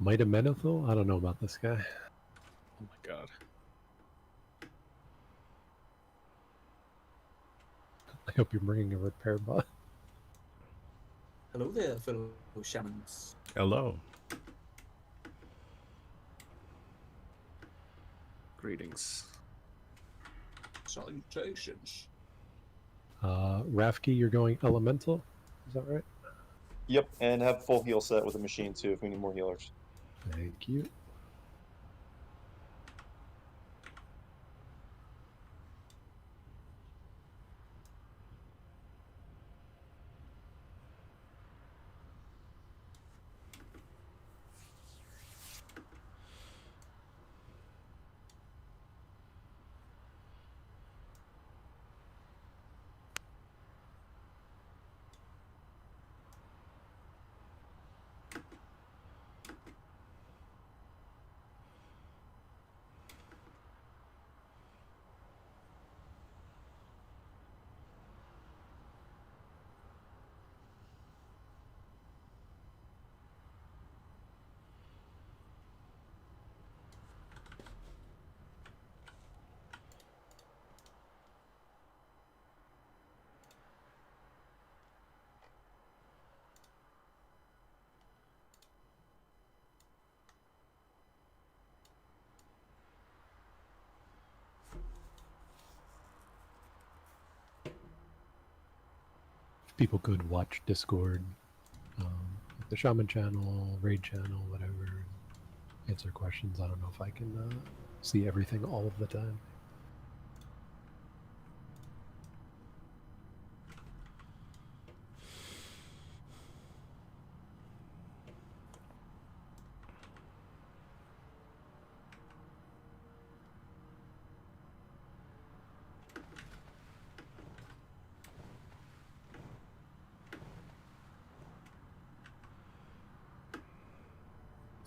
Mitamenethil? I don't know about this guy. Oh my god. I hope you're bringing a repair bot. Hello there, fellow shamans. Hello. Greetings. Salutations. Rafki, you're going elemental? Is that right? Yep, and have full heal set with a machine too if we need more healers. Thank you. People could watch Discord, the Shaman channel, Raid channel, whatever, answer questions. I don't know if I can see everything all of the time.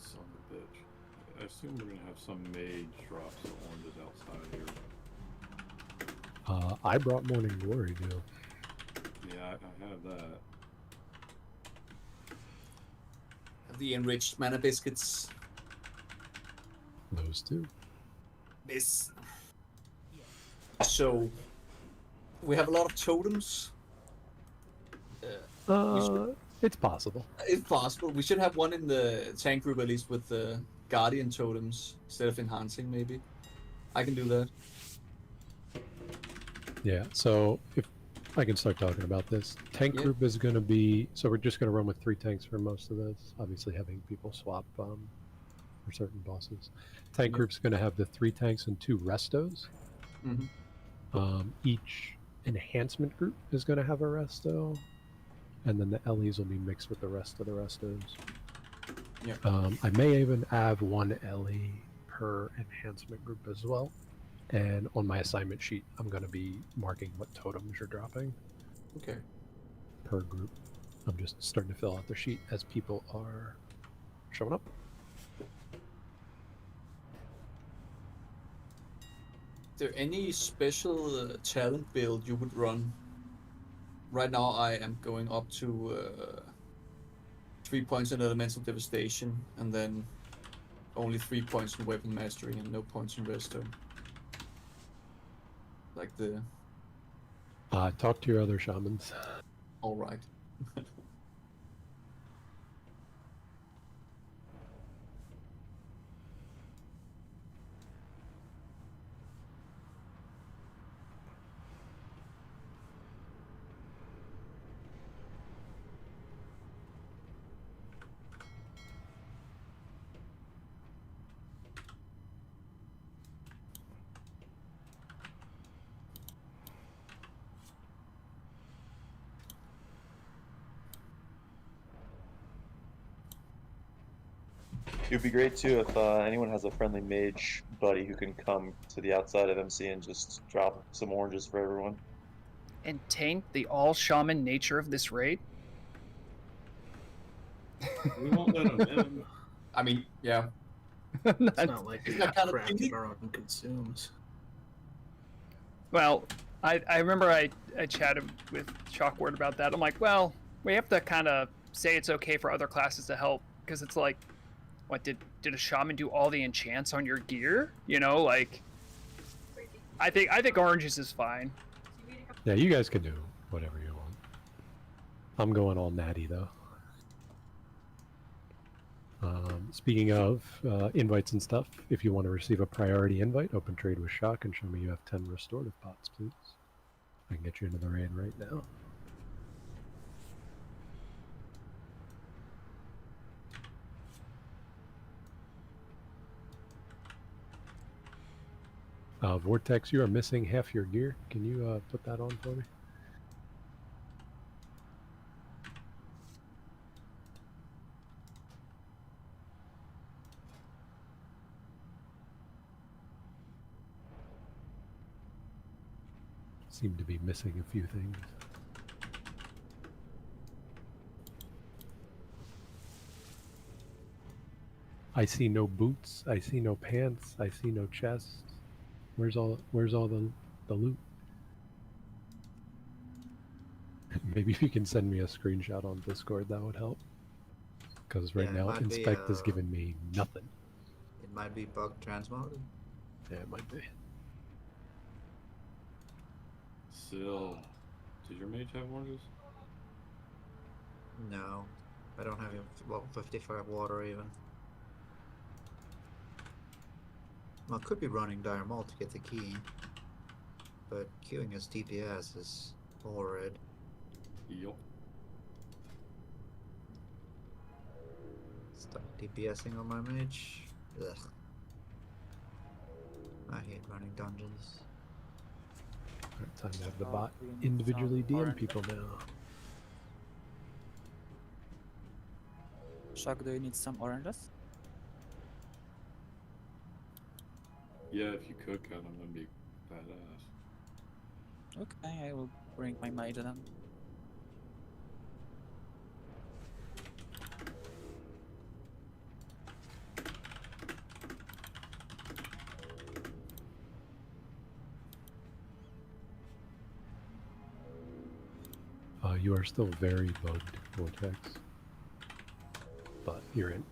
Son of a bitch. I assume we're gonna have some mage drop some oranges outside here. I brought Morning Glory, too. Yeah, I have that. The enriched mana biscuits. Those two. This. So, we have a lot of totems. It's possible. If possible, we should have one in the tank group at least with the guardian totems instead of enhancing. Maybe I can do that. Yeah. So if I can start talking about this, tank group is going to be. So we're just going to run with 3 tanks for most of this. Obviously, having people swap for certain bosses. Tank group's going to have the 3 tanks and 2 restos. Each enhancement group is going to have a resto. And then the LEs will be mixed with the rest of the restos. Yeah. I may even have 1 LE per enhancement group as well. And on my assignment sheet, I'm going to be marking what totems you're dropping. Okay. Per group. I'm just starting to fill out the sheet as people are showing up. Is there any special talent build you would run? Right now I am going up to 3 points in elemental devastation, and then only 3 points in weapon mastery and no points in resto. Like the... Talk to your other shamans. Alright. It would be great too if anyone has a friendly mage buddy who can come to the outside of MC and just drop some oranges for everyone. And taint the all-shaman nature of this raid? We won't let them in. I mean, yeah. It's not like it's that kind of crafted thing? our own consumes. Well, I remember I chatted with Chalkward about that. I'm like, well, we have to kind of say it's okay for other classes to help, because it's like, what did a shaman do all the enchants on your gear? You know, like I think oranges is fine. Yeah, you guys can do whatever you want. I'm going all natty though. Speaking of invites and stuff, if you want to receive a priority invite, open trade with Shock and show me you have 10 restorative pots, please. I can get you into the raid right now. Vortex, you are missing half your gear. Can you put that on for me? Seem to be missing a few things. I see no boots. I see no pants. I see no chest. Where's all the loot? Maybe if you can send me a screenshot on Discord, that would help. Because right now, Inspect is giving me nothing. It might be bug transmoded. Yeah, it might be. Still, did your mage have oranges? No, I don't have 55 water even. Well, I could be running Dire Maul to get the key, but queuing as DPS is all red. Yup. Stop DPSing on my mage. Ugh. I hate running dungeons. Alright, time to have the bot individually DM people now. Shock, do you need some oranges? Yeah, if you could cut them, that'd be badass. Okay, I will bring my mage then. You are still very bugged, Vortex. But you're in.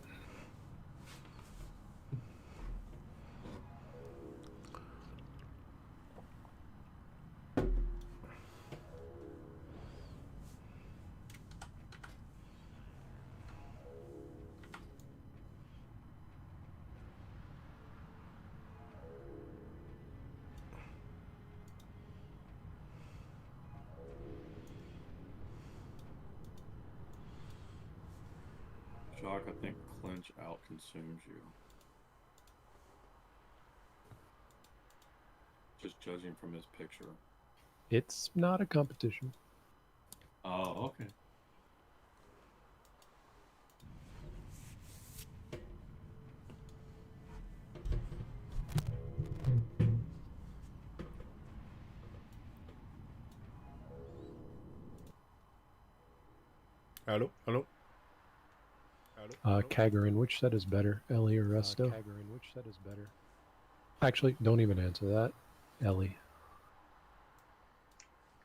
Shock, I think Clinch out-consumes you. Just judging from his picture. It's not a competition. Oh, okay. Hello, hello. Kagarin, which set is better, Ellie or Resto? Kagarin, which set is better? Actually, don't even answer that. Ellie.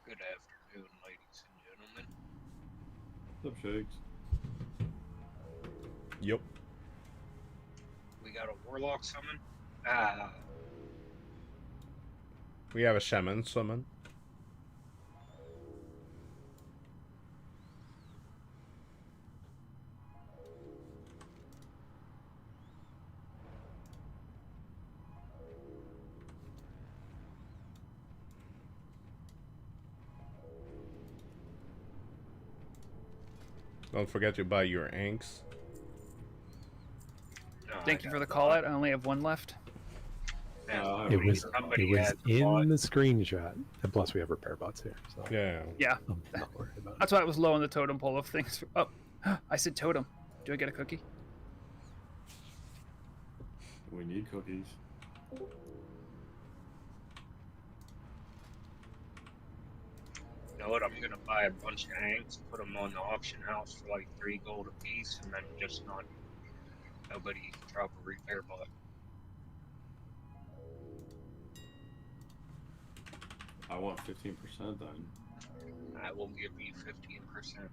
Good afternoon, ladies and gentlemen. What's up, Shakes? Yep. We got a warlock summon. We have a shaman summon. Don't forget to buy your inks. No, Thank you for the call out. I only have one left. It was in the screenshot. And plus, we have repair bots here. So Yeah. I'm not worried about it. That's why it was low on the totem pole of things. Oh, I said totem. Do I get a cookie? We need cookies. You know what? I'm gonna buy a bunch of hanks, put them on the auction house for like 3 gold a piece, and then just not nobody drop a repair bot. I want 15% then. I will give you 15%.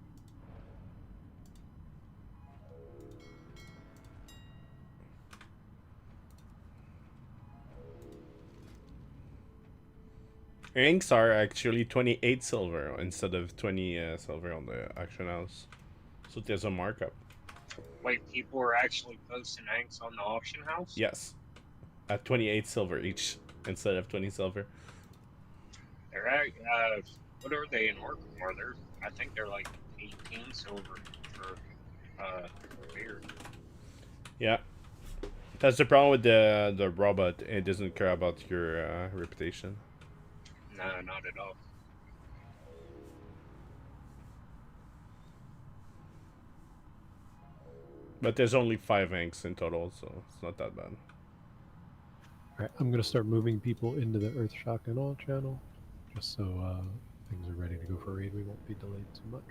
Inks are actually 28 silver instead of 20 silver on the auction house. So there's a markup. Wait, people are actually posting anks on the auction house? Yes. At 28 silver each instead of 20 silver. They're what are they in Orcamore? I think they're like 18 silver for beer. Yeah. That's the problem with the robot. It doesn't care about your reputation. No, not at all. But there's only 5 inks in total, so it's not that bad. Alright, I'm going to start moving people into the Earthshock and All channel, just so things are ready to go for raid. We won't be delayed too much.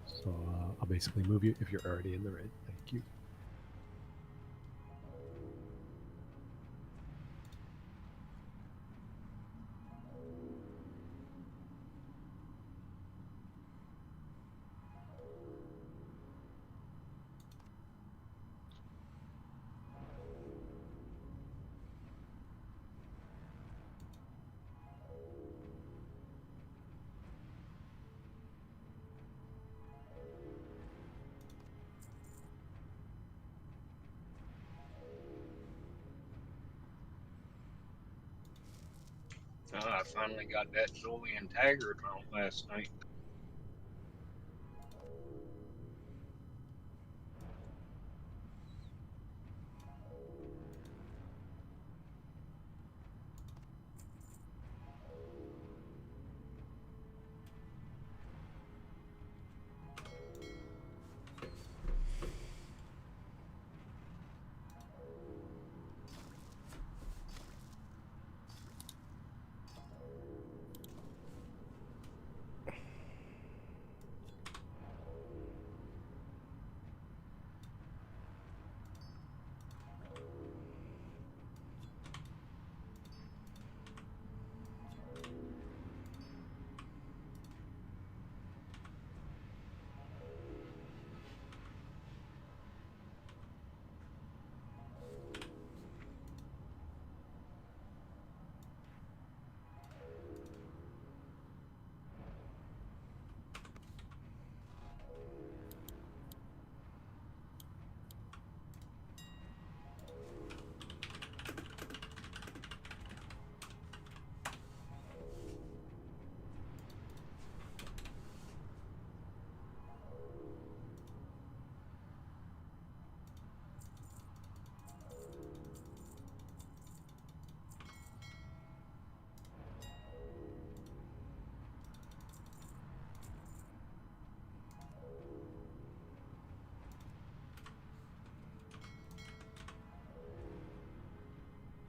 So I'll basically move you if you're already in the raid. Thank you. I finally got that Julian Taggart mount last night.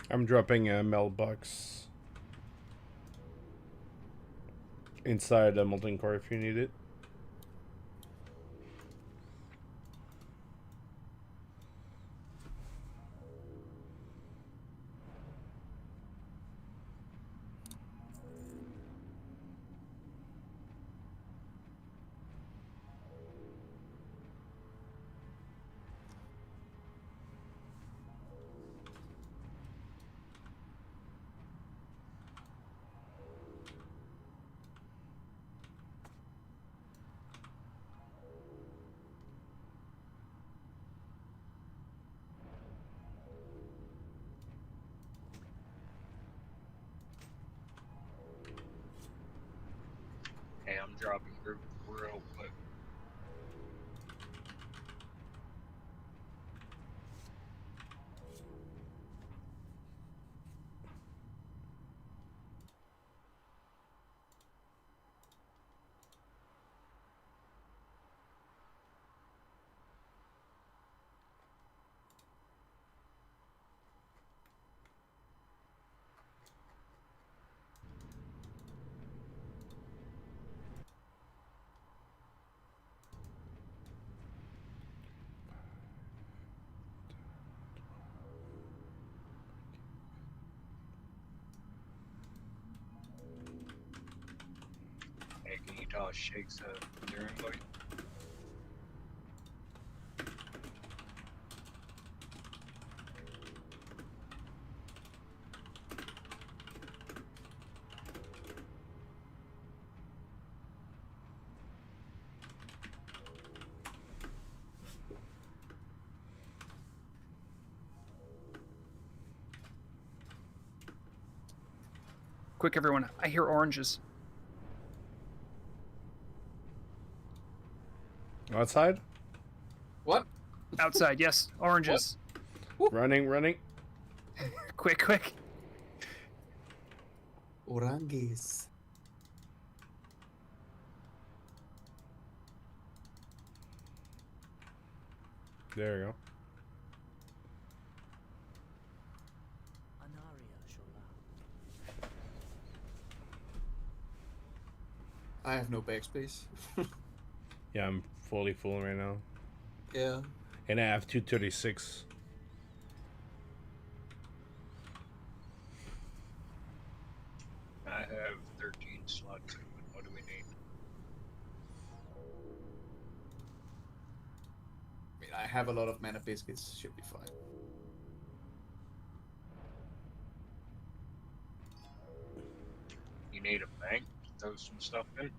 I'm dropping a mailbox inside a molten core if you need it. Hey, I'm dropping group real quick. Hey, can you toss Shakes your invite? quick, everyone. I hear oranges. Outside? What? Outside, yes. Oranges. Running, running. Quick, quick. Oranges. There you go. I have no backspace. Yeah, I'm fully full right now. Yeah. And I have 236. I have 13 slots. What do we need? I mean, I have a lot of mana biscuits. Should be fine. You need a bank to throw some stuff in?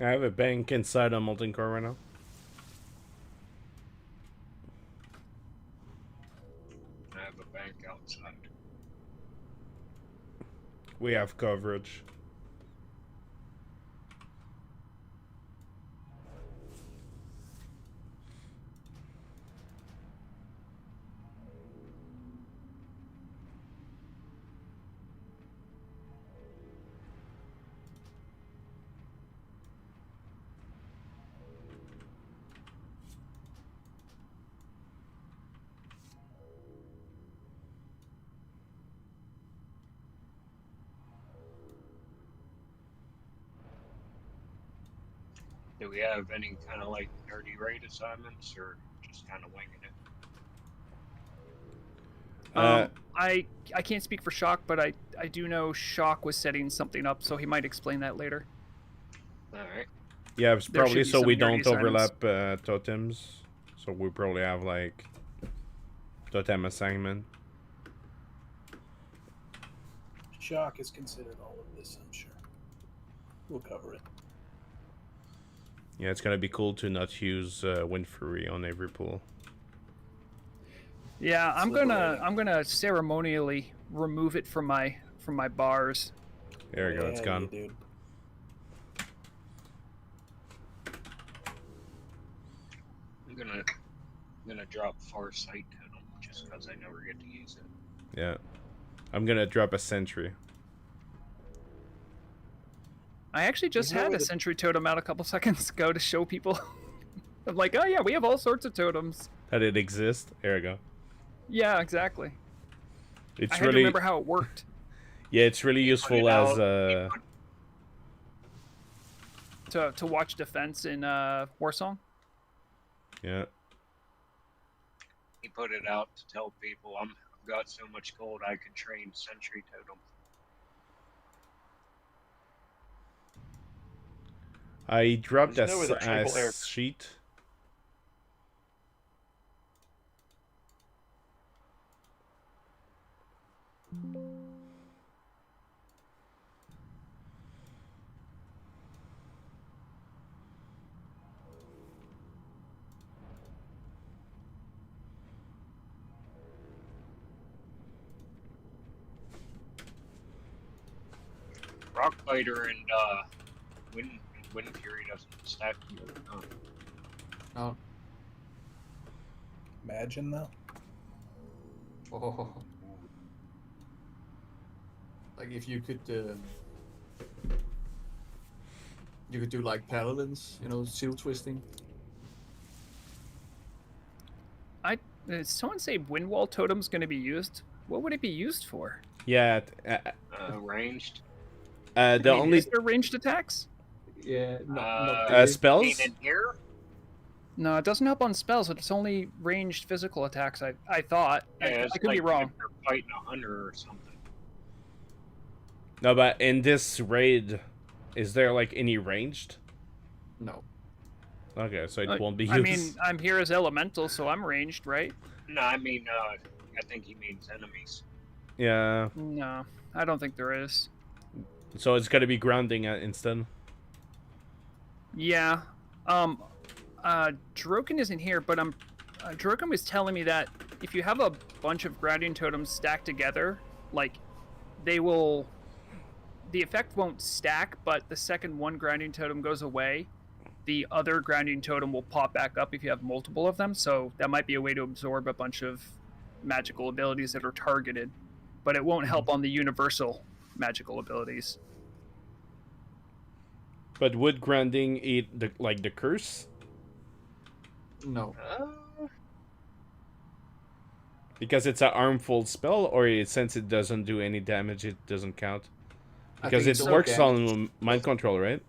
I have a bank inside a molten core right now. I have a bank outside. We have coverage. Do we have any kind of like nerdy raid assignments, or just kind of winging it? I can't speak for Shock, but I do know Shock was setting something up, so he might explain that later. Alright. Yeah, it's There probably should be so some we nerdy don't assignments. overlap totems. So we probably have like totem assignment. Shock is considered all of this, I'm sure. We'll cover it. Yeah, it's gonna be cool to not use Wind Fury on every pool. Yeah, I'm liberating. gonna ceremonially remove it from my bars. There you go, it's Yeah, gone. dude. I'm gonna drop Farsight Totem just because I never get to use it. Yeah. I'm gonna drop a sentry. I actually just You know had where a the- sentry totem out a couple seconds ago to show people. I'm like, oh yeah, we have all sorts of totems. That it exists. There you go. Yeah, exactly. It's I had to really remember how it worked yeah, it's really useful as to watch defense in Warsong. yeah. He put it out to tell people I've got so much gold I can train Sentry Totem. I dropped There's no way the triple air- sheet. Rockbiter and Wind Fury doesn't stack you. No. Imagine though. Oh. Like if you could do like paladins, you know, seal twisting. Did someone say wind wall totem's going to be used? What would it be used for? Yeah. Ranged. The I mean, only is there ranged attacks? Yeah. spells. In here? No, it doesn't help on spells. It's only ranged physical attacks. I thought. Yeah, I it's could like be wrong. if you're fighting a hunter or something. No, but in this raid, is there like any ranged? No. Okay, so it won't be used. I mean, I'm here as elemental, so I'm ranged, right? No, I mean, I think he means enemies. Yeah. No, I don't think there is. So it's gonna be grounding instead. Yeah. Droken isn't here, but Droken was telling me that if you have a bunch of grounding totems stacked together, like they will, the effect won't stack, but the second one grounding totem goes away, the other grounding totem will pop back up if you have multiple of them. So that might be a way to absorb a bunch of magical abilities that are targeted, but it won't help on the universal magical abilities. But would grounding eat the curse? No. Because it's an armful spell, or since it doesn't do any damage, it doesn't count? Because it works on mind control, right?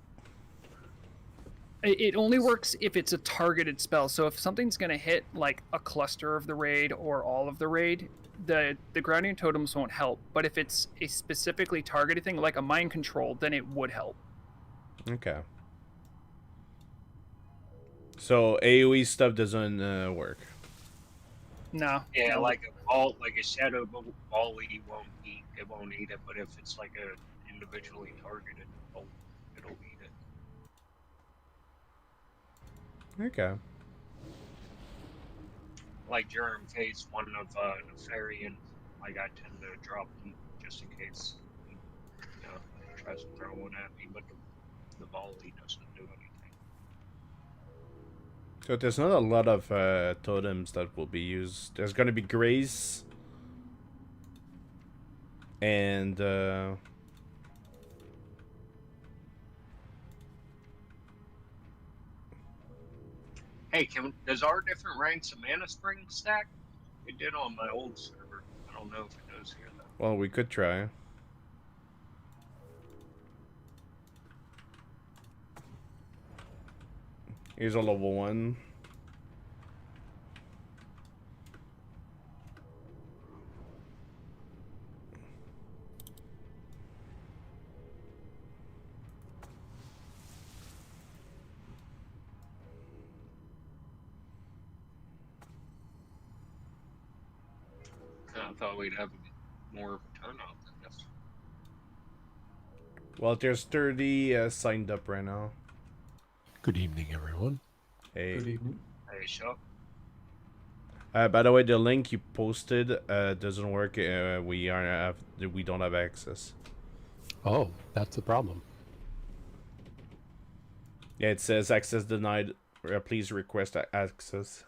It only works if it's a targeted spell. So if something's going to hit like a cluster of the raid or all of the raid, the grounding totems won't help. But if it's a specifically targeted thing, like a mind control, then it would help. Okay. So AoE stuff doesn't work. No. Yeah, like a shadow volley won't eat it, but if it's like a individually targeted bolt, it'll eat it. Okay. Like during phase 1 of Nefarian, like I tend to drop them just in case he tries to throw one at me, but the volley doesn't do anything. So there's not a lot of totems that will be used. There's gonna be Grace and Hey, does our different ranks of Mana Spring stack? It did on my old server. I don't know if it does here though. well, we could try. Here's a level 1. I thought we'd have more of a turnout than this. Well, there's 30 signed up right now. Good evening, everyone. Hey. Good evening. Hey, Shop. By the way, the link you posted doesn't work. We don't have access. Oh, that's the problem. Yeah, it says access denied. Please request access.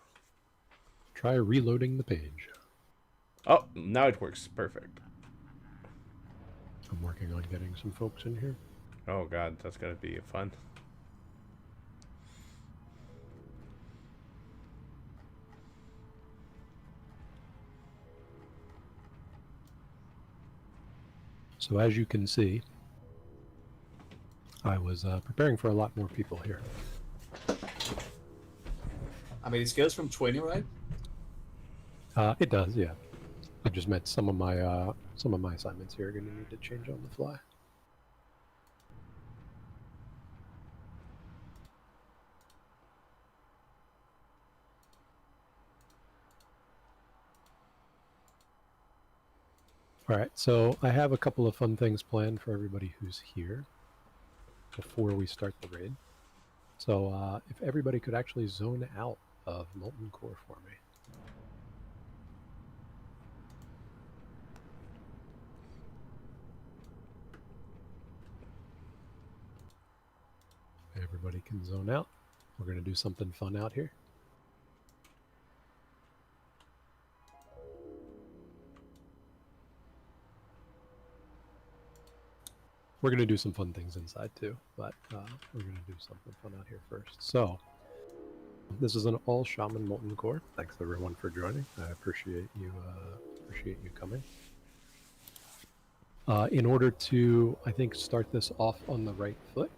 Try reloading the page. Oh, now it works. Perfect. I'm working on getting some folks in here. Oh god, that's gonna be fun. So as you can see, I was preparing for a lot more people here. I mean, it scales from 20, right? It does, yeah. I just meant some of my assignments here are going to need to change on the fly. All right, so I have a couple of fun things planned for everybody who's here before we start the raid. So if everybody could actually zone out of Molten Core for me. Everybody can zone out. We're going to do something fun out here. We're going to do some fun things inside too, but we're going to do something fun out here first. So, this is an all Shaman Molten Core. Thanks everyone for joining. I appreciate you coming. In order to, I think, start this off on the right foot,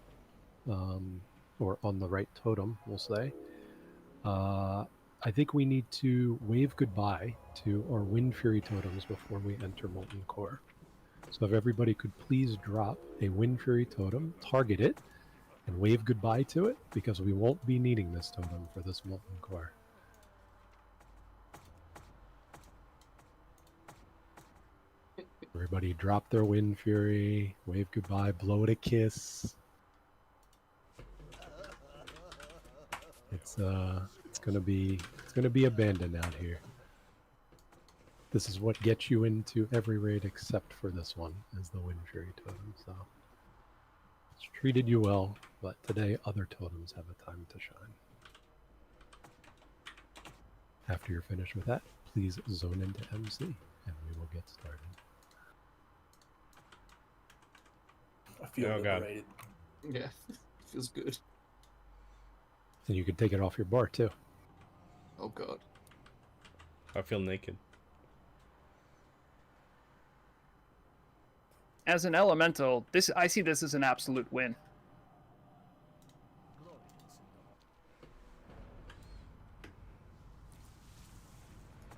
or on the right totem, we'll say, I think we need to wave goodbye to our Wind Fury totems before we enter Molten Core. So if everybody could please drop a Wind Fury totem, target it, and wave goodbye to it, because we won't be needing this totem for this Molten Core. Everybody drop their Wind Fury, wave goodbye, blow it a kiss. It's gonna be abandoned out here. This is what gets you into every raid except for this one, is the Wind Fury totem. So it's treated you well, but today other totems have a time to shine. After you're finished with that, please zone into MC, and we will get started. I feel Oh, God. liberated. Yeah, feels good. And you can take it off your bar too. Oh god. I feel naked. As an elemental, I see this as an absolute win.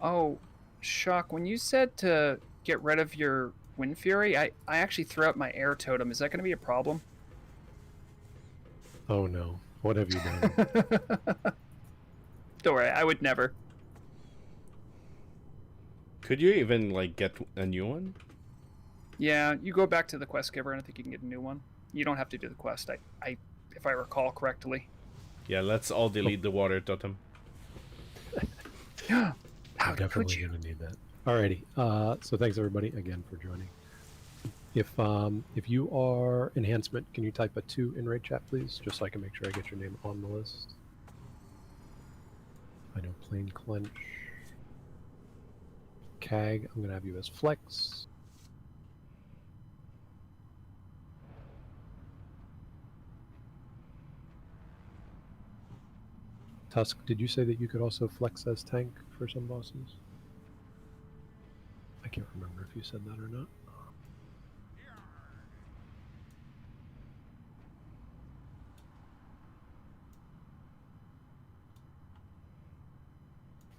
Oh, Shock, when you said to get rid of your Wind Fury, I actually threw out my air totem. Is that going to be a problem? Oh no. What have you done? Don't worry, I would never. Could you even, like, get a new one? Yeah, you go back to the quest giver, and I think you can get a new one. You don't have to do the quest, if I recall correctly. Yeah, let's all delete the water totem. How I'm could definitely you? going to need that. Alrighty. So thanks everybody again for joining. If you are enhancement, can you type a 2 in raid chat, please, just so I can make sure I get your name on the list. I know Plain Clench. Cag, I'm going to have you as Flex. Tusk, did you say that you could also flex as tank for some bosses? I can't remember if you said that or not.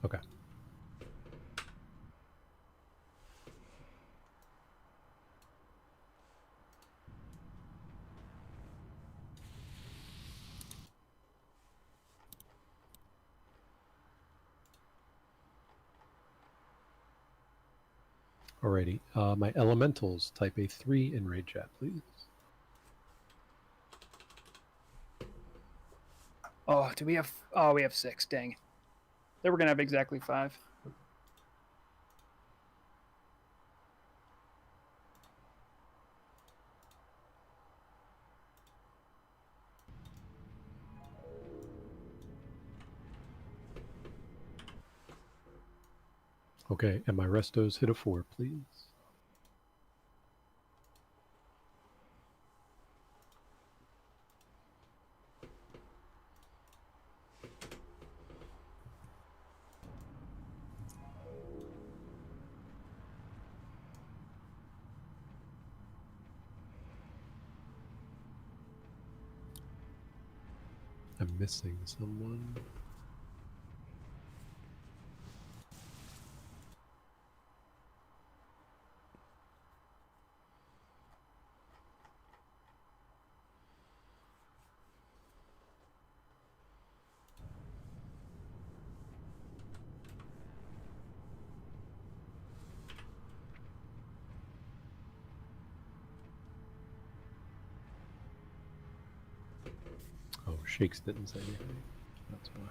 Okay. Alrighty. My elementals, type a 3 in raid chat, please. Oh, do we have... Oh, we have 6. Dang. They were going to have exactly 5. Okay, and my restos hit a 4, please. I'm missing someone. Oh, Shakes didn't say anything. That's why.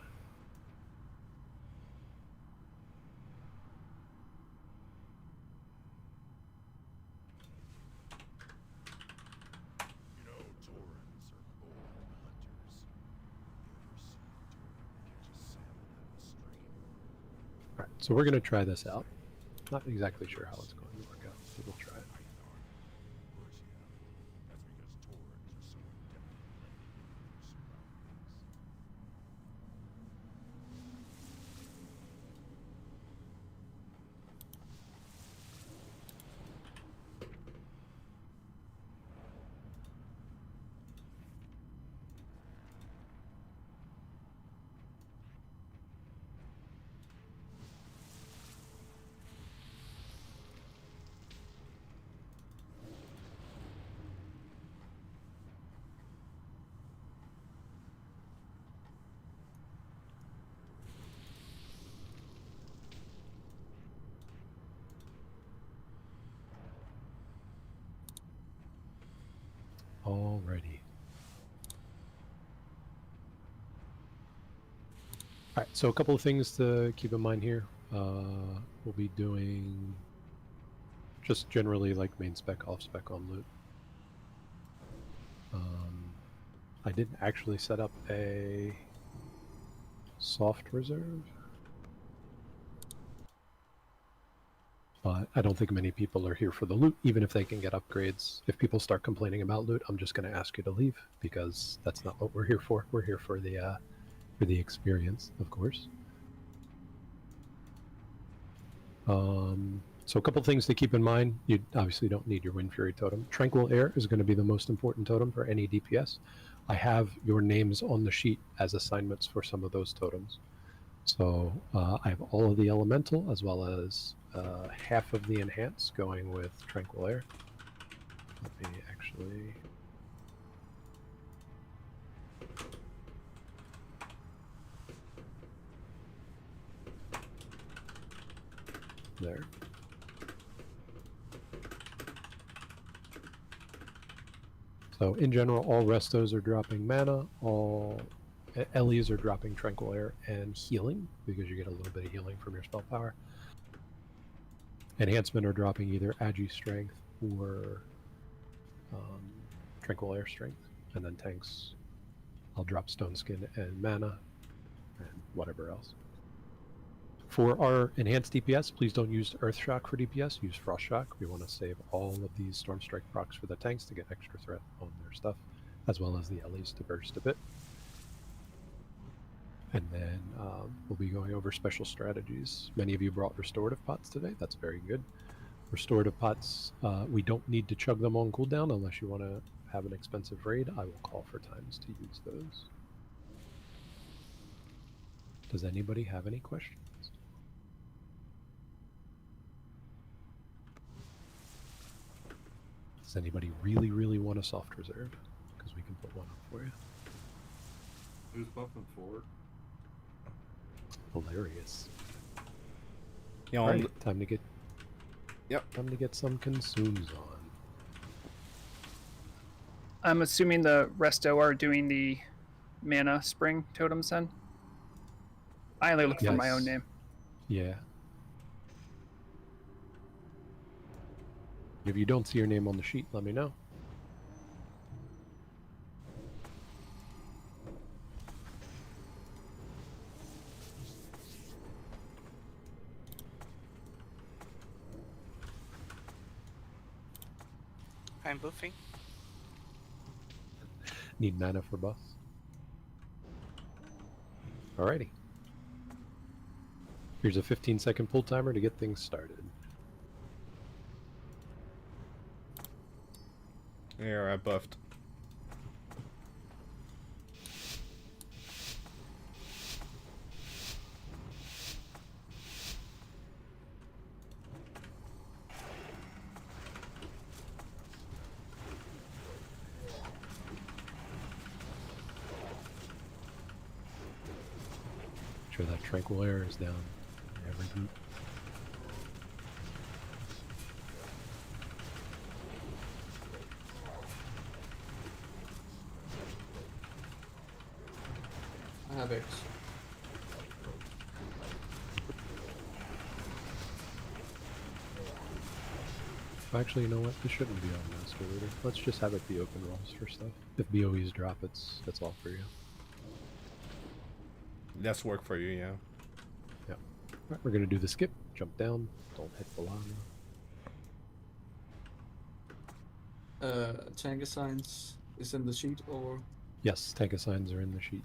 Alright, so we're going to try this out. Not exactly sure how it's going to work out, but we'll try it. Alrighty. Alright, so a couple of things to keep in mind here. we'll be doing just generally like main spec, off spec on loot. I didn't actually set up a soft reserve, but I don't think many people are here for the loot, even if they can get upgrades. If people start complaining about loot, I'm just going to ask you to leave, because that's not what we're here for. We're here for the experience, of course. So a couple things to keep in mind. You obviously don't need your Wind Fury totem. Tranquil Air is going to be the most important totem for any DPS. I have your names on the sheet as assignments for some of those totems. So I have all of the Elemental as well as half of the Enhance going with Tranquil Air. Let me actually... There. So in general, all restos are dropping mana, all Ellies are dropping Tranquil Air and healing, because you get a little bit of healing from your spell power. Enhancement are dropping either Agi Strength or Tranquil Air Strength, and then tanks, I'll drop Stone Skin and mana, and whatever else. For our enhanced DPS, please don't use Earth Shock for DPS, use Frost Shock. We want to save all of these Storm Strike procs for the tanks to get extra threat on their stuff, as well as the Ellies to burst a bit. And then we'll be going over special strategies. Many of you brought restorative pots today. That's very good. Restorative pots, we don't need to chug them on cooldown unless you want to have an expensive raid. I will call for times to use those. Does anybody have any questions? Does anybody really, really want a soft reserve? Because we can put one up for you. Who's buffing forward? Hilarious. Yeah, all right, time to get. Yep. Time to get some consumes on. I'm assuming the resto are doing the mana spring totems then? I only look for my own name. Yeah. If you don't see your name on the sheet, let me know. I'm buffing. Need mana for buffs. Alrighty. Here's a 15-second pull timer to get things started. Yeah, I buffed. Sure that Tranquil Air is down every group. I have X. Actually, you know what? This shouldn't be on Master Leader. Let's just have it be open rolls for stuff. If BOEs drop, that's all for you. That's work for you, yeah. Yeah. Alright, we're gonna do the skip. Jump down. Don't hit the lava. Tank assigns is in the sheet, or? Yes, tank assigns are in the sheet.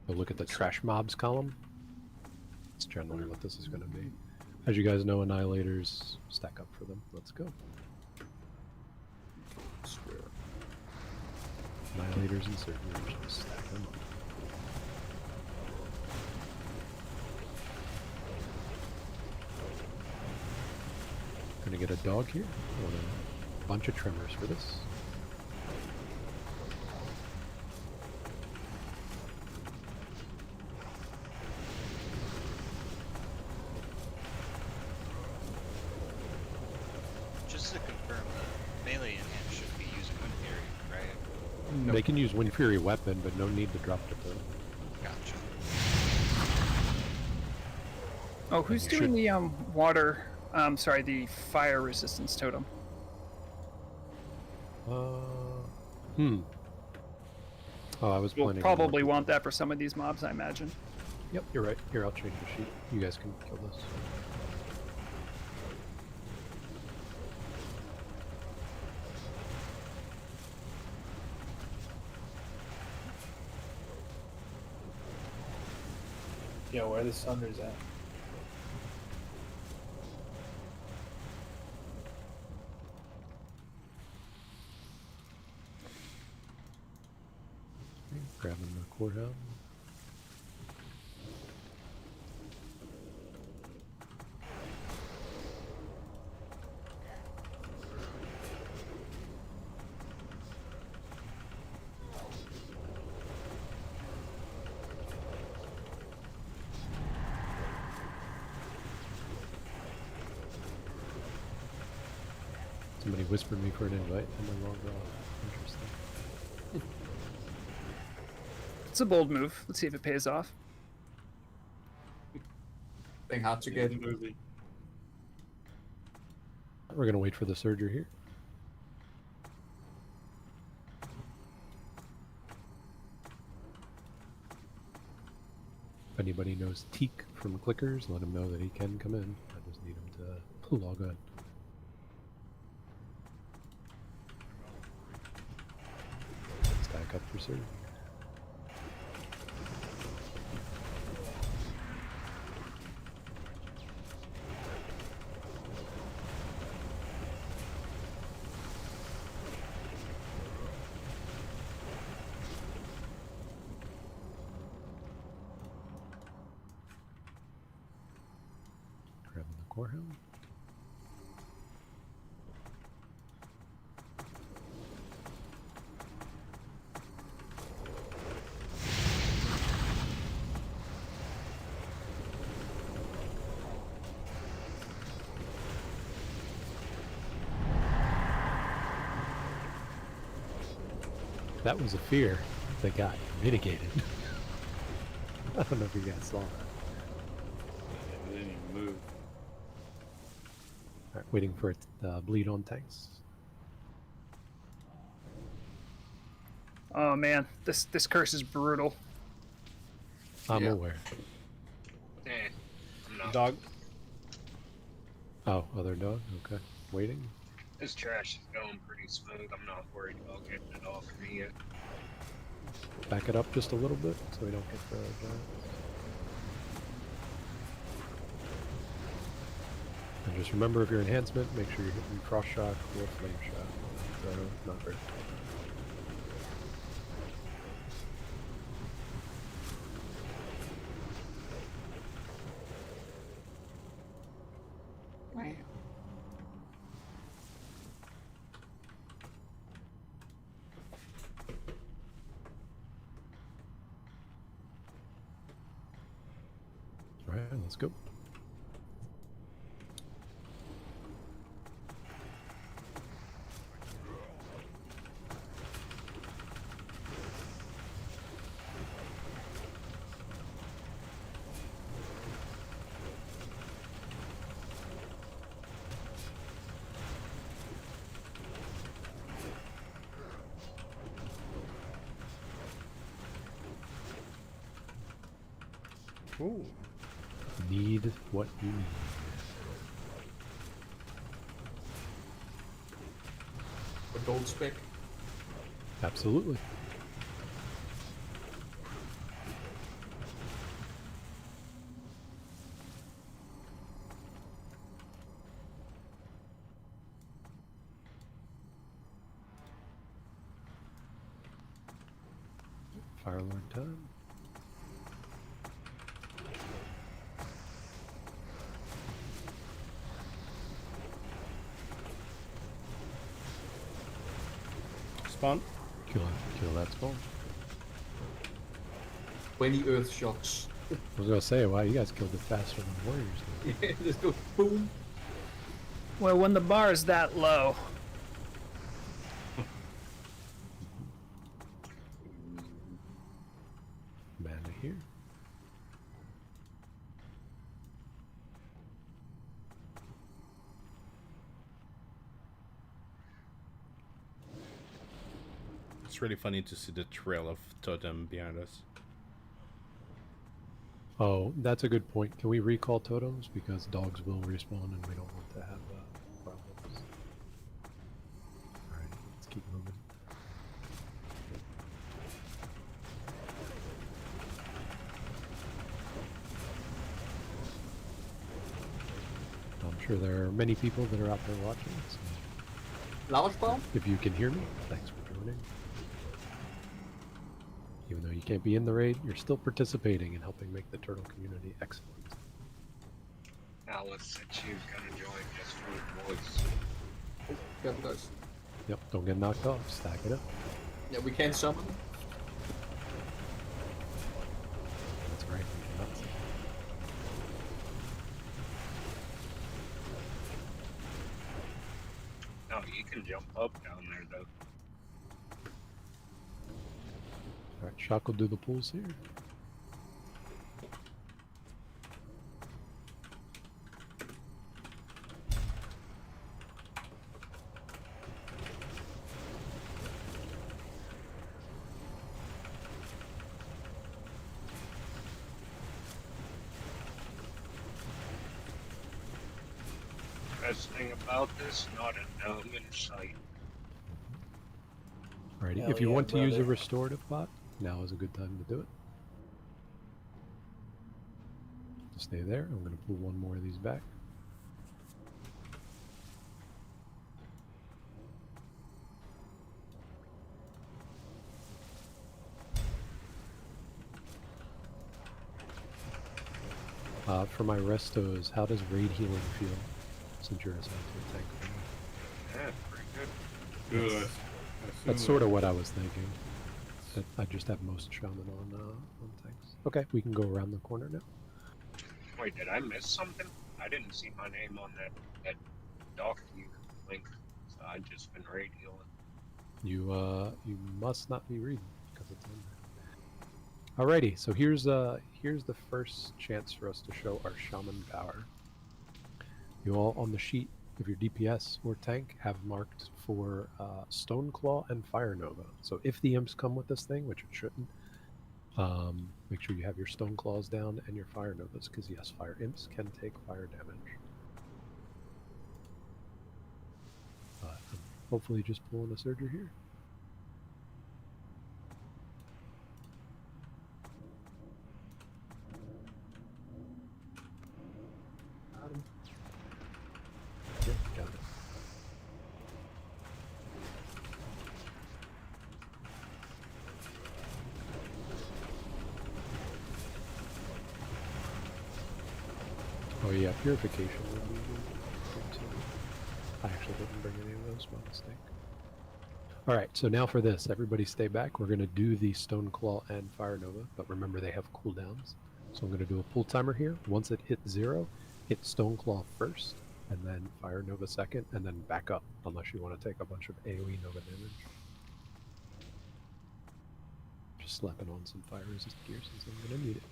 So look at the trash mobs column. That's generally what this is going to be. As you guys know, annihilators stack up for them. Let's go. Square. Annihilators and surgeons, just stack them up. Gonna get a dog here. I want a bunch of tremors for this. Just to confirm, the melee enhance should be using Wind Fury, right? No. They can use Wind Fury weapon, but no need to drop the totem. Gotcha. Oh, who's you doing the water? Sorry, the fire resistance totem. Hmm. Oh, I was We'll planning. probably want that for some of these mobs, I imagine. Yep, you're right. Here, I'll change the sheet. You guys can kill this. Yeah, where the Sunders at? Grabbing the courthouse. Somebody whispered me for an invite. I'm no longer off. Interesting. It's a bold move. Let's see if it pays off. Being hard to get. Movie. We're gonna wait for the surger here. If anybody knows Teak from Clickers, let him know that he can come in. I just need him to log on. Stack up for surge. Grabbing the courthouse. That was a fear that got mitigated. I don't know if you guys saw that. It didn't even move. Alright, waiting for it to bleed on tanks. Oh man, this curse is brutal. I'm aware. I'm not. Dog. Oh, other dog? Okay. Waiting. This trash is going pretty smooth. I'm not worried about getting it off me yet. Back it up just a little bit so we don't get the giants. And just remember, if your enhancement, make sure you're hitting frost shock or flame shock. Not very. Alright, let's go. Ooh. Need what you need. A gold spec. Absolutely. Firelord time. Spawn. Kill that spawn. 20 earth shocks. I was gonna say, wow, you guys killed it faster than warriors did. Yeah, just go boom. Well, when the bar is that low, Mana here. It's really funny to see the trail of totem behind us. Oh, that's a good point. Can we recall totems? Because dogs will respawn and we don't want to have problems. Alright, let's keep moving. I'm sure there are many people that are out there watching. So Large bomb? if you can hear me, thanks for joining. Even though you can't be in the raid, you're still participating and helping make the turtle community excellent. Alice said she was gonna join just for the voice. Oh, careful guys. Yep, don't get knocked off. Stack it up. Yeah, we can't summon. That's right. We cannot see. No, you can jump up down there though. Alright, Shock will do the pulls here. Best thing about this, not a gnome in sight. Alrighty, Hell if you yeah, want to use a brother. restorative bot, now is a good time to do it. Just stay there. I'm going to pull one more of these back. For my restos, how does raid healing feel since you're assigned to a tank? Yeah, pretty good. Good. That's sort of what I was thinking. That I just have most shaman on tanks. Okay, we can go around the corner now. Wait, did I miss something? I didn't see my name on that docu link, so I've just been raid healing. You must not be reading because it's on there. Alrighty, so here's the first chance for us to show our shaman power. You all on the sheet, if you're DPS or tank, have marked for Stone Claw and Fire Nova. So if the imps come with this thing, which it shouldn't, make sure you have your Stone Claws down and your Fire Novas, because yes, fire imps can take fire damage. But I'm hopefully just pulling a Surger here. Yep, got it. Oh yeah, purification would be good too. I actually didn't bring any of those by mistake. Alright, so now for this, everybody stay back. We're going to do the Stone Claw and Fire Nova, but remember they have cooldowns. So I'm going to do a pull timer here. Once it hits 0, hit Stone Claw first, and then Fire Nova second, and then back up, unless you want to take a bunch of AoE Nova damage. Just slapping on some fire resist gear since I'm going to need it.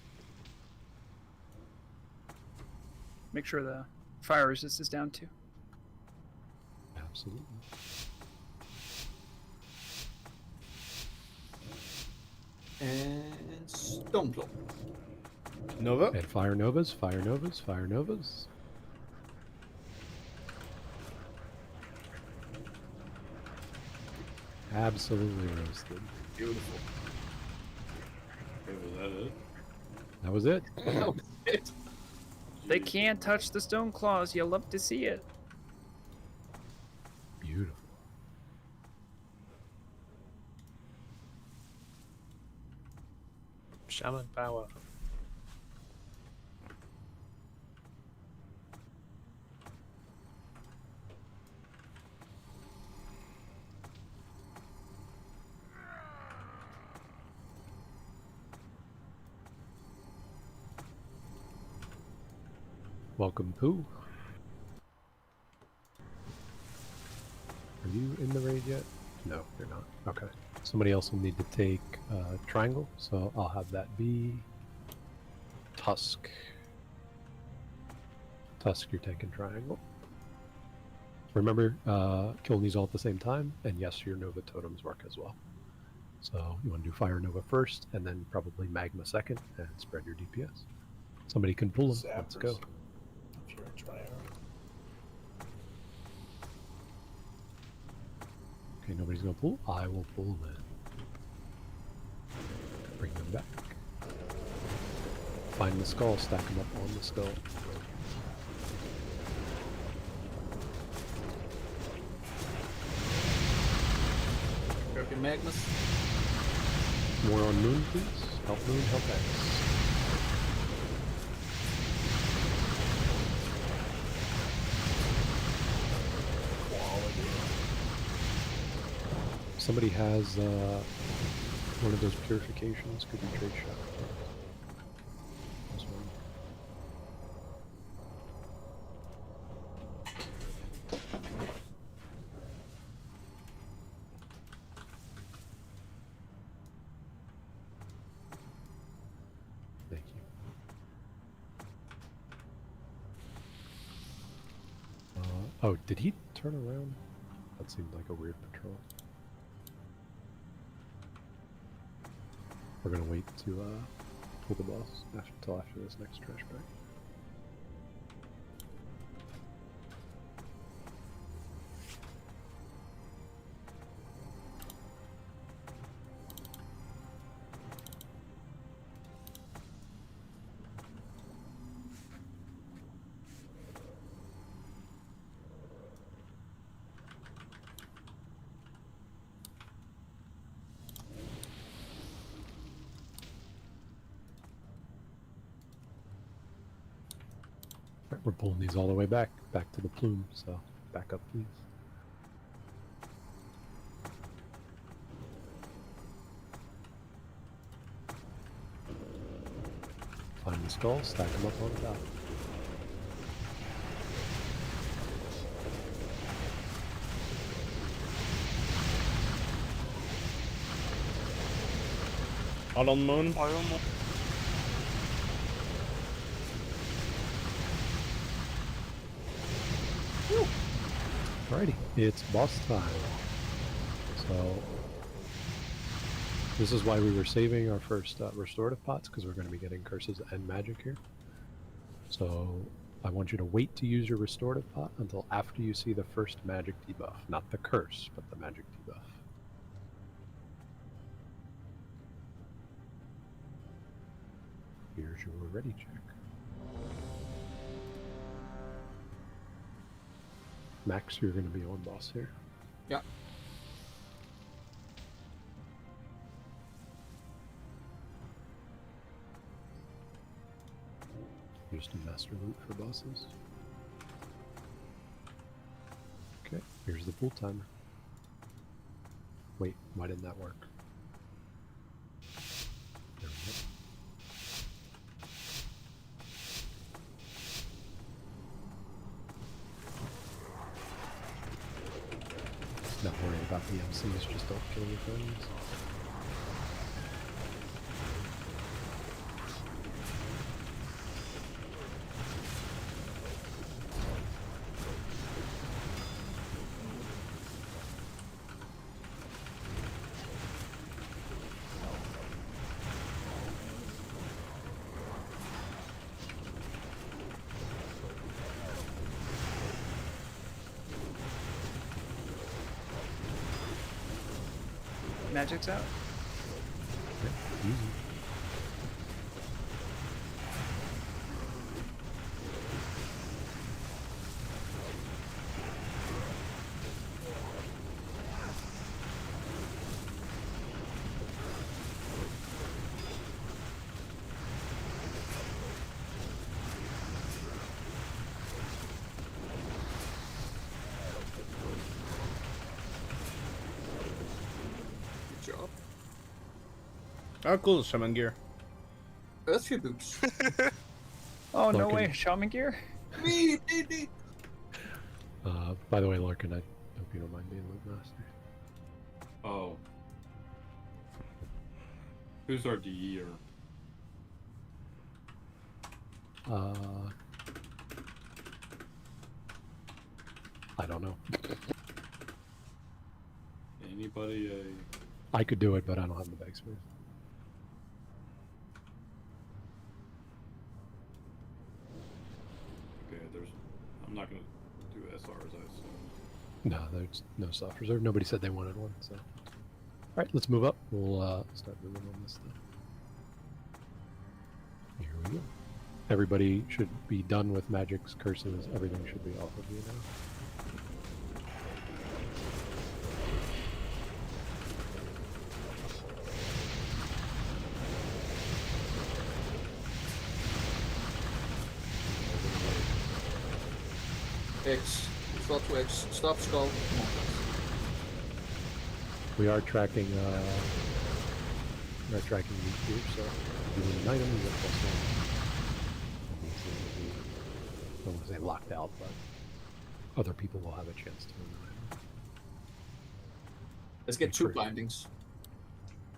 Make sure the fire resist is down too. Absolutely. And Stone Claw. Nova? And Fire Novas, Fire Novas, Fire Novas. Absolutely roasted. Beautiful. Okay, was that it? That was it. That was it. They can't touch the stone claws. You love to see it. Beautiful. Shaman power. Welcome, Pooh. Are you in the raid yet? No, you're not. Okay. Somebody else will need to take Triangle, so I'll have that be Tusk. Tusk, you're taking Triangle. Remember, killing these all at the same time, and yes, your Nova Totems work as well. So you want to do Fire Nova first, and then probably Magma second, and spread your DPS. Somebody can pull them. Let's go. If you're a tryhard. Okay, nobody's gonna pull. I will pull then. Bring them back. Find the skull, stack them up on the skull. Grab your Magnus. More on Moon, please. Help Moon, help X. Somebody has one of those purifications. Could be trade shot. This one. Thank you. Oh, did he turn around? That seemed like a weird patrol. We're gonna wait to pull the boss until after this next trash bag. We're pulling these all the way back to the plume, so back up please. Find the skull, stack them up on top. Out on Moon. Alrighty, it's boss time. So this is why we were saving our first restorative pots, because we're going to be getting curses and magic here. So I want you to wait to use your restorative pot until after you see the first magic debuff. Not the curse, but the magic debuff. Here's your ready check. Max, you're going to be on boss here. Yeah. Here's the master loot for bosses. Okay, here's the pull timer. Wait, why didn't that work? There we go. Not worried about the MCs, just don't kill your friends. Magic's out. Okay, easy. Oh, cool, shaman gear. Earth tributes. Oh, no Larkin. way, shaman gear? Me. By the way, Larkin, I hope you don't mind being loot master. Oh. Who's our DEer? I don't know. Anybody a I could do it, but I don't have the bag space. Okay, I'm not gonna do SRs, I assume. No, there's no soft reserve. Nobody said they wanted one. So, all right, let's move up. We'll start moving on this stuff. Here we go. Everybody should be done with magics, curses. Everything should be off of you now. X. Stop to X. Stop skull. We are tracking. We're tracking these here, so if you need an item, you get +1. I don't want to say locked out, but other people will have a chance to. Let's get 2 bindings.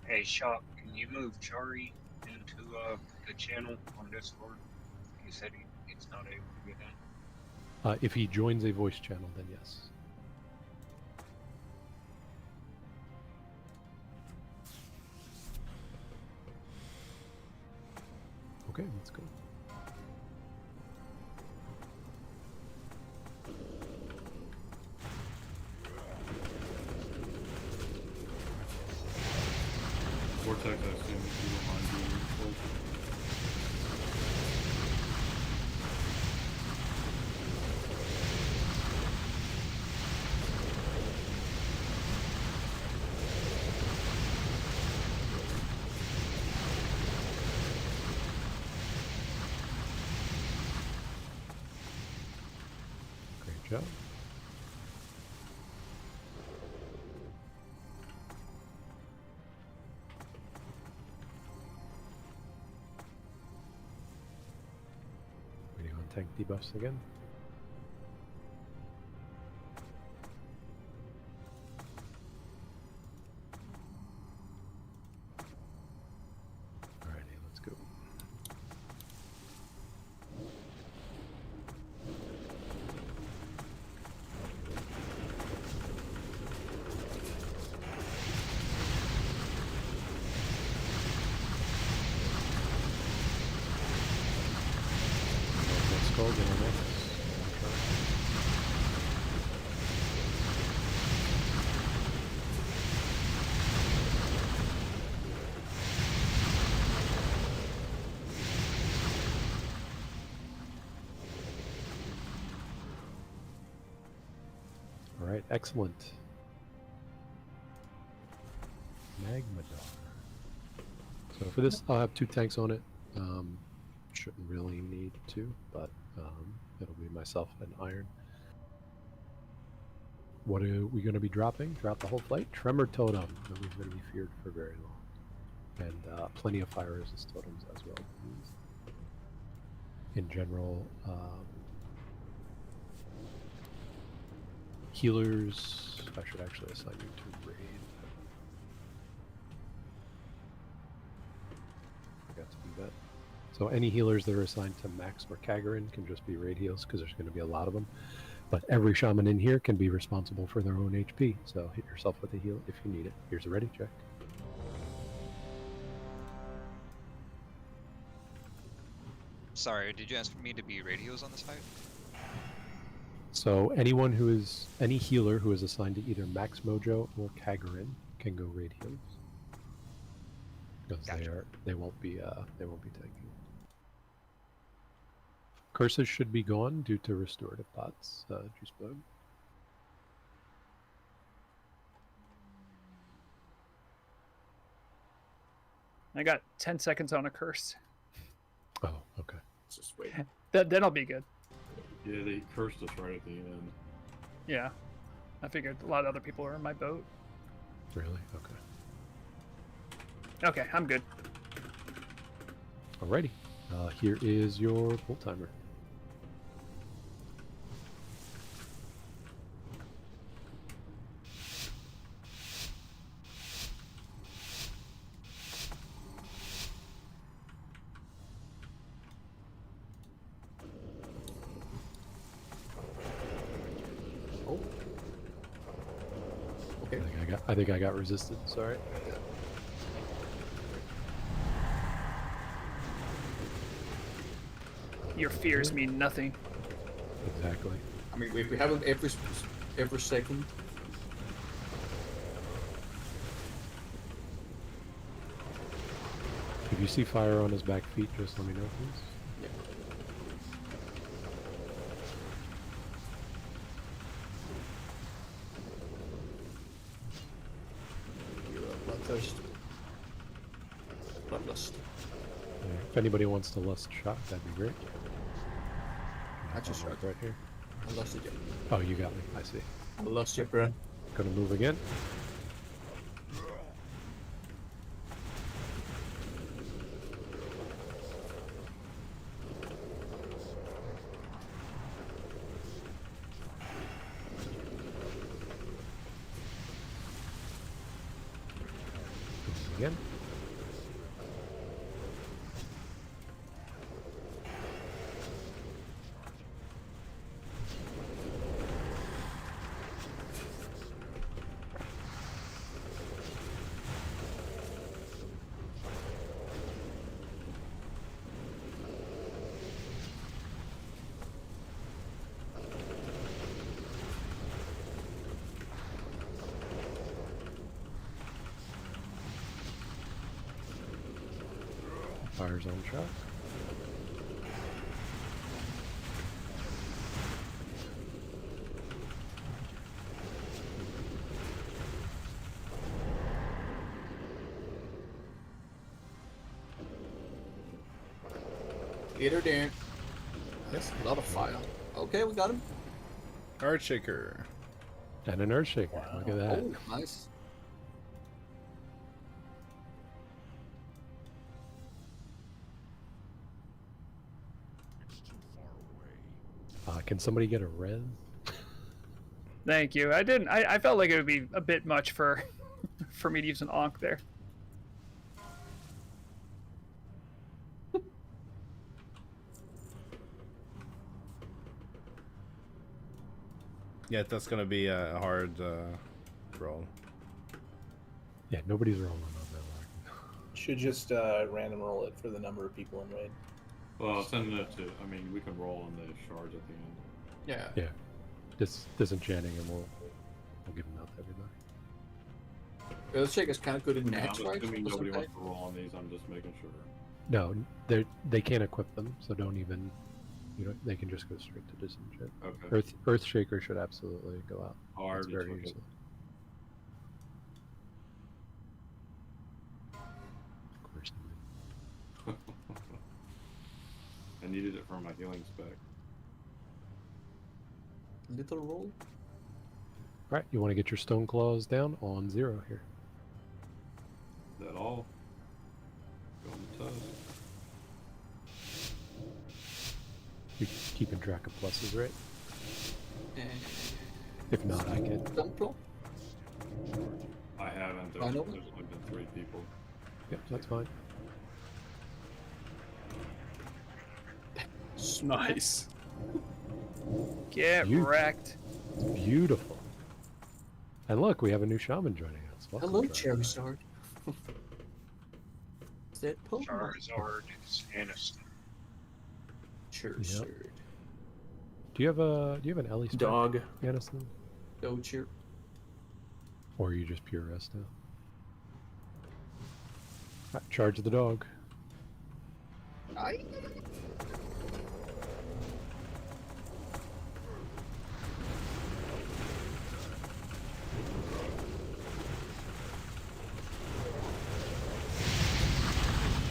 Hey, Shop, can you move Chari into the channel on Discord? He said it's not able to get in. If he joins a voice channel, then yes. Okay, let's go. Vortex, I assume, if you don't mind being full. Great job. Waiting on tank debuffs again. Alrighty, let's go. Let's go, get on this. All right, excellent. Magmadar. So for this, I'll have 2 tanks on it. Shouldn't really need to, but it'll be myself and Iron. What are we going to be dropping throughout the whole flight? Tremor Totem. Nobody's going to be feared for very long. And plenty of fire resist totems as well. In general, healers. I should actually assign you to raid. Forgot to do that. So any healers that are assigned to Max or Kagarin can just be raid heals because there's going to be a lot of them. But every shaman in here can be responsible for their own HP. So hit yourself with a heal if you need it. Here's a ready check. Sorry, did you ask for me to be radios on this fight? So anyone who is any healer who is assigned to either Max Mojo or Kagarin can go raid heals. Because Gotcha. they won't be tanking. Curses should be gone due to restorative pots, juice bug. I got 10 seconds on a curse. Oh, okay. Let's just wait. Then I'll be good. Yeah, they cursed us right at the end. Yeah. I figured a lot of other people are in my boat. Really? Okay. Okay, I'm good. Alrighty. Here is your full timer. I think I got resisted. Sorry. Your fears mean nothing. Exactly. I mean, if we have them every second. If you see fire on his back feet, just let me know, please. Yeah. You're bloodthirst. Bloodlust. Yeah, if anybody wants to lust shot, that'd be great. I just shot right here. I lost it, yeah. Oh, you got me. I see. I lost you, bro. Gonna move again. Again. Fire zone shot. Get her there. That's a lot of fire. Okay, we got him. Earthshaker. And an Earthshaker. Wow. Look at that. Oh, nice. Can somebody get a res? Thank you. I didn't. I felt like it would be a bit much for for me to use an Ankh there. Yeah, that's gonna be a hard roll. Yeah, nobody's rolling on that one. Should just random roll it for the number of people in raid. Well, send it to. I mean, we can roll on the shards at the end. Yeah. Yeah. Disenchanting, and we'll give them out to everybody. Earthshaker's kind of good in nats, I'm right? assuming nobody Okay. wants to roll on these. I'm just making sure. No, they can't equip them, so don't even. They can just go straight to disenchant. Okay. Earthshaker should absolutely go out. Oh, I already very took it. easily. Of course. I needed it for my healing spec. Little roll. All right, you want to get your stone claws down on 0 here. Is that all? Go on the tusk. You're keeping track of pluses, right? And If not, I can. Dumplo. I haven't. There's I know. only been 3 people. Yep, that's fine. Nice. Get wrecked. Beautiful. And look, we have a new shaman joining us. Welcome, Hello, Charizard. Charizard. Is that Pokemon? Charizard is Aniston. Charizard. Do you have an Ellie spec, Dog. Aniston? Dochier. Or are you just pure rest now? Right, charge the dog. Aye.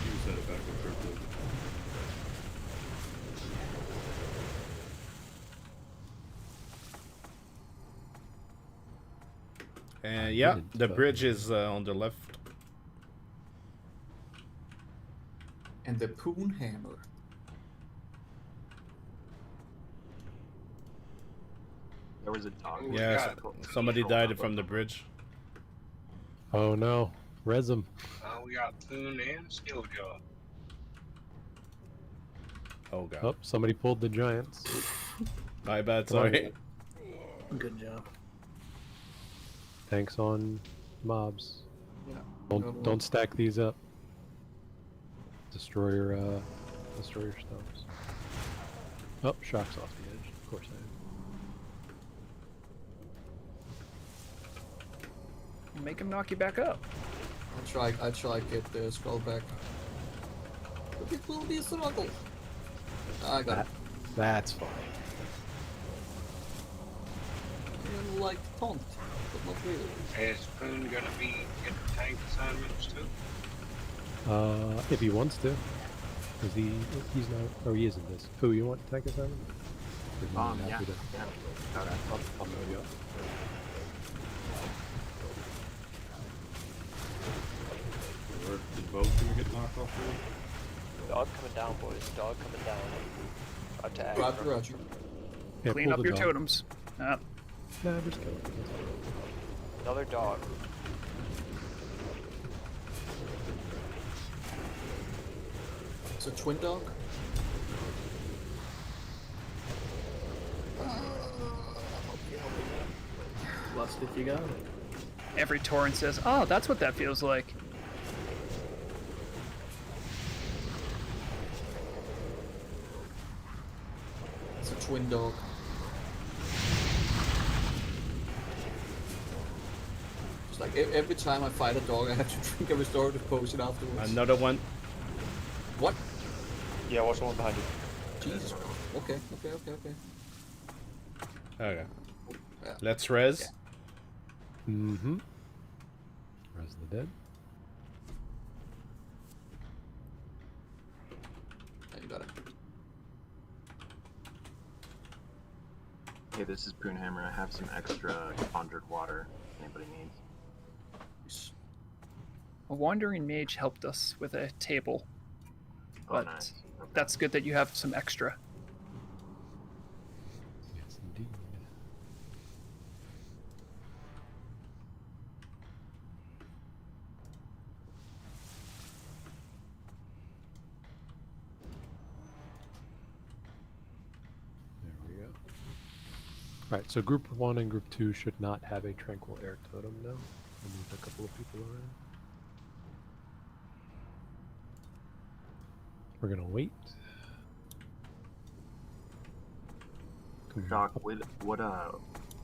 You said it back with Triple. Yeah, the bridge is on the left. And the Poon Hammer. There was a dog. Yeah, somebody died from the bridge. Oh no, res him. We got Poon and Steeljaw. Oh god. Oh, somebody pulled the giants. My bad, Come on. sorry. Good job. tanks on mobs. Yeah. Don't stack these up. Destroy your stones. Oh, shock's off the edge. Of course I am. Make him knock you back up. I try get the skull back. But it will be a struggle. I got it. That's fine. And like taunt, but not really. Is Poon gonna be getting tank assignments too? If he wants to. Cause he's not, or he is in this. Who, you want tank assignment? Or you Yeah. happy to- Yeah. Alright, I'll move you up. Did both of you get knocked off there? Dog coming down, boys. Dog coming down. Attack. Roger. Yeah, Clean pull up the your dog. totems. Nah, just kill it. Another dog. It's a twin dog. Lust if you got it. Every torrent says, "Oh, that's what that feels like." It's a twin dog. It's like every time I fight a dog, I have to drink a restorative potion afterwards. Another one. What? Yeah, watch the one behind you. Jesus. Okay. Okay. Yeah. Let's res. Yeah. Mm-hmm. Res the dead. Yeah, you got it. Hey, this is Poonhammer. I have some extra conjured water. Anybody needs? A wandering mage helped us with a table, Oh, but nice. Okay. that's good that you have some extra. Yes, indeed. There we go. Alright, so group 1 and group 2 should not have a tranquil air totem now. I moved a couple of people around. We're gonna wait. Doc,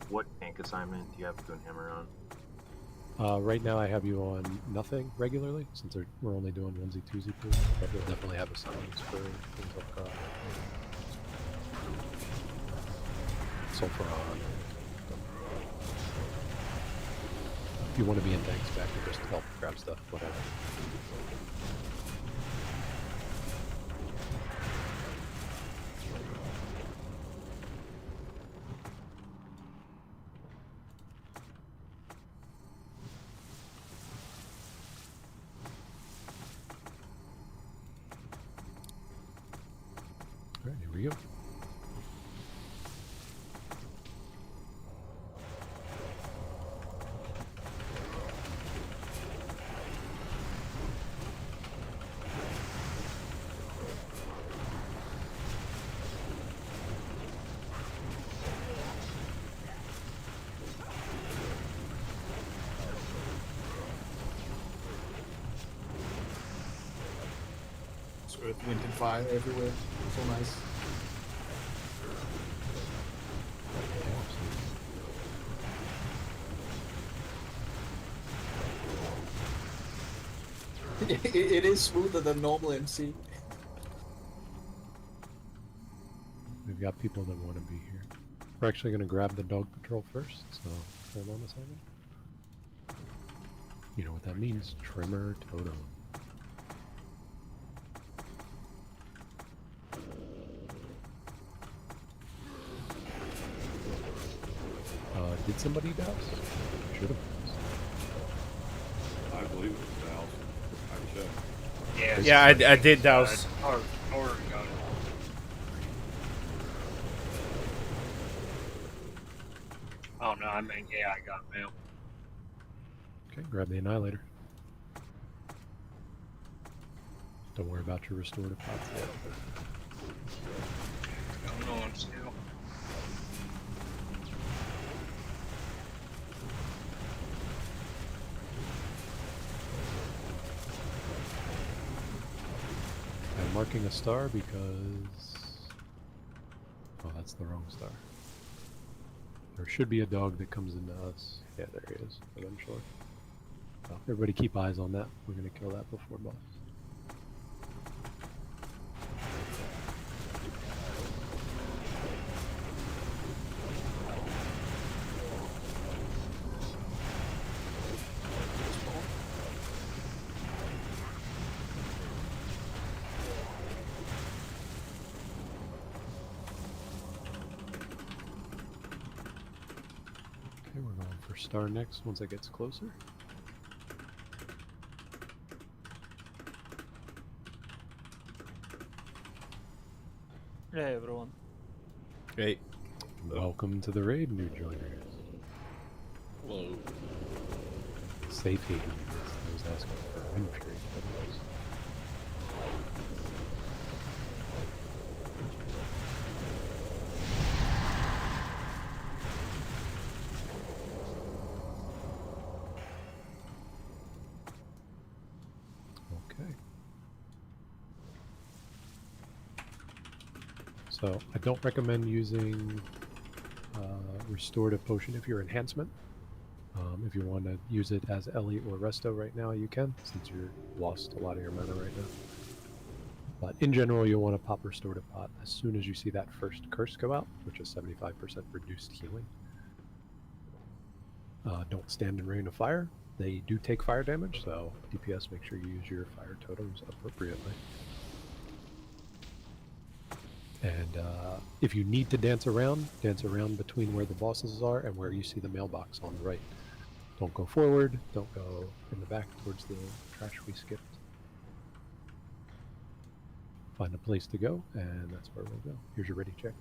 what tank assignment do you have Poonhammer on? Right now I have you on nothing regularly, since we're only doing onesie twosie pools, but we'll definitely have assignments for things like Sulfuron. If you want to be in tanks back and just help grab stuff, whatever. Alright, here we go. It's earth, wind, and fire everywhere. So nice. It is smoother than normal MC. We've got people that want to be here. We're actually going to grab the dog patrol first, so hold on a second. You know what that means. Trimmer totem. Did somebody douse? Should have. I believe it was Dallas. I checked. Yeah, Yeah, I did douse. Or got it. Oh no, I mean, yeah, I got mail. Okay, grab the annihilator. Don't worry about your restorative pots yet. Going on still. marking a star because... Oh, that's the wrong star. There should be a dog that comes into us. Yeah, there he is, eventually. So everybody keep eyes on that. We're going to kill that before boss. Okay, we're going for star next once it gets closer. Hey everyone. Hey. Welcome to the raid, new joiners. Hello. Safe haven. I was asking for wind fury. Okay. So I don't recommend using restorative potion if you're enhancement. If you want to use it as Ellie or Resto right now, you can, since you're lost a lot of your mana right now. But in general, you'll want to pop restorative pot as soon as you see that first curse go out, which is 75% reduced healing. Don't stand in rain of fire. They do take fire damage, so DPS, make sure you use your fire totems appropriately. And if you need to dance around between where the bosses are and where you see the mailbox on the right. Don't go forward, don't go in the back towards the trash we skipped. Find a place to go, and that's where we'll go. Here's your ready check.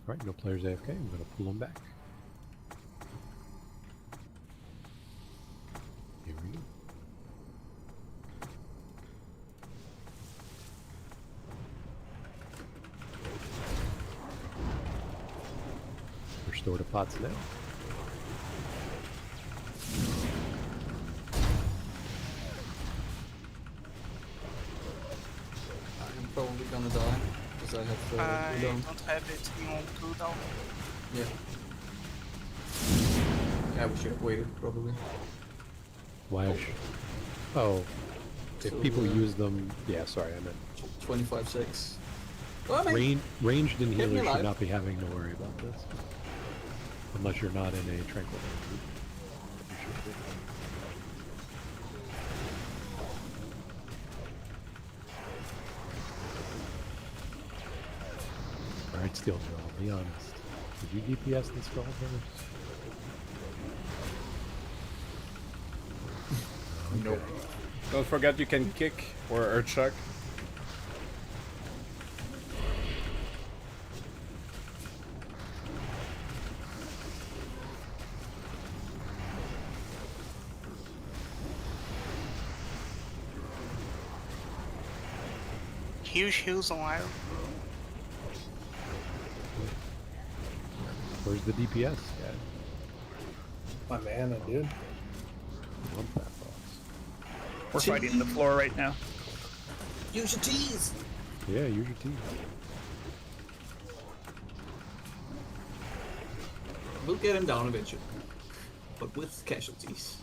Alright, no players AFK. I'm going to pull them back. Here we go. Restore to pots now. I'm probably gonna die. I have I don't have it on cooldown. Yeah. Yeah, we should have waited, probably. Why? Oh, if So, people use them... Yeah, sorry, I meant... 25-6. Well, I mean, Ranged and kept me healers should alive. not be having to worry about this. Unless you're not in a tranquil range. You should be. Alright, Steel Jaw, be honest. Did you DPS this spell first? Nope. Don't forget you can kick or Earthshock. Huge heals on Wild. Where's the DPS, guys? My mana, dude. I want that boss. We're fighting the floor right now. Use your T's! Yeah, use your team. We'll get him down eventually. But with casualties.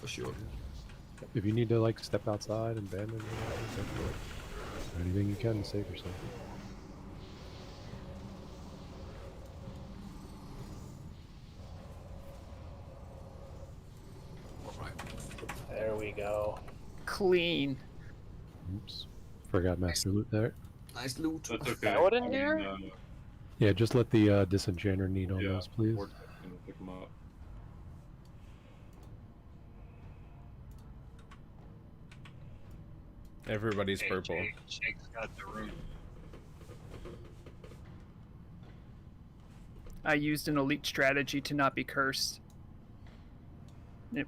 For sure. If you need to like step outside and bandage or whatever, anything you can to save yourself. There we go. Clean. Oops. Forgot master loot there. Nice loot. That's okay. What in here? Yeah, just let the disenchanter need on those, please. We're gonna pick them up. Everybody's purple. Jake's got the room. I used an elite strategy to not be cursed.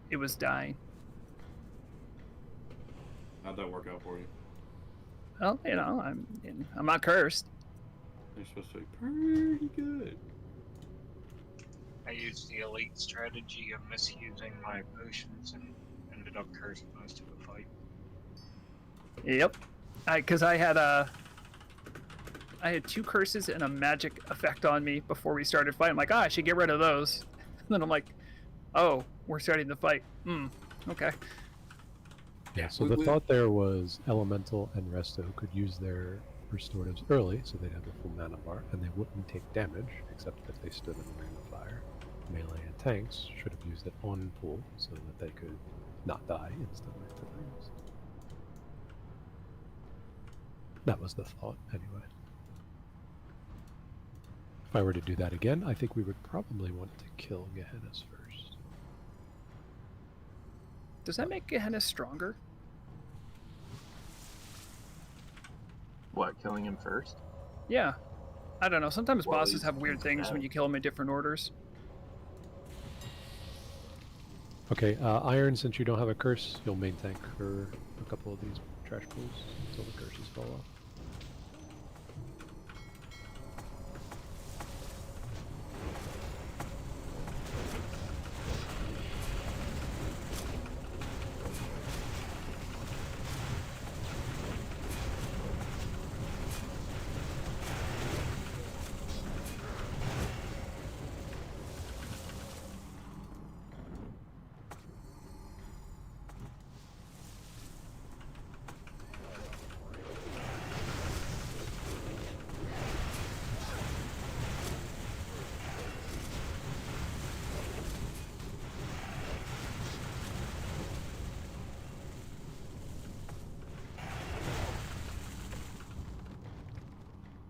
It was dying. How'd that work out for you? Well, I'm not cursed. You're supposed to be pretty good. I used the elite strategy of misusing my potions and ended up cursed most of the fight. Yep. Because I had 2 curses and a magic effect on me before we started fighting. I'm like, I should get rid of those. And then I'm like, oh, we're starting the fight. Okay. Yeah, so the thought there was Elemental and Resto could use their restoratives early, so they'd have a full mana bar, and they wouldn't take damage, except if they stood in the ring of fire. Melee and tanks should have used it on pool, so that they could not die instantly to things. That was the thought, anyway. If I were to do that again, I think we would probably want to kill Gehenna's first. Does that make Gehenna stronger? What, killing him first? Yeah. I don't know. Sometimes Well, bosses he's- have weird he's things bad. when you kill them in different orders. Okay, Iron, since you don't have a curse, you'll main tank for a couple of these trash pools until the curses fall off.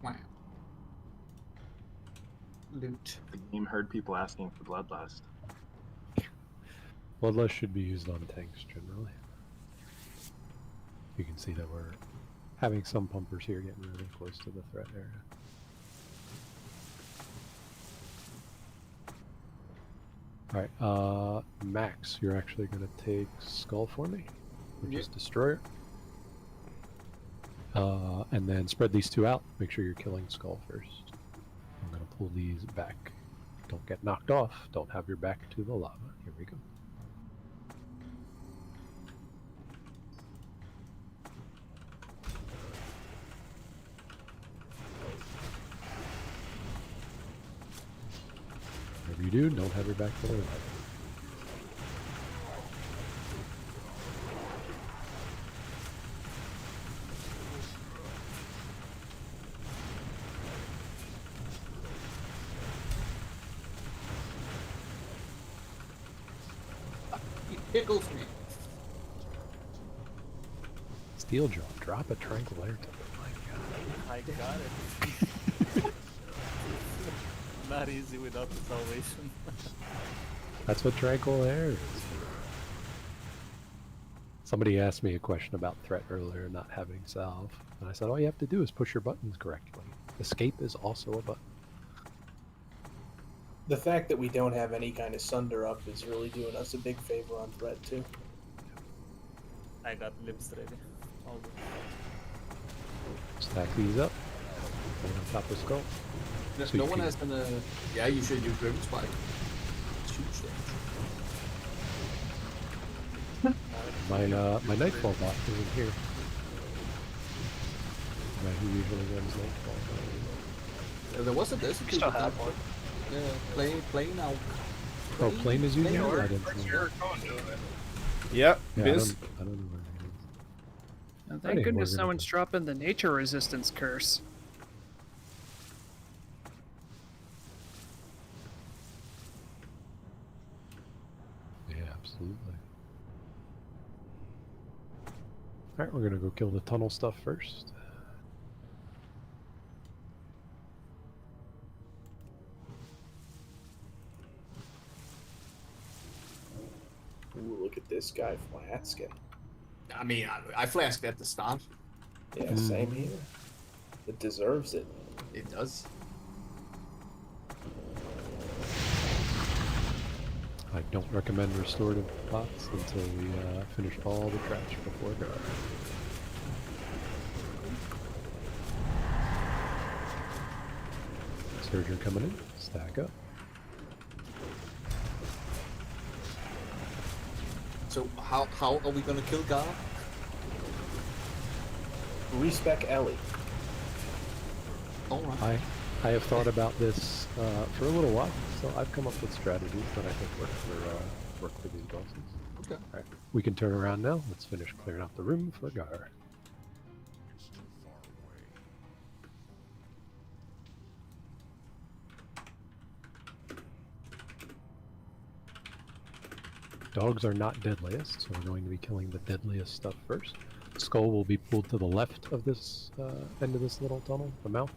Wow. Loot. The game heard people asking for Bloodlust. Bloodlust should be used on tanks generally. You can see that we're having some pumpers here getting really close to the threat area. Alright, Max, you're actually going to take Skull for me, which is Destroyer. And then spread these 2 out. Make sure you're killing Skull first. I'm going to pull these back. Don't get knocked off. Don't have your back to the lava. Here we go. Whatever you do, don't have your back to the lava. He pickles me. Steel Jaw, drop a tranquil air temple. I got it. Not easy without the salvation. That's what tranquil air is. Somebody asked me a question about threat earlier, not having salve, and I said all you have to do is push your buttons correctly. Escape is also a button. The fact that we don't have any kind of Sunder up is really doing us a big favor on threat too. I got lips ready. All good. Stack these up. Put on top of Skull. No, So no you one can- has an. Yeah, you should use Driven Spike. It's huge damage. My Nightfall bot isn't here. The guy who usually runs Nightfall. There was a desert. We still have one. Yeah, play now. Oh, Plane is using it? Or I didn't see your that. conduit. Yep, Yeah, I Vince. don't know where it is. And I thank think goodness we're no gonna one's dropping the nature resistance curse. Yeah, absolutely. Alright, we're gonna go kill the tunnel stuff first. Ooh, look at this guy flasking. I mean, I flasked at the start. Yeah, same here. It deserves it. It does. Don't recommend restorative pots until we finish all the trash before dark. Surgeon coming in. Stack up. So how are we gonna kill Gar? Respec Ellie. Alright. I have thought about this for a little while, so I've come up with strategies that I think work for these bosses. Okay. Alright, we can turn around now. Let's finish clearing out the room for Gar. Dogs are not deadliest, so we're going to be killing the deadliest stuff first. Skull will be pulled to the left of this end of this little tunnel, the mouth.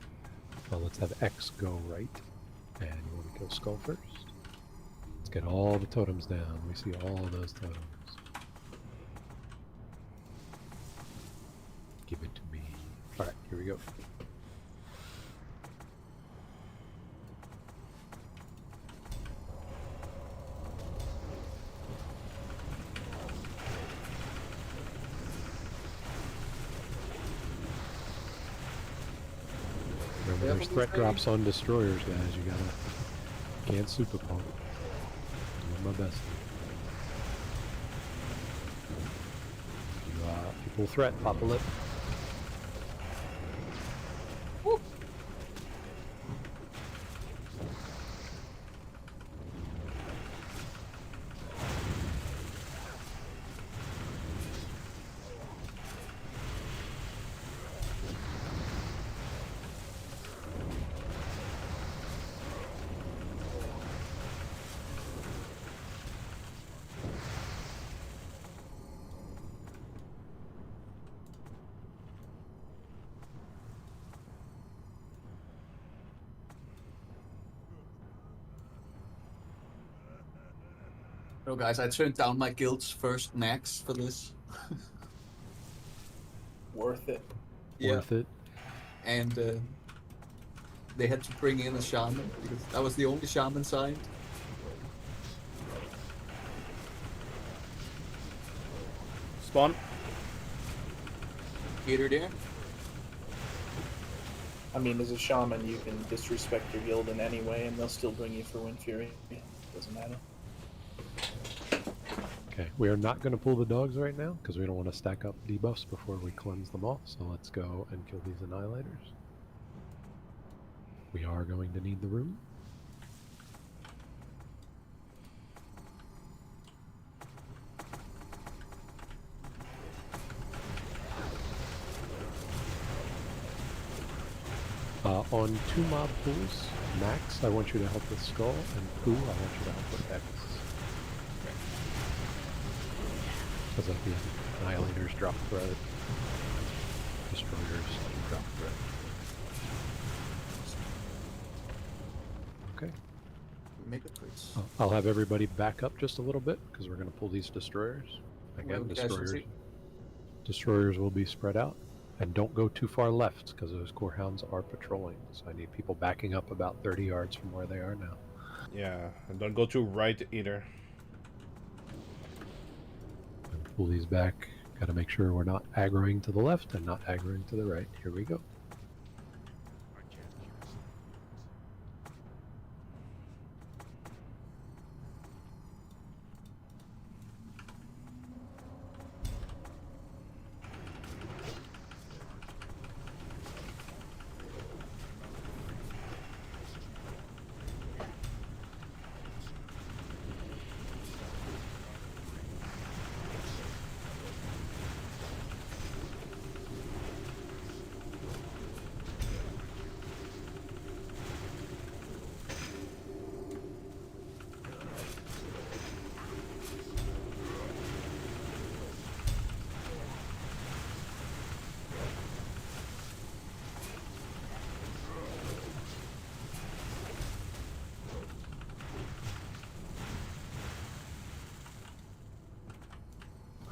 So let's have X go right, and you want to kill Skull first. Let's get all the totems down. We see all of those totems. Give it to me. Alright, here we go. Remember, there's threat drops on destroyers, guys. You can't super pump. I'm doing my best. If you pull threat, pop a lip. No, guys, I turned down my guild's first max for this. Worth it. Yeah. Worth it. And they had to bring in a shaman because that was the only shaman signed. Spawn. Peter there. I mean, as a shaman, you can disrespect your guild in any way, and they'll still bring you for Wind Fury. Doesn't matter. Okay, we are not going to pull the dogs right now because we don't want to stack up debuffs before we cleanse them all. So let's go and kill these annihilators. We are going to need the room. On 2 mob pools, Max, I want you to help with Skull, and Pooh, I want you to help with X. Because like the Annihilators drop threat, Destroyers drop threat. Okay. Make it please. I'll have everybody back up just a little bit, because we're going to pull these Destroyers. Again, Destroyers will be spread out. And don't go too far left, because those core hounds are patrolling. So I need people backing up about 30 yards from where they are now. Yeah, and don't go too right either. And pull these back. Got to make sure we're not aggroing to the left and not aggroing to the right. Here we go.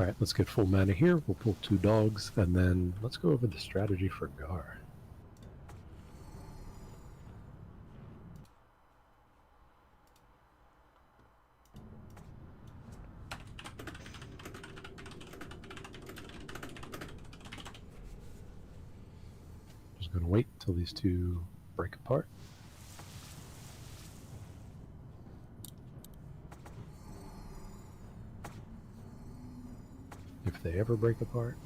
Alright, let's get full mana here. We'll pull 2 dogs, and then let's go over the strategy for Gar. I'm going to wait until these two break apart. If they ever break apart.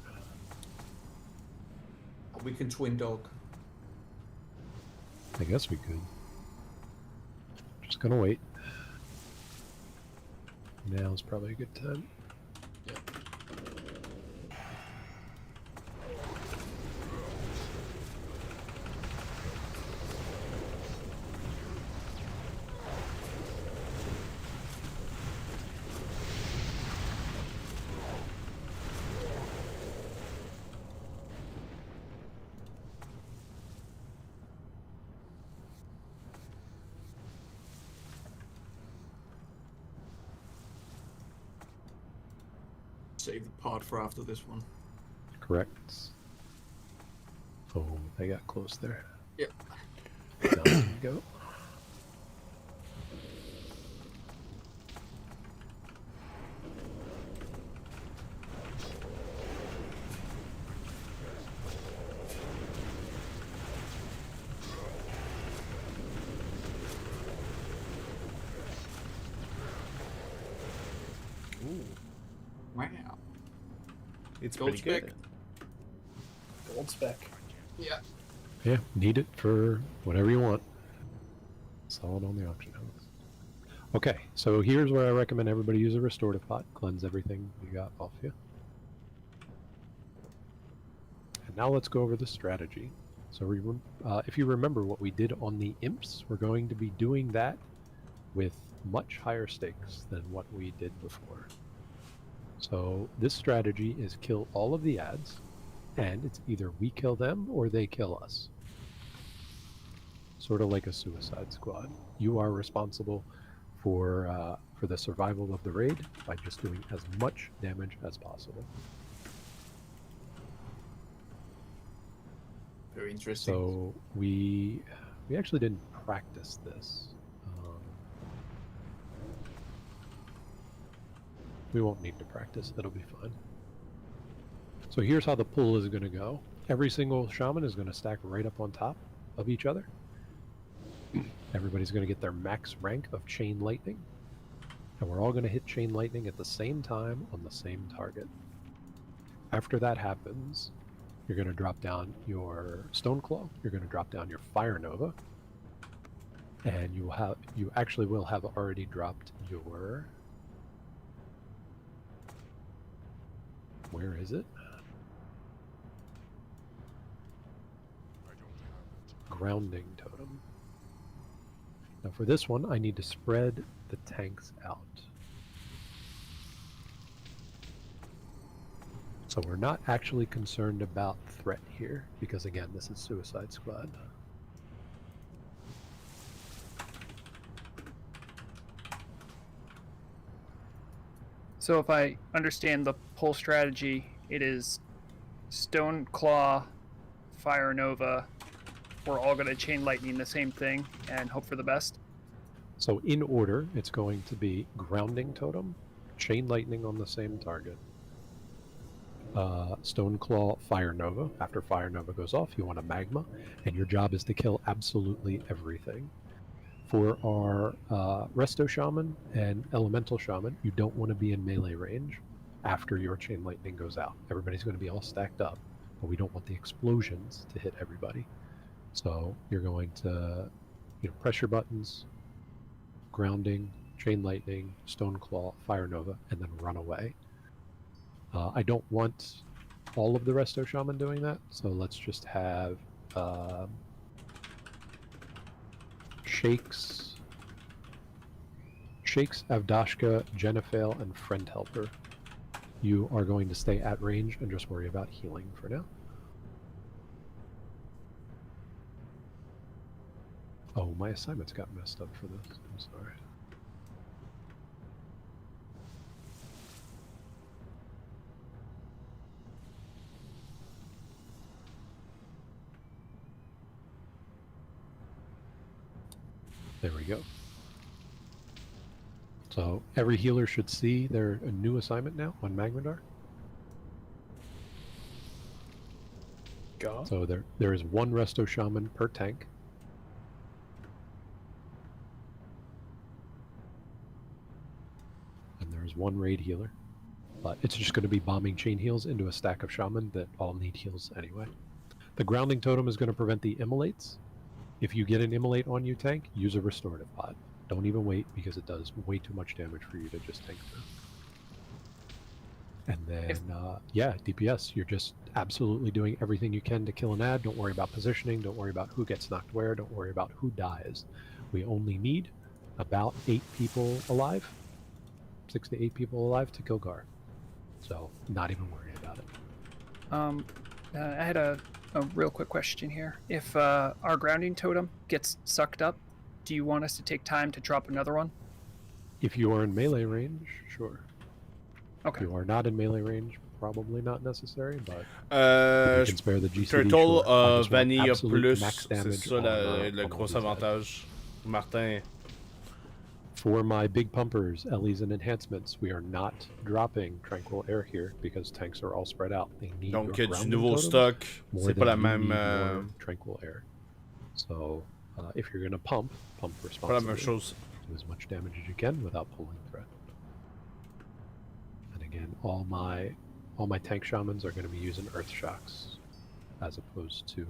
We can twin dog. I guess we could. Just gonna wait. Now's probably a good time. Yeah. Save the part for after this one. Correct. Oh, they got close there. Yep. Now we can go. Wow. It's Gold pretty good. Gold spec. Yeah. Yeah, need it for whatever you want. Solid on the auction house. Okay, so here's where I recommend everybody use a restorative pot. Cleanse everything you got off you. And now let's go over the strategy. So if you remember what we did on the imps, we're going to be doing that with much higher stakes than what we did before. So this strategy is kill all of the ads, and it's either we kill them or they kill us. Sort of like a suicide squad. You are responsible for the survival of the raid by just doing as much damage as possible. Very interesting. So we actually didn't practice this. We won't need to practice, that'll be fine. So here's how the pull is going to go. Every single shaman is going to stack right up on top of each other. Everybody's going to get their max rank of chain lightning. And we're all going to hit chain lightning at the same time on the same target. After that happens, you're going to drop down your Stone Claw, you're going to drop down your Fire Nova, and you actually will have already dropped your... Where is it? Grounding totem. Now for this one, I need to spread the tanks out. So we're not actually concerned about threat here, because again, this is Suicide Squad. So if I understand the pull strategy, it is Stone Claw, Fire Nova. We're all going to chain lightning the same thing and hope for the best. So in order, it's going to be Grounding Totem, Chain Lightning on the same target, Stone Claw, Fire Nova. After Fire Nova goes off, you want a Magma, and your job is to kill absolutely everything. For our Resto Shaman and Elemental Shaman, you don't want to be in melee range after your Chain Lightning goes out. Everybody's going to be all stacked up, but we don't want the explosions to hit everybody. So you're going to, press your buttons, Grounding, Chain Lightning, Stone Claw, Fire Nova, and then run away. I don't want all of the Resto Shaman doing that, so let's just have Shakes, Avdashka, Jennifer, and Friend Helper. You are going to stay at range and just worry about healing for now. Oh, my assignments got messed up for this. I'm sorry. There we go. So every healer should see their a new assignment now on Magmadar. God. So there is one Resto Shaman per tank. And there is one raid healer. But it's just going to be bombing chain heals into a stack of Shaman that all need heals anyway. The grounding totem is going to prevent the immolates. If you get an immolate on you, tank, use a restorative pod. Don't even wait, because it does way too much damage for you to just tank through. And then, yeah, DPS, you're just absolutely doing everything you can to kill an ad. Don't worry about positioning. Don't worry about who gets knocked where. Don't worry about who dies. We only need about 8 people alive, 6 to 8 people alive to kill Gar. So, not even worrying about it. I had a real quick question here. If our grounding totem gets sucked up, do you want us to take time to drop another one? If you are in melee range, sure. Okay. If you are not in melee range, probably not necessary, but Euh, you can spare the GCD, Turtle sure. I a just want vanille absolute plus, max c'est damage ça on, le on gros all these guys. avantage. Martin. For my big pumpers, Ellies, and enhancements, we are not dropping Tranquil Air here because tanks are all spread out. They need Donc your du grounding nouveau totems stock, more c'est pas than la you même. need your Tranquil Air. So, if you're going to pump Pas la même responsibly. chose. Do as much damage as you can without pulling threat. And again, all my tank shamans are going to be using earth shocks, as opposed to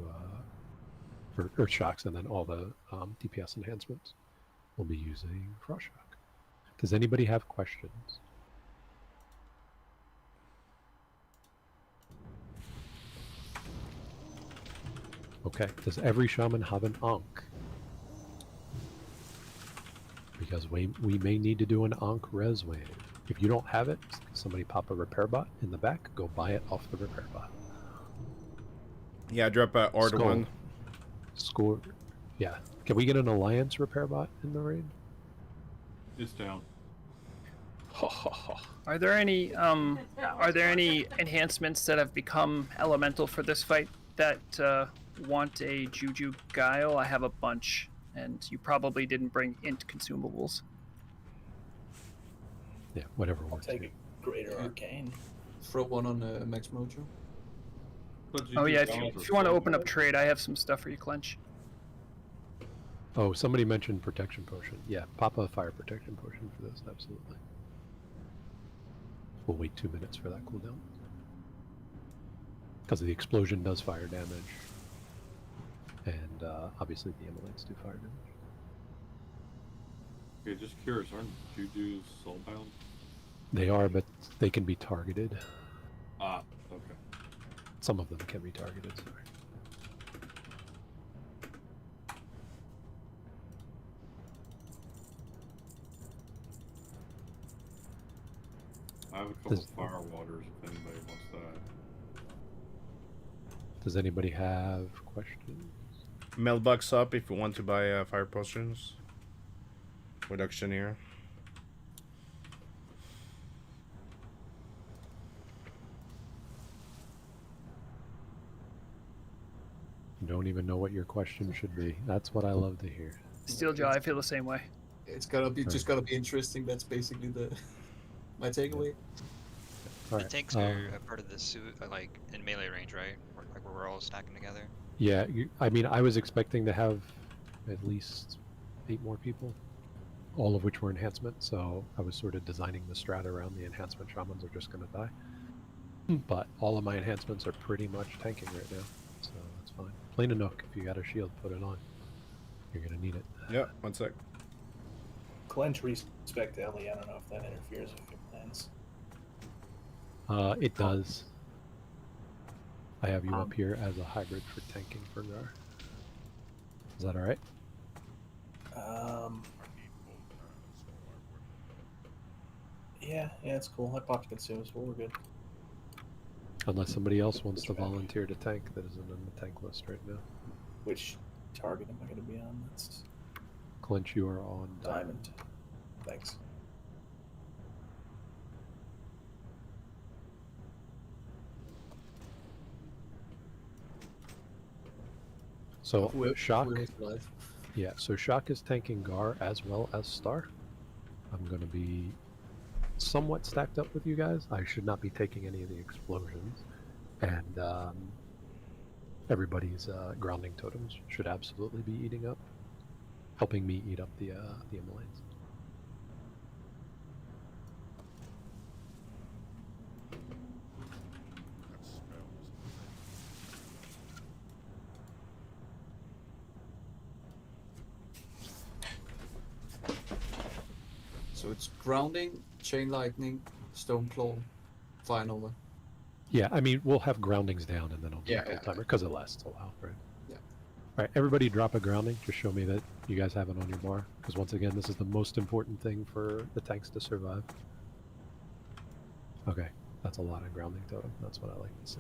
for earth shocks, and then all the DPS enhancements will be using frost shock. Does anybody have questions? Okay. Does every shaman have an Ankh? Because we may need to do an Ankh res wave. If you don't have it, somebody pop a repair bot in the back. Go buy it off the repair bot. Yeah, drop a order one. Score. Yeah. Can we get an alliance repair bot in the raid? It's down. Are there any enhancements that have become elemental for this fight that want a Juju Guile? I have a bunch, and you probably didn't bring int consumables. Yeah, whatever I'll works. take a greater arcane. Throw one on Max Mojo. Oh yeah, if you want to open up trade, I have some stuff for you, Clench. Oh, somebody mentioned protection potion. Yeah, pop a fire protection potion for this, absolutely. We'll wait 2 minutes for that cooldown. Because the explosion does fire damage. And obviously the immolates do fire damage. Okay, just curious, aren't Juju's soulbound? They are, but they can be targeted. Ah, okay. Some of them can be targeted, sorry. I have a couple fire waters if anybody wants that. Does anybody have questions? Mailbox up if you want to buy fire potions. With auctioneer. Don't even know what your question should be. That's what I love to hear. Steeljaw, I feel the same way. It's gotta be just gotta be interesting. That's basically my takeaway. All The right. tanks are a part of the suit, like in melee range, right? Like where we're all stacking together. Yeah, I mean, I was expecting to have at least 8 more people, all of which were enhancement, so I was sort of designing the strat around the enhancement shamans are just going to die. But all of my enhancements are pretty much tanking right now, so that's fine. Plain a Nook, if you got a shield, put it on. You're going to need it. Yeah, 1 sec. Clench respect Ellie. I don't know if that interferes with your plans. It does. I have you up here as a hybrid for tanking for Gar. Is that alright? Yeah, it's cool. I popped consumes, but we're good. Unless somebody else wants to volunteer to tank that isn't on the tank list right now. Which target am I going to be on? That's Clench, you are on Diamond. Thanks. So Shock, Live. yeah. So Shock is tanking Gar as well as Star. I'm going to be somewhat stacked up with you guys. I should not be taking any of the explosions, and everybody's grounding totems should absolutely be helping me eat up the immolates. So it's grounding, chain lightning, stone claw, fire nova. Yeah, I mean, we'll have groundings down and then I'll do Yeah, a full yeah. timer because it lasts a while, right? Yeah. All right, everybody drop a grounding. Just show me that you guys have it on your bar. Because once again, this is the most important thing for the tanks to survive. Okay, that's a lot of grounding totem. That's what I like to see.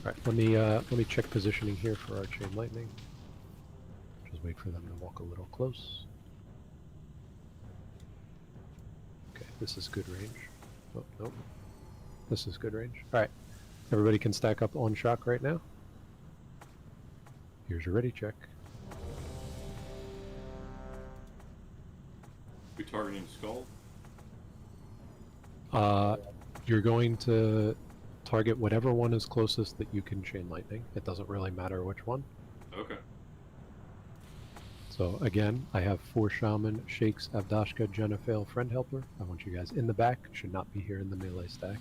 All right, let me check positioning here for our chain lightning. Just wait for them to walk a little close. Okay, this is good range. Oh, nope. This is good range. All right, everybody can stack up on shock right now. Here's your ready check. We targeting skull? You're going to target whatever one is closest that you can chain lightning. It doesn't really matter which one. Okay. So again, I have 4 Shaman, Shakes, Avdashka, Jennifer, Friend Helper. I want you guys in the back. Should not be here in the melee stack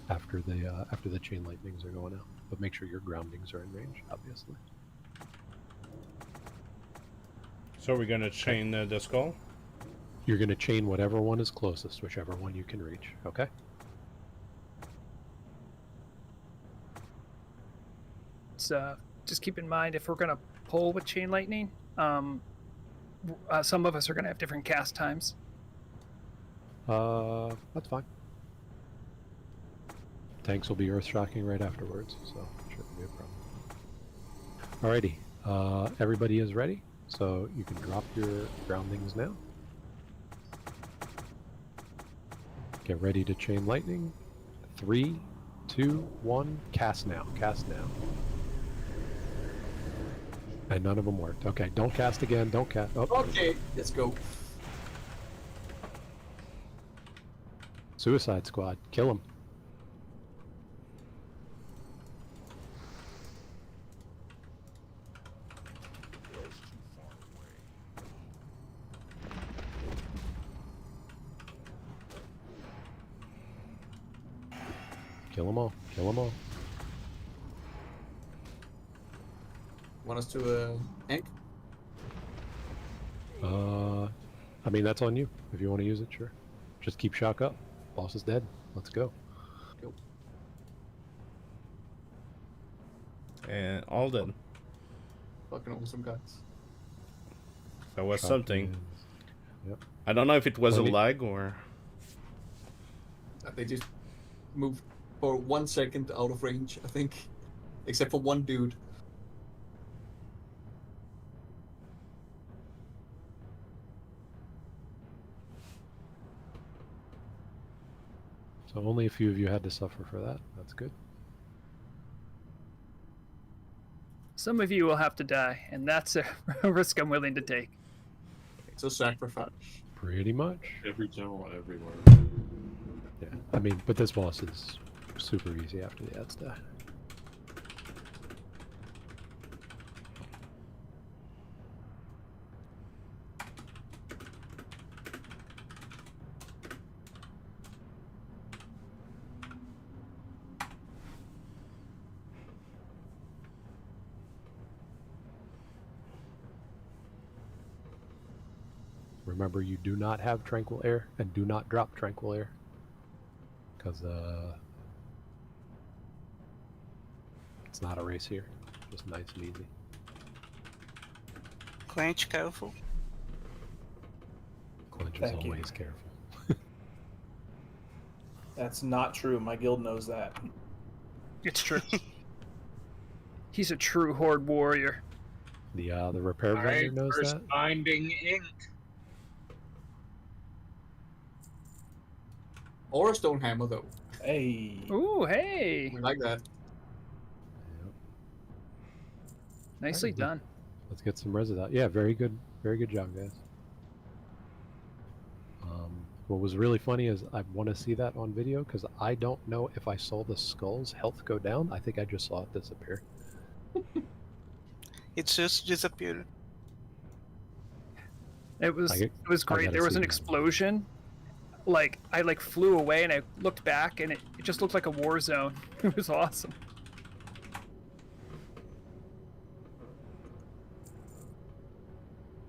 after the chain lightnings are going out. But make sure your groundings are in range, obviously. So we're gonna chain the skull? You're going to chain whatever one is closest, whichever one you can reach, okay? So just keep in mind, if we're going to pull with chain lightning, some of us are going to have different cast times. That's fine. Tanks will be earth shocking right afterwards, so it shouldn't be a problem. Alrighty, everybody is ready, so you can drop your groundings now. Get ready to chain lightning. 3, 2, 1, cast now, cast now. And none of them worked. Okay, don't cast again, don't cast. Oh. Okay, let's go. Suicide Squad, kill him. Kill them all, kill them all. Want us to ink? I mean, that's on you. If you want to use it, sure. Just keep shock up. Boss is dead. Let's go. Go. And all done. Fucking awesome, guys. That was Shock something. is- Yep. I don't know if it was Let a me- lag or... They just moved for 1 second out of range, I think. Except for one dude. So only a few of you had to suffer for that. That's good. Some of you will have to die, and that's a risk I'm willing to take. It's a sacrifice. Pretty much. Every general everywhere. Yeah. I mean, but this boss is super easy after the ad stack. Remember, you do not have Tranquil Air, and do not drop Tranquil Air. Because, it's not a race here. Just nice and easy. Clench careful. Clinch is Thank you. always careful. That's not true. My guild knows that. It's true. He's a true horde warrior. The repair vendor Alright, knows first that. binding ink. Or a stone hammer, though. Hey. Ooh, hey. We like that. Nicely done. Let's get some reses out. Yeah, very good job, guys. What was really funny is I want to see that on video because I don't know if I saw the skull's health go down. I think I just saw it disappear. It just disappeared. It was I great. gotta There was see an that. explosion. Like I flew away and I looked back and it just looked like a war zone. It was awesome.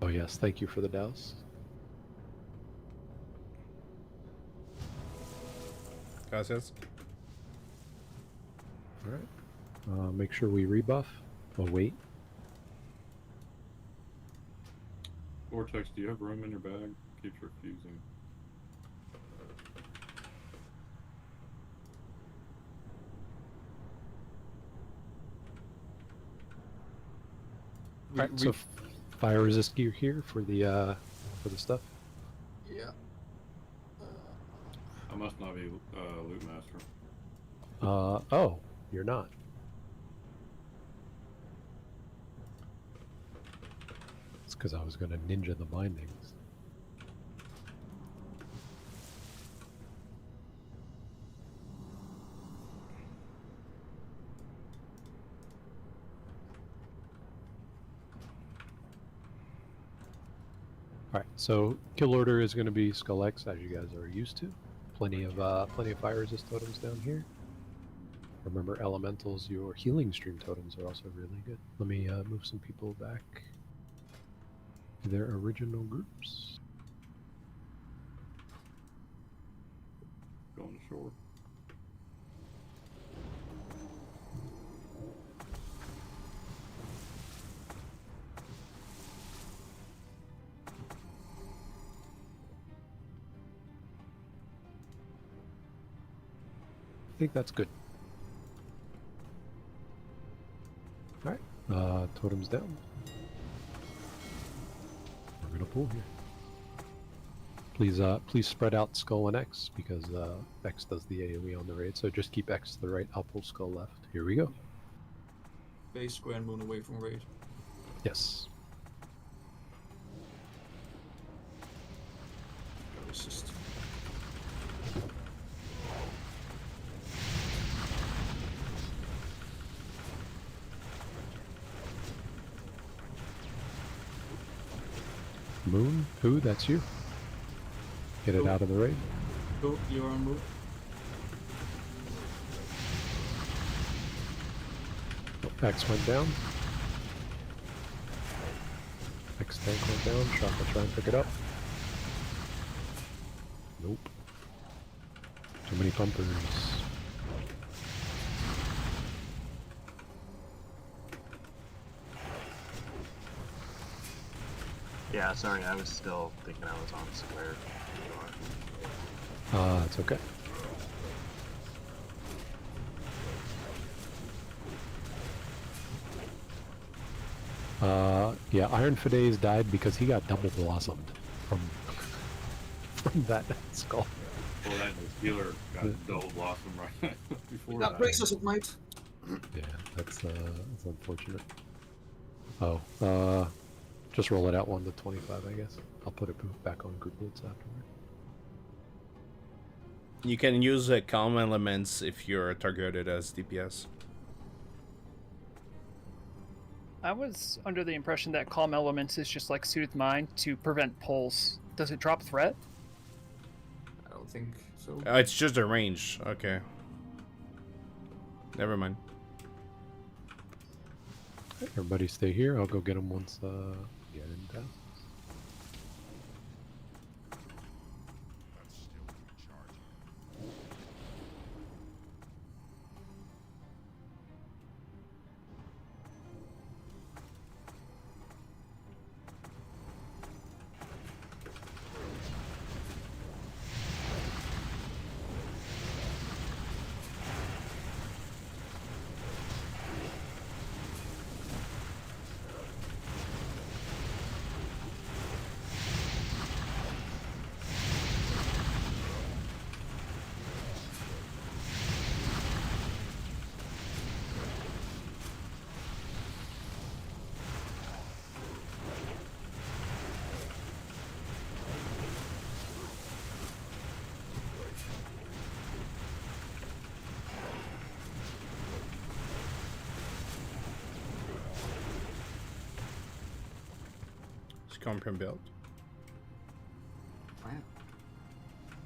Oh yes, thank you for the douse. Gracias. All right. Make sure we rebuff. Oh wait. Vortex, do you have room in your bag? Keeps refusing. All right. So fire resist gear here for the stuff. Yeah. I must not be loot master. Oh, you're not. It's because I was going to ninja the bindings. Alright, so kill order is going to be Skull X, as you guys are used to. Plenty of fire resist totems down here. Remember, elementals, your healing stream totems are also really good. Let me move some people back to their original groups. Going short. I think that's good. Alright, totems down. We're gonna pull here. Please spread out Skull and X, because X does the AoE on the raid, so just keep X to the right, I'll pull Skull left. Here we go. Base Grand Moon away from raid. Yes. Resist. Moon? Who? That's you. Get it out of the raid. Go, you're on move. Oh, X went down. X tank went down. Shock will try and pick it up. Nope. Too many pumpers. Yeah, sorry, I was still thinking I was on square. It's okay. Yeah, Iron Fides died because he got double blossomed from that skull. Well, that healer got double blossom right before That breaks us at night. Yeah, that's unfortunate. Oh, just roll it out 1 to 25, I guess. I'll put it back on group loots afterward. You can use calm elements if you're targeted as DPS. I was under the impression that Calm Elements is just like Soothe Mind to prevent pulls. Does it drop threat? I don't think so. It's just a range. Okay. Never mind. Everybody stay here. I'll go get him once get him down. confirm build. Wow.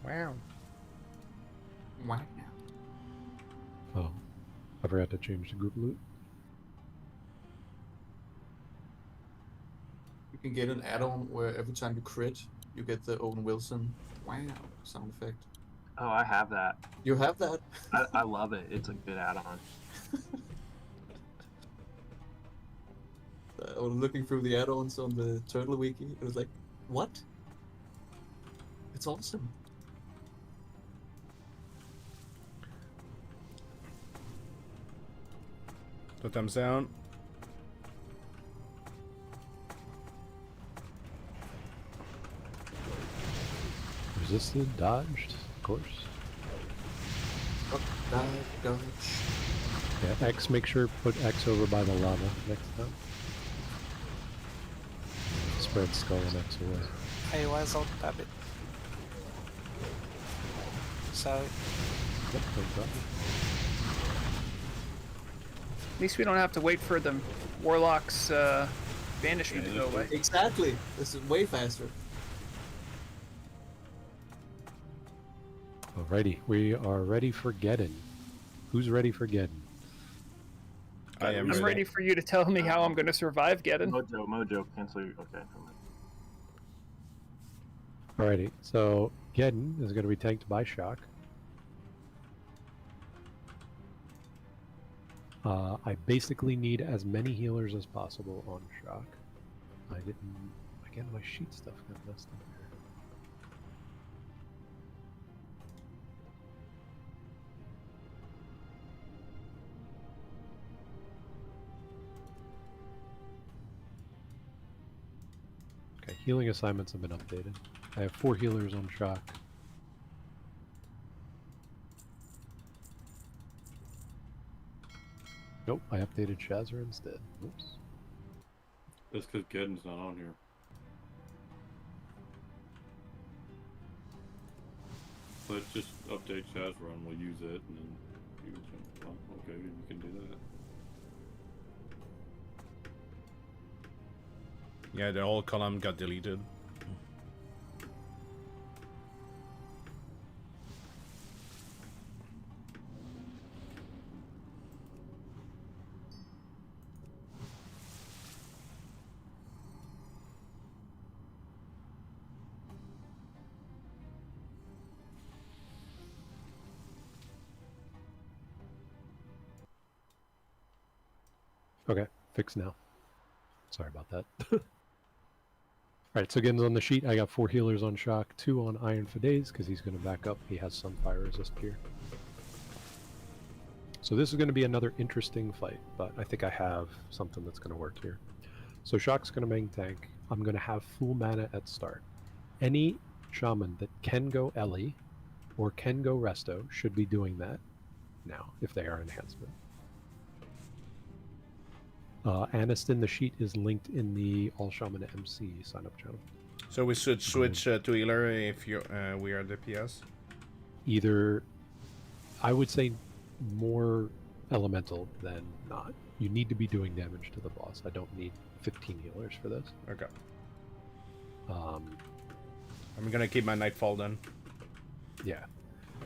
Wow. Wow. Oh, I forgot to change the group loot. You can get an add-on where every time you crit, you get the Owen Wilson wow sound effect. Oh, I have that. You have that? I love it. It's a good add-on. I was looking through the add-ons on the Turtle Wiki. It was like, what? It's awesome. Two thumbs down. Resisted, dodged, of course. Dodge. Yeah, X, make sure put X over by the lava next time. Spread skull and X away. I was out a bit. Sorry. Yep, no problem. At least we don't have to wait for the Warlock's banishment to go away. Exactly. This is way faster. Alrighty, we are ready for Geddon. Who's ready for Geddon? I am I'm ready for you to tell me how I'm going to survive Geddon. Mojo, cancel your... Okay, Alrighty, so Geddon is going to be tanked by Shock. I basically need as many healers as possible on Shock. Again, my sheet stuff got messed up here. Okay, healing assignments have been updated. I have 4 healers on Shock. Nope, I updated Shazza instead. Oops. That's because Geddon's not on here. But just update Shazza and we'll use it, and then you can, oh, okay, you can do that. Yeah, the whole column got deleted. Okay, fixed now. Sorry about that. Alright, so getting on the sheet, I got 4 healers on Shock, 2 on Iron for Days, because he's going to back up. He has some fire resist here. So this is going to be another interesting fight, but I think I have something that's going to work here. So Shock's going to main tank. I'm going to have full mana at start. Any Shaman that can go Ellie or can go Resto should be doing that now, if they are enhancement. Aniston, the sheet is linked in the All Shaman MC sign-up channel. So we should switch to healer if you we are DPS? Either, I would say more elemental than not. You need to be doing damage to the boss. I don't need 15 healers for this. Okay. I'm gonna keep my Nightfall then. Yeah.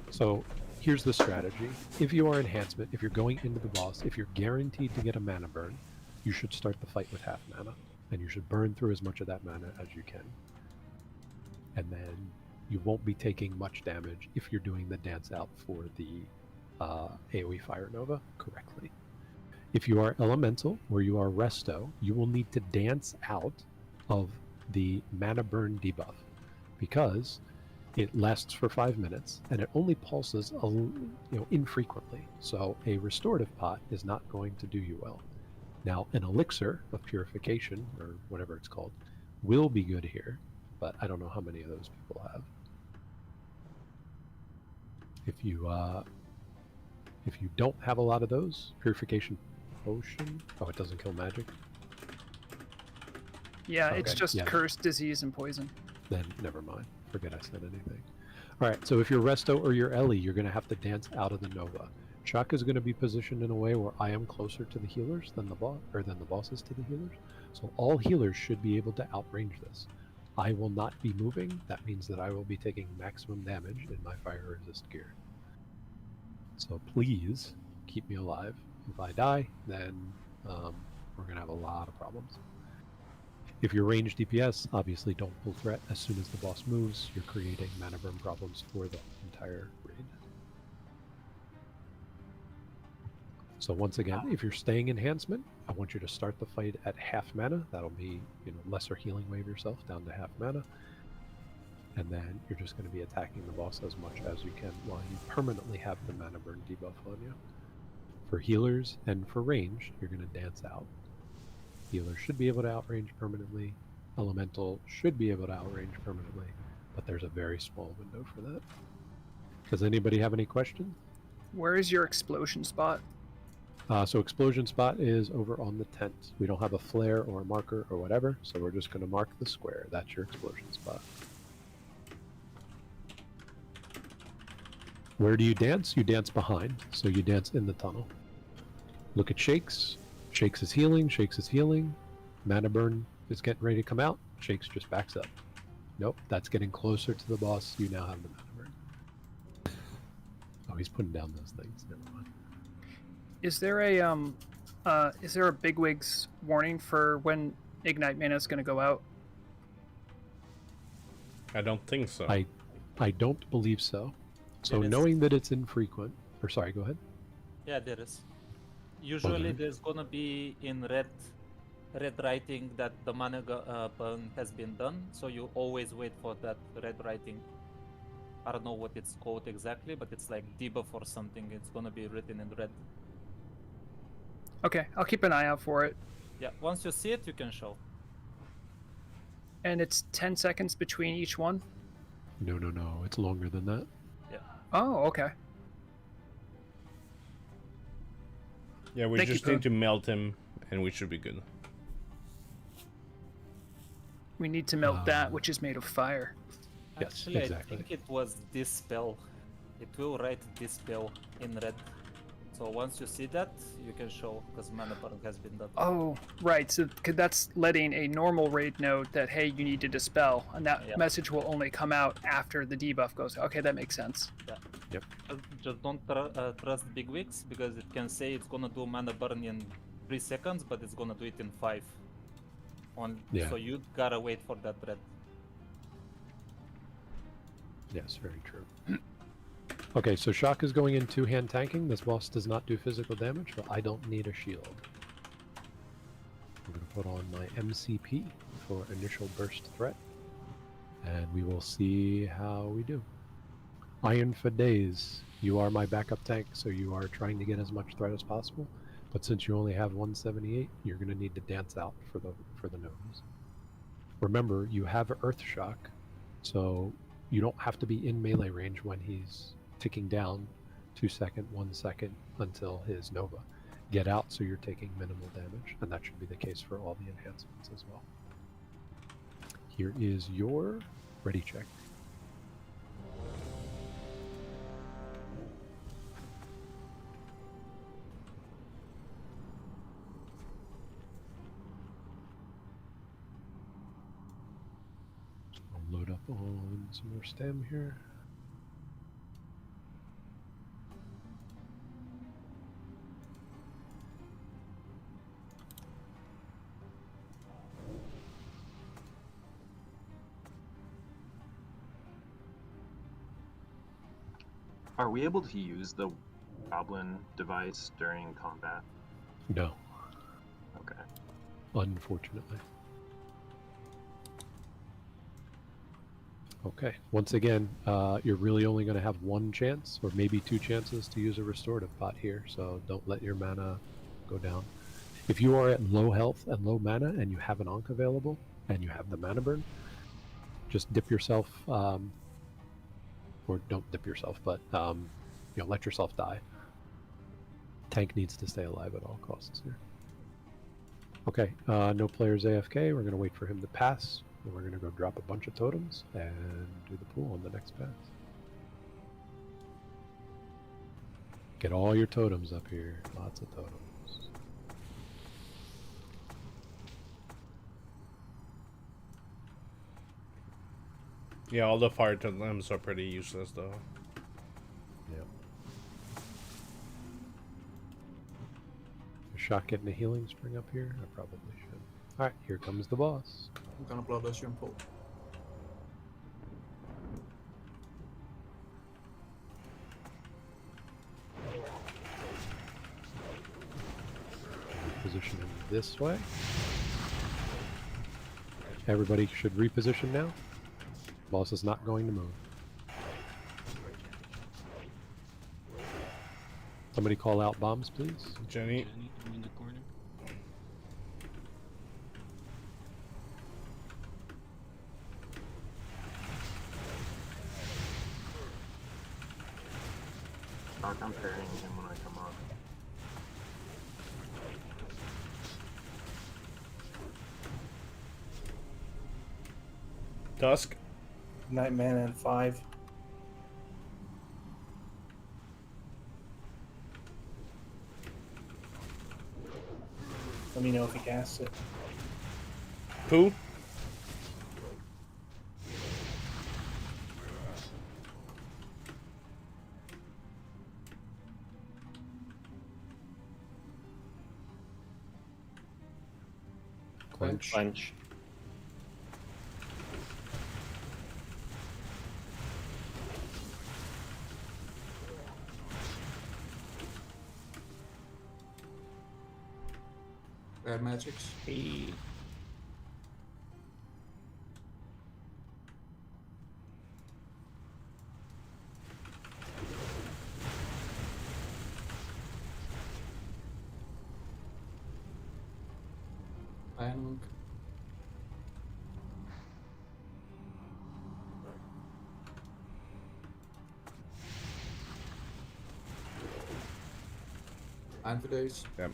So here's the strategy. If you are enhancement, if you're going into the boss, if you're guaranteed to get a mana burn, you should start the fight with half mana, and you should burn through as much of that mana as you can. And then you won't be taking much damage if you're doing the dance out for the AoE Fire Nova correctly. If you are elemental or you are resto, you will need to dance out of the mana burn debuff because it lasts for 5 minutes and it only pulses infrequently. So a restorative pot is not going to do you well. Now, an elixir of purification, or whatever it's called, will be good here, but I don't know how many of those people have. If you don't have a lot of those, purification potion. Oh, it doesn't kill magic. Yeah, Okay, it's just yeah. curse, disease, and poison. Then never mind. Forget I said anything. All right, so if you're resto or you're Ellie, you're going to have to dance out of the Nova. Chuck is going to be positioned in a way where I am closer to the healers than the boss, or than the bosses to the healers. So all healers should be able to outrange this. I will not be moving. That means that I will be taking maximum damage in my fire resist gear. So please keep me alive. If I die, then we're going to have a lot of problems. If you're ranged DPS, obviously don't pull threat. As soon as the boss moves, you're creating mana burn problems for the entire raid. So once again, if you're staying enhancement, I want you to start the fight at half mana. That'll be, lesser healing wave yourself down to half mana. And then you're just going to be attacking the boss as much as you can while you permanently have the mana burn debuff on you. For healers and for range, you're going to dance out. Healer should be able to outrange permanently. Elemental should be able to outrange permanently, but there's a very small window for that. Does anybody have any questions? Where is your explosion spot? So explosion spot is over on the tent. We don't have a flare or a marker or whatever, so we're just going to mark the square. That's your explosion spot. Where do you dance? You dance behind, so you dance in the tunnel. Look at Shakes. Shakes is healing. Shakes is healing. Mana burn is getting ready to come out. Shakes just backs up. Nope, that's getting closer to the boss. You now have the mana burn. Oh, he's putting down those things. Never mind. Is there a bigwigs warning for when ignite mana is going to go out? I don't think so. I don't believe so. So There is. knowing that it's infrequent, or sorry, go ahead. Yeah, there is. Usually Okay. there's gonna be in red writing that the mana burn has been done, so you always wait for that red writing. I don't know what it's called exactly, but it's like debuff or something. It's gonna be written in red. Okay, I'll keep an eye out for it. Yeah, once you see it, you can show. And it's 10 seconds between each one? No, it's longer than that. Yeah. Oh, okay. Yeah, we Thank you, just Poon. need to melt him, and we should be good. We need to melt that, which is made of fire. Yes, Actually, exactly. I think it was this spell. It will write this spell in red. So once you see that, you can show, because mana burn has been done. Oh, right. So that's letting a normal raid know that, hey, you need to dispel, and that Yeah. message will only come out after the debuff goes. Okay, that makes sense. Yeah. Yep. Just don't trust bigwigs, because it can say it's gonna do mana burn in 3 seconds, but it's gonna do it in 5. Yeah. So you gotta wait for that red. Yes, very true. Okay, so Shock is going in two-hand tanking. This boss does not do physical damage, but I don't need a shield. I'm going to put on my MCP for initial burst threat, and we will see how we do. Iron for days. You are my backup tank, so you are trying to get as much threat as possible. But since you only have 178, you're going to need to dance out for the gnomes. Remember, you have Earth Shock, so you don't have to be in melee range when he's ticking down 2 second, 1 second until his Nova. Get out so you're taking minimal damage, and that should be the case for all the enhancements as well. Here is your ready check. I'll load up on some more stem here. Are we able to use the goblin device during combat? No, Okay. unfortunately. Okay, once again, you're really only going to have one chance, or maybe 2 chances to use a restorative pot here, so don't let your mana go down. If you are at low health and low mana, and you have an Ankh available, and you have the mana burn, just dip yourself, or don't dip yourself, but let yourself die. Tank needs to stay alive at all costs here. Okay, no players AFK. We're going to wait for him to pass, and we're going to go drop a bunch of totems and do the pool on the next pass. Get all your totems up here. Lots of totems. Yeah, all the fire totems are pretty useless though. Yep. A shot getting a healing spring up here? I probably should. Alright, here comes the boss. I'm gonna blow this and pull. Position him this way. Everybody should reposition now. Boss is not going to move. Somebody call out bombs, please. Jenny. I'm in the corner. I'm parrying him when I come up. Dusk. 9 mana and 5. Let me know if he casts it. Pooh. Clench. Clench. Bad magics. Hey. Iron. Iron for days. Yep.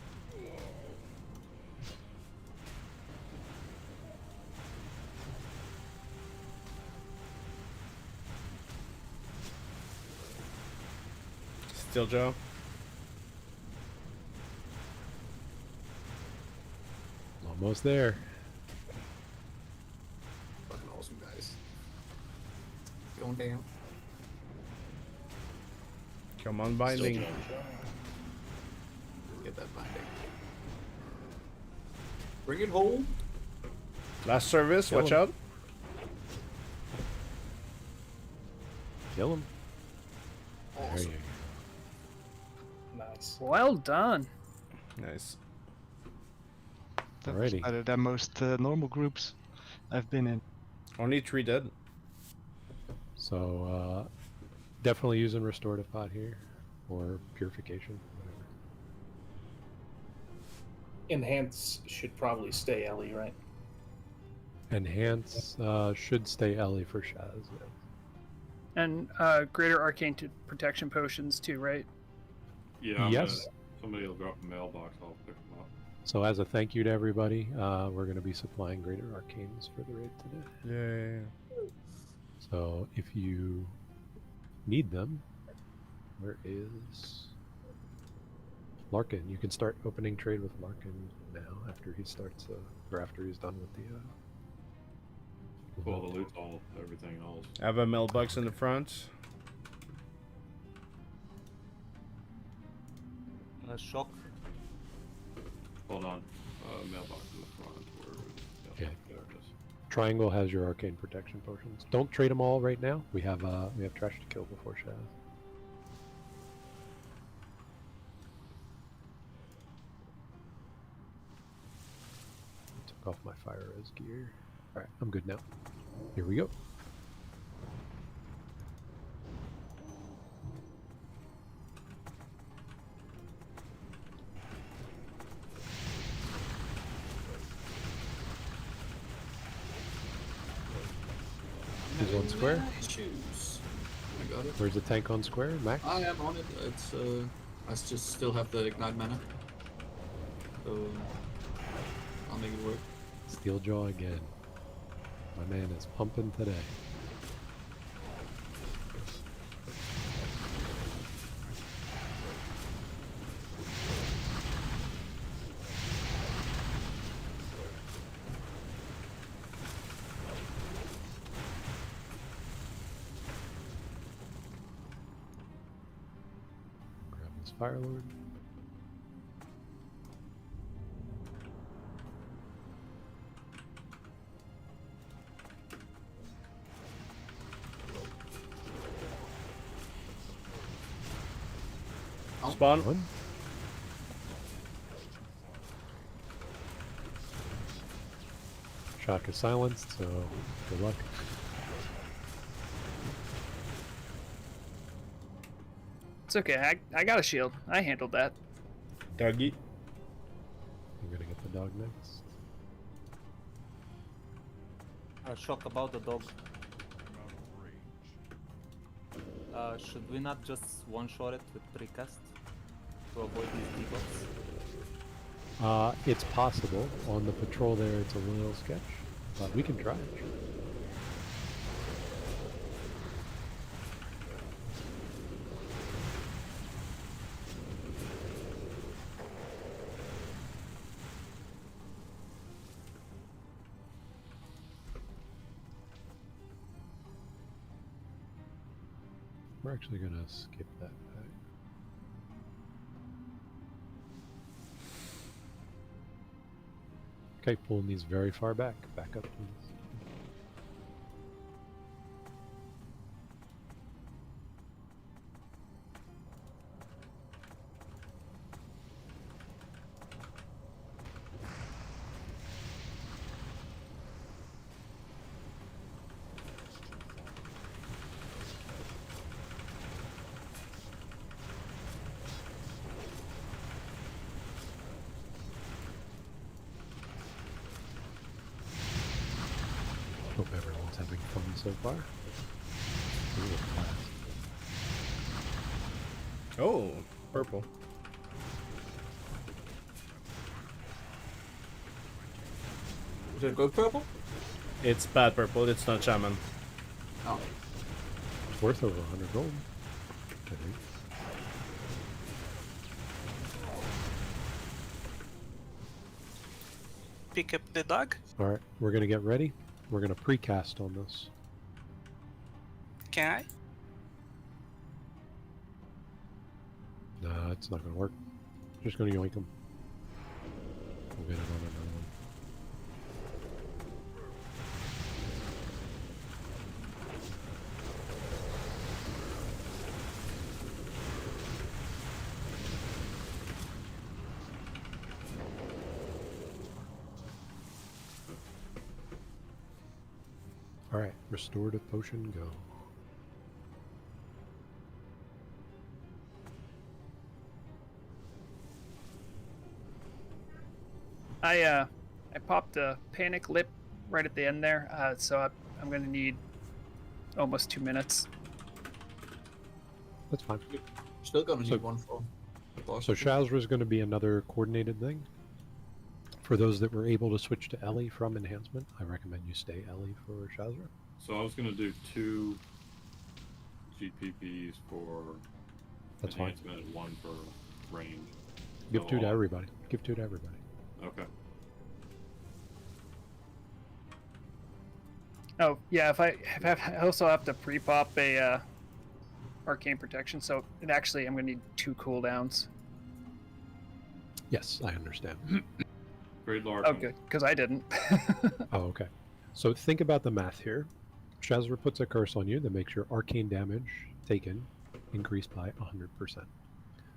Still Joe. Almost there. Fucking awesome, guys. Going down. Come on, binding. Get that binding. Bring it home. Last service, Kill watch him. out. Kill him. There Awesome. you go. Nice. Well done. Nice. That's Alrighty. better than most normal groups I've been in. Only 3 dead. So, definitely using restorative pot here. Or purification. Whatever. Enhance should probably stay Ellie, right? Enhance should stay Ellie for Shaz. Yeah. And greater arcane protection potions too, right? Yeah. Yes. Somebody will drop a mailbox. I'll pick them up. So as a thank you to everybody, we're going to be supplying greater arcanes for the raid today. Yay. So if you need them, where is Larkin? You can start opening trade with Larkin now after he starts, or after he's done with the. Well, the loot's all everything else. I have a mailbox in the front. Shock. Hold on. Mailbox in the front. Where is it? Yeah, Okay. there it is. Triangle has your arcane protection potions. Don't trade them all right now. We have trash to kill before Shaz. Took off my fire res gear. Alright, I'm good now. Here we go. Is one square? Issues. I got it. Where's the tank on square? Max? I am on it. It's I just still have the ignite mana. So I'll make it work. Steeljaw again. My man is pumping today. this Fire Lord. Spawn. One. Shock is silenced, so good luck. It's okay. I got a shield. I handled that. Doggy. I'm gonna get the dog next. Shock about the dog. Should we not just one-shot it with precast to avoid these debuffs? It's possible. On the patrol there, it's a little sketch, but we can try. We're actually gonna skip that back. Okay, pulling these very far back. Back up, please. Hope everyone's having fun so far. Ooh, blast. Oh, purple. Is it good purple? It's bad purple. It's not shaman. Oh. It's worth over 100 gold, I think. Pick up the dog. Alright, we're gonna get ready. We're gonna precast on this. Can I? Nah, it's not gonna work. Just gonna yoink them. We'll get it on another one. Alright, restorative potion, go. I popped a panic lip right at the end there, so I'm gonna need almost 2 minutes. That's fine. Still gonna need one for the boss. So Shazra is going to be another coordinated thing. For those that were able to switch to Ellie from enhancement, I recommend you stay Ellie for Shazra. So I was gonna do 2 GPPs for That's fine. enhancement and 1 for range. Give So 2 to I'll- everybody. Give 2 to everybody. Okay. Oh yeah, I also have to pre-pop a arcane protection, so it actually I'm gonna need 2 cooldowns. Yes, I understand. Great large. Oh good, because I didn't. Oh, okay. So think about the math here. Shazra puts a curse on you that makes your arcane damage taken increase by 100%.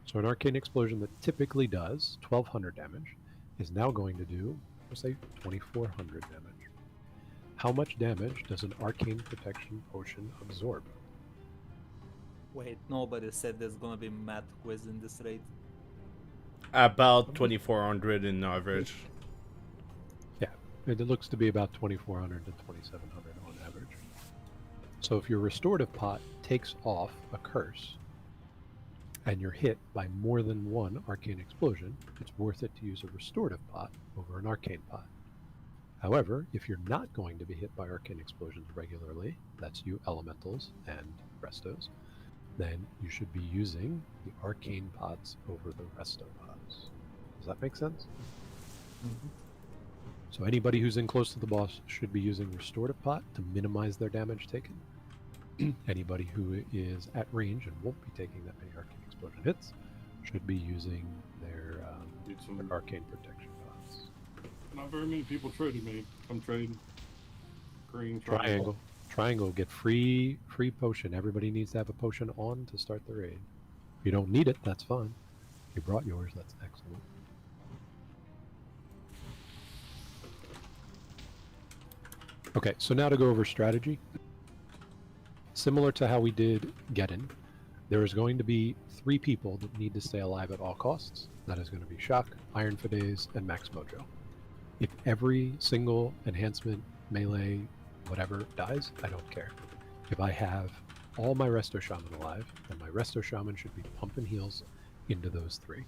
So an arcane explosion that typically does 1200 damage is now going to do, let's say, 2400 damage. How much damage does an arcane protection potion absorb? Wait, nobody said there's gonna be math quiz in this raid. About 2400 in average. Yeah, it looks to be about 2400 to 2700 on average. So if your restorative pot takes off a curse, and you're hit by more than 1 arcane explosion, it's worth it to use a restorative pot over an arcane pot. However, if you're not going to be hit by arcane explosions regularly, that's you elementals and restos, then you should be using the arcane pots over the resto pots. Does that make sense? Mm-hmm. So anybody who's in close to the boss should be using restorative pot to minimize their damage taken. Anybody who is at range and won't be taking that many arcane explosion hits should be using their Need some. arcane protection pots. Not very many people traded me. Come trade. Green Triangle. Triangle, get free potion. Everybody needs to have a potion on to start the raid. If you don't need it, that's fine. You brought yours, that's excellent. Okay, so now to go over strategy. Similar to how we did Geddon, there is going to be 3 people that need to stay alive at all costs. That is going to be Shock, Iron Fides, and Max Mojo. If every single enhancement, melee, whatever dies, I don't care. If I have all my Resto Shaman alive, then my Resto Shaman should be pumping heals into those 3.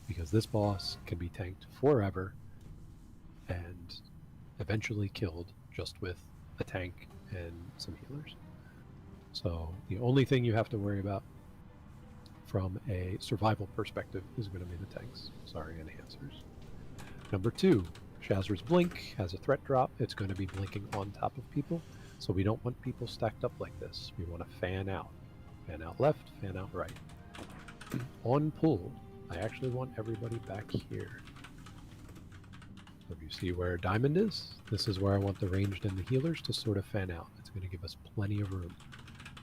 Because this boss can be tanked forever and eventually killed just with a tank and some healers. So the only thing you have to worry about from a survival perspective is going to be the tanks. Sorry, enhancers. Number 2, Shazra's Blink has a threat drop. It's going to be blinking on top of people. So we don't want people stacked up like this. We want to fan out. Fan out left, fan out right. On pull, I actually want everybody back here. So if you see where Diamond is, this is where I want the ranged and the healers to sort of fan out. It's going to give us plenty of room.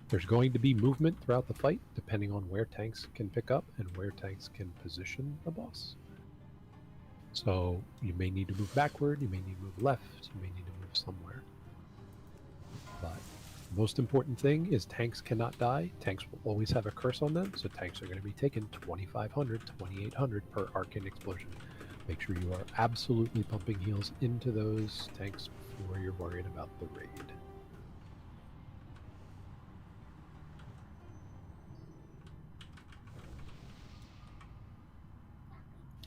There's going to be movement throughout the fight, depending on where tanks can pick up and where tanks can position the boss. So you may need to move backward, you may need to move left, you may need to move somewhere. But the most important thing is tanks cannot die. Tanks will always have a curse on them, so tanks are going to be taken 2,500, 2,800 per arcane explosion. Make sure you are absolutely pumping heals into those tanks before you're worried about the raid.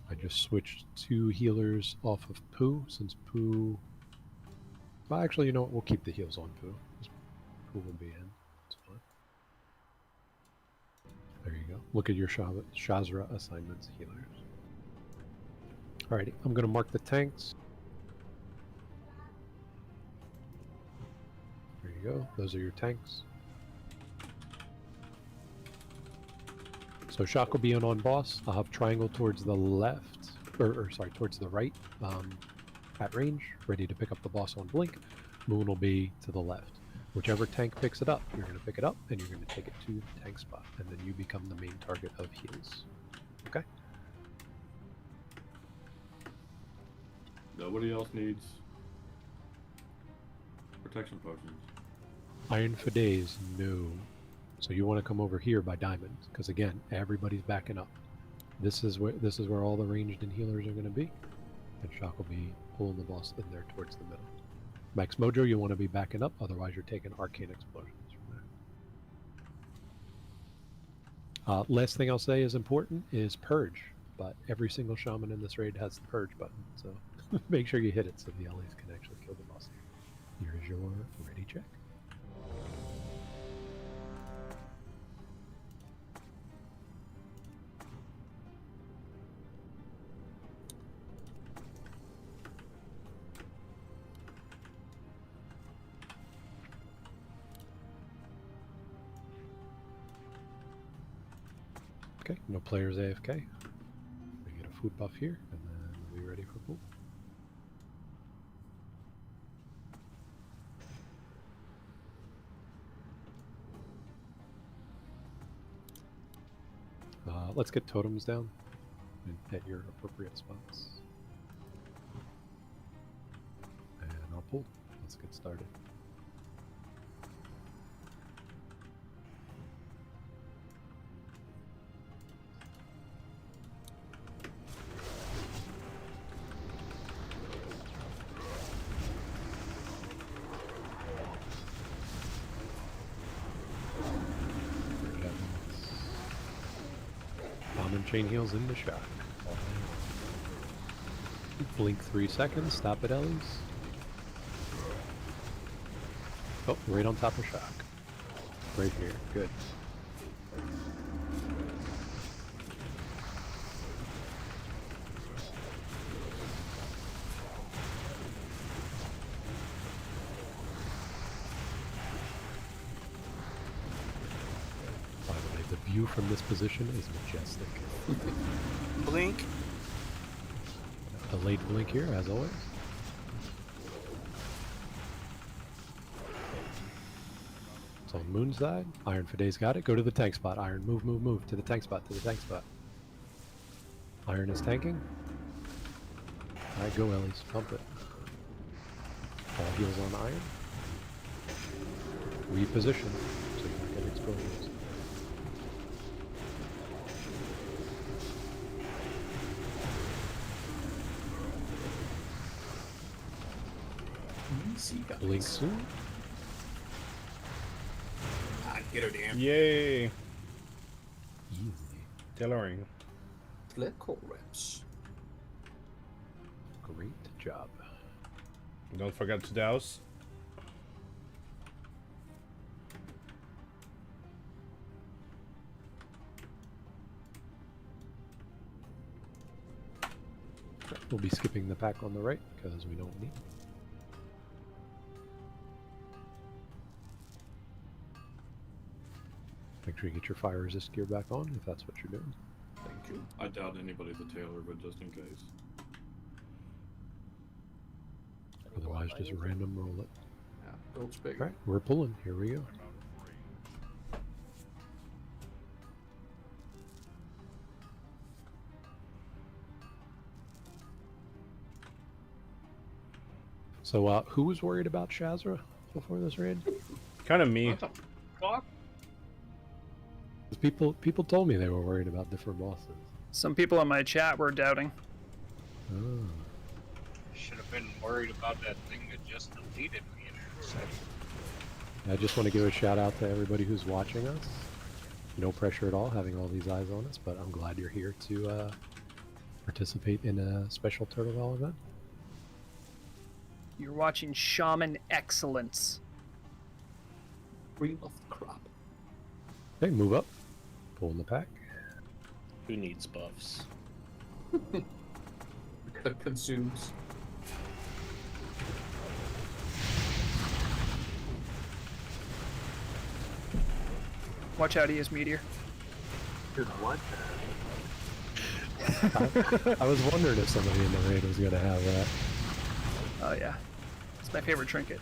I just switched 2 healers off of Pooh, since Pooh... Well, actually, you know what? We'll keep the heals on Pooh. Pooh will be in. That's fine. There you go. Look at your Shazra assignments, healers. Alrighty, I'm going to mark the tanks. There you go. Those are your tanks. So Shock will be in on boss. I'll have Triangle towards the left, or sorry, towards the right, at range, ready to pick up the boss on Blink. Moon will be to the left. Whichever tank picks it up, you're going to pick it up, and you're going to take it to the tank spot, and then you become the main target of heals. Okay? Nobody else needs protection potions. Iron Fides, no. So you want to come over here by Diamond, because again, everybody's backing up. This is where all the ranged and healers are going to be, and Shock will be pulling the boss in there towards the middle. Max Mojo, you want to be backing up, otherwise you're taking arcane explosions from there. Last thing I'll say is important is Purge, but every single shaman in this raid has the Purge button, so make sure you hit it so the LAs can actually kill the boss. Here is your ready check. Okay, no players AFK. We get a food buff here, and then we'll be ready for pool. Let's get totems down and hit your appropriate spots. And I'll pull. Let's get started. Chain heals into Shock. Blink 3 seconds, stop at Ellie's. Oh, right on top of Shock. Right here, good. view from this position is majestic. Blink. A late blink here, as always. It's on Moon's side. Iron Fiday's got it. Go to the tank spot. Iron, move, move, move. To the tank spot, to the tank spot. Iron is tanking. Alright, go Ellies. Pump it. All heals on Iron. Reposition, so you're not getting exposures. Easy, guys. Blink soon. Get her damn. Yay! Easy. Tailoring. Let call reps. Great job. Don't forget to douse. We'll be skipping the pack on the right because we don't need. Make sure you get your fire resist gear back on if that's what you're doing. Thank you. I doubt anybody's a tailor, but just in case. Otherwise, just random roll it. Gold's big. Alright, we're pulling. Here we go. So, who was worried about Shazra before this raid? Kind of me. Fuck. People told me they were worried about different bosses. Some people in my chat were doubting. Oh. Should have been worried about that thing that just defeated me in a second. I just want to give a shout out to everybody who's watching us. No pressure at all having all these eyes on us, but I'm glad you're here to participate in a special Turtle Ball event. You're watching Shaman Excellence. Cream of the crop. Okay, move up. Pull in the pack. Who needs buffs? That consumes. Watch out, he is Meteor. Dude, what? I was wondering if somebody in the raid was going to have that. Oh yeah. It's my favorite trinket.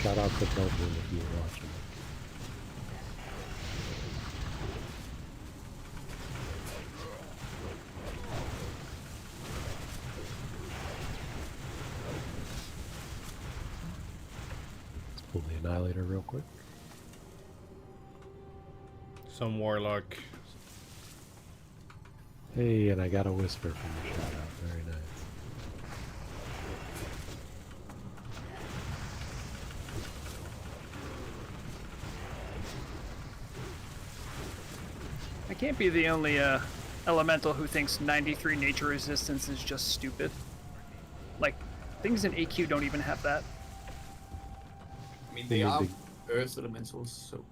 Shout out to Belgium if you were watching. Let's pull the Annihilator real quick. Some Warlock. Hey, and I got a whisper from the shout out. Very nice. I can't be the only elemental who thinks 93 nature resistance is just stupid. Like, things in AQ don't even have that. I mean, they are earth elementals, so.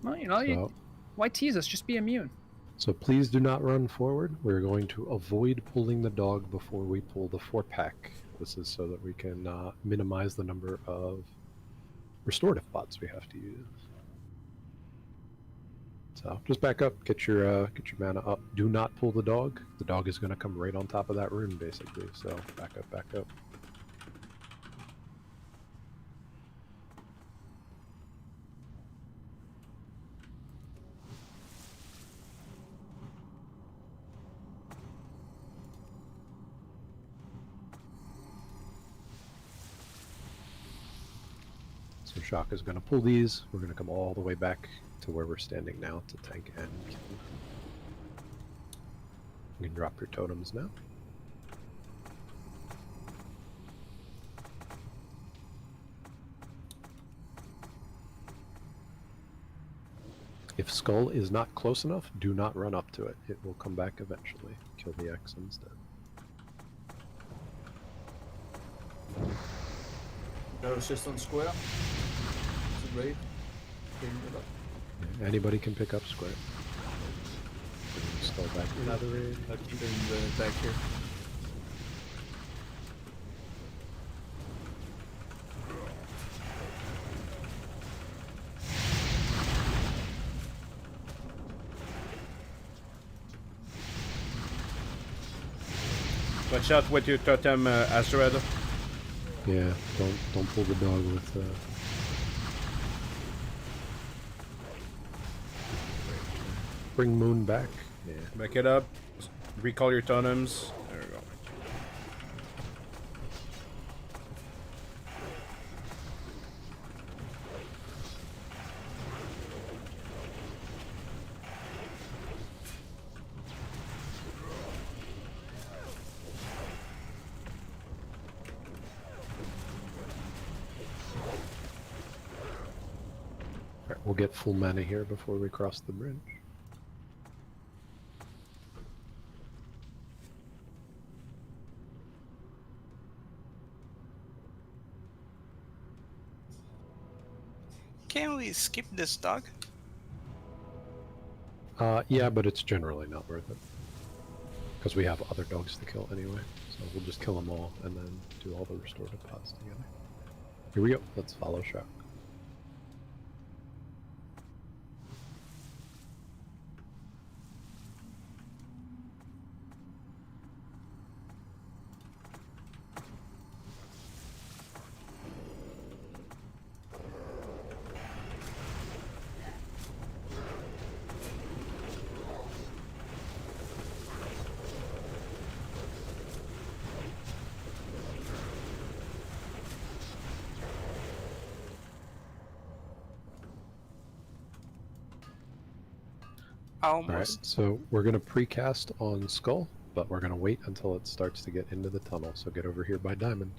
Well, you know, why tease us? Just be immune. So please do not run forward. We're going to avoid pulling the dog before we pull the 4-pack. This is so that we can minimize the number of restorative pots we have to use. So just back up, get your mana up. Do not pull the dog. The dog is going to come right on top of that rune, basically. So back up, back up. So Shock is going to pull these. We're going to come all the way back to where we're standing now to tank and kill. You can drop your totems now. If Skull is not close enough, do not run up to it. It will come back eventually. Kill the X instead. No resistance square. It's a raid. Picking it up. Yeah, anybody can pick up square. Skull back in another raid. I'll keep it in the back here. Watch out with your totem, Asteroid. Yeah, don't pull the dog with. Bring Moon back. Yeah. Back it up. Recall your totems. There we go. Alright, we'll get full mana here before we cross the bridge. Can we skip this dog? Yeah, but it's generally not worth it. Because we have other dogs to kill anyway. So we'll just kill them all and then do all the restorative pods together. Here we go. Let's follow Shock. Almost. Alright, so we're going to precast on Skull, but we're going to wait until it starts to get into the tunnel, so get over here by Diamond.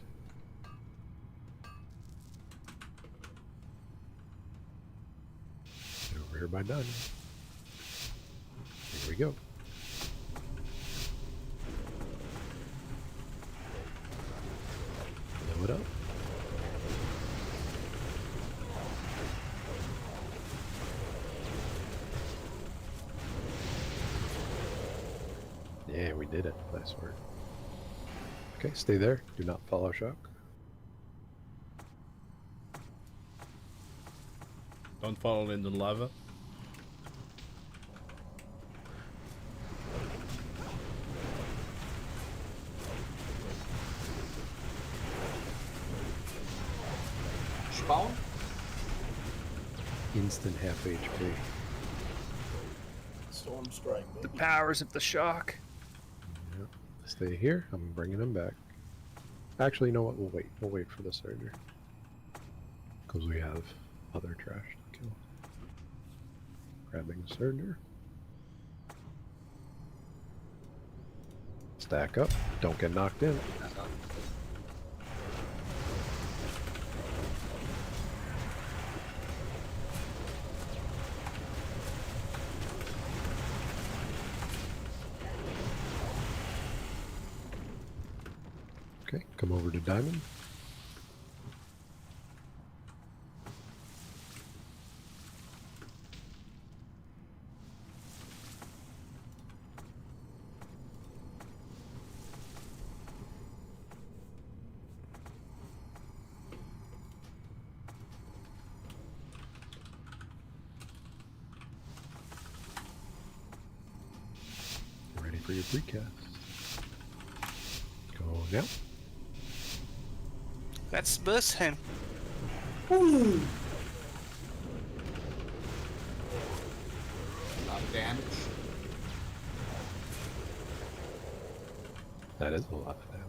Get over here by Diamond. Here we go. Blow it up. Yeah, we did it. Nice work. Okay, stay there. Do not follow Shock. Don't fall in the lava. Spawn? Instant half HP. Storm strike. The powers of the shock. Yep. Stay here. I'm bringing him back. Actually, you know what? We'll wait. We'll wait for the surger. Because we have other trash to kill. Grabbing the surger. Stack up. Don't get knocked in. Okay, come over to Diamond. Ready for your precast. Go now. Let's burst him. Ooh. A lot of damage. That is a lot of damage.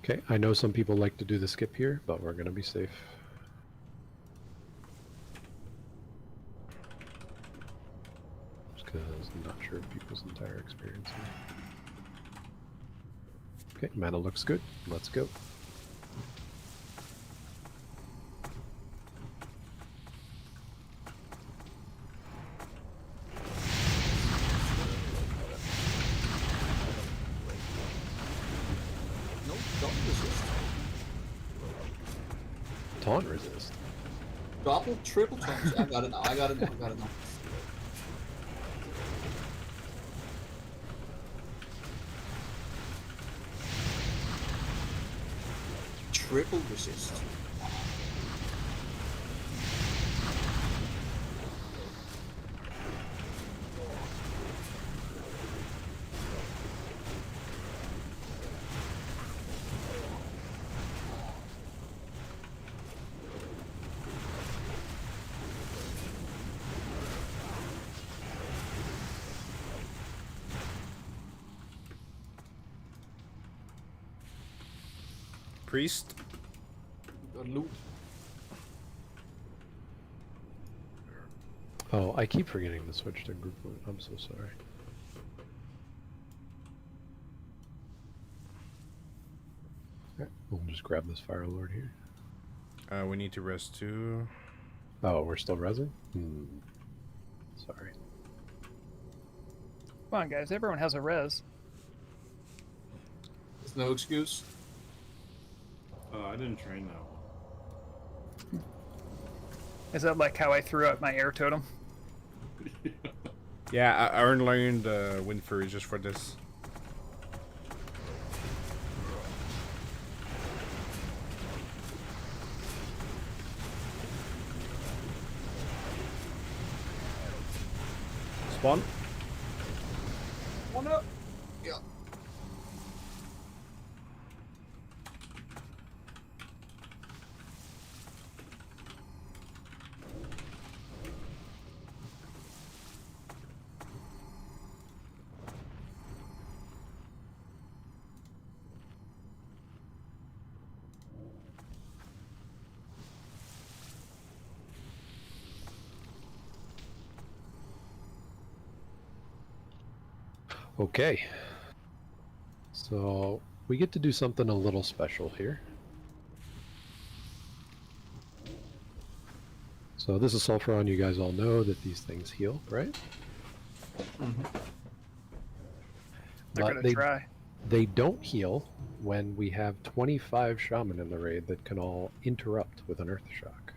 Okay, I know some people like to do the skip here, but we're gonna be safe. Because I'm not sure of people's entire experience here. Okay, mana looks good. Let's go. No, don't resist. Taunt resist. Double, triple taunts. I got it now. I got it now. I got it now. Triple resist. Priest. Got loot. Oh, I keep forgetting to switch to group loot. I'm so sorry. Okay, we'll just grab this Fire Lord here. We need to rest too. Oh, we're still resing? Sorry. Come on, guys. Everyone has a res. There's no excuse. I didn't train that one. Is that like how I threw out my air totem? Yeah, I learned Wind Fury just for this. Spawn. One up. Yeah. Okay. So we get to do something a little special here. So this is Sulfuron. You guys all know that these things heal, right? They're gonna try. They don't heal when we have 25 shaman in the raid that can all interrupt with an earth shock.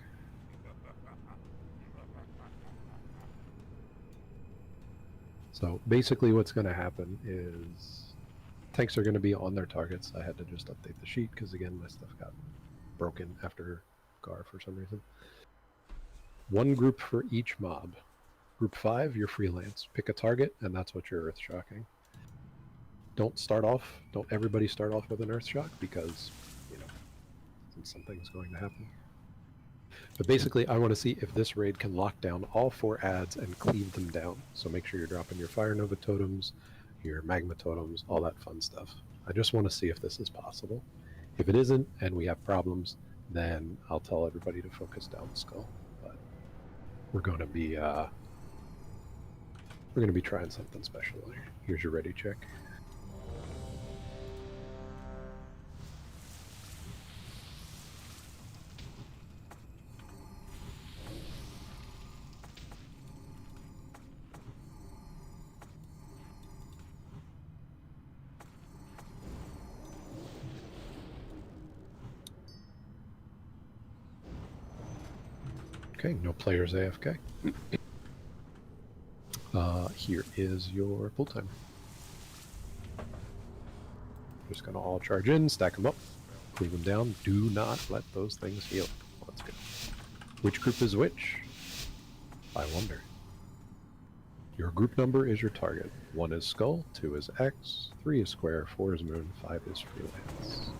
So basically what's going to happen is tanks are going to be on their targets. I had to just update the sheet because, again, my stuff got broken after Gar for some reason. One group for each mob. Group 5, you're freelance. Pick a target, and that's what you're earth shocking. Don't everybody start off with an earth shock because, you know, something's going to happen. But basically, I want to see if this raid can lock down all 4 adds and cleave them down. So make sure you're dropping your Fire Nova totems, your Magma totems, all that fun stuff. I just want to see if this is possible. If it isn't, and we have problems, then I'll tell everybody to focus down Skull. But we're going to be trying something special here. Here's your ready check. Okay, no players AFK. Here is your full timer. Just gonna all charge in, stack them up, cleave them down. Do not let those things heal. Let's go. Which group is which? I wonder. Your group number is your target. 1 is Skull, 2 is X, 3 is Square, 4 is Moon, 5 is Freelance.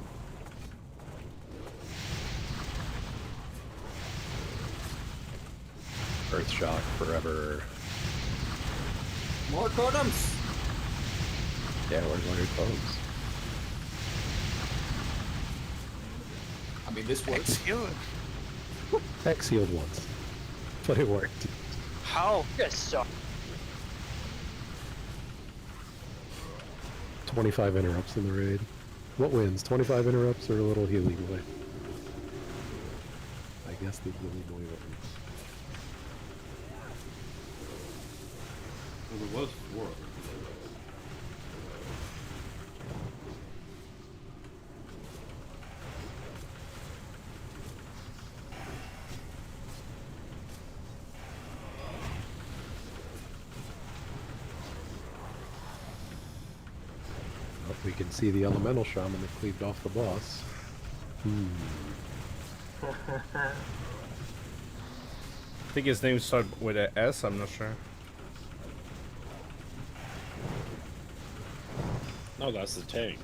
Earth shock forever. More totems! Yeah, where's all your totems? I mean, this works. X healed once, but it worked. How? Yes, so 25 interrupts in the raid. What wins? 25 interrupts or a little Healy Boy? I guess the Healy Boy wins. Well, there was 4 of them. But we can see the elemental shaman that cleaved off the boss. I think his name starts with a S, I'm not sure. No, that's the tank.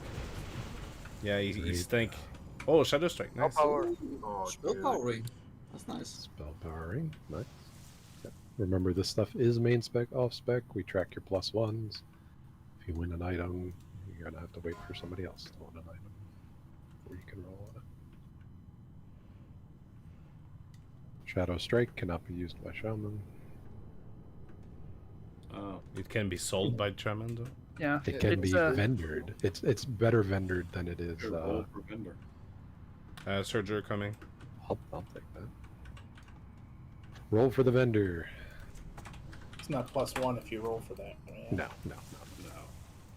Yeah, he's tank. Oh, Shadow Strike, nice. Spell power ring. That's nice. Spell power ring, nice. Yep. Remember, this stuff is main spec, off spec. We track your +1s. If you win an item, you're gonna have to wait for somebody else to win an item before you can roll on it. Shadow Strike cannot be used by Shaman. Oh. It can be sold by Shaman though. Yeah. It can be vendored. It's better vendored than it is. Sure, roll for vendor. Surger coming. I'll take that. Roll for the vendor. It's not +1 if you roll for that. Right? No. No.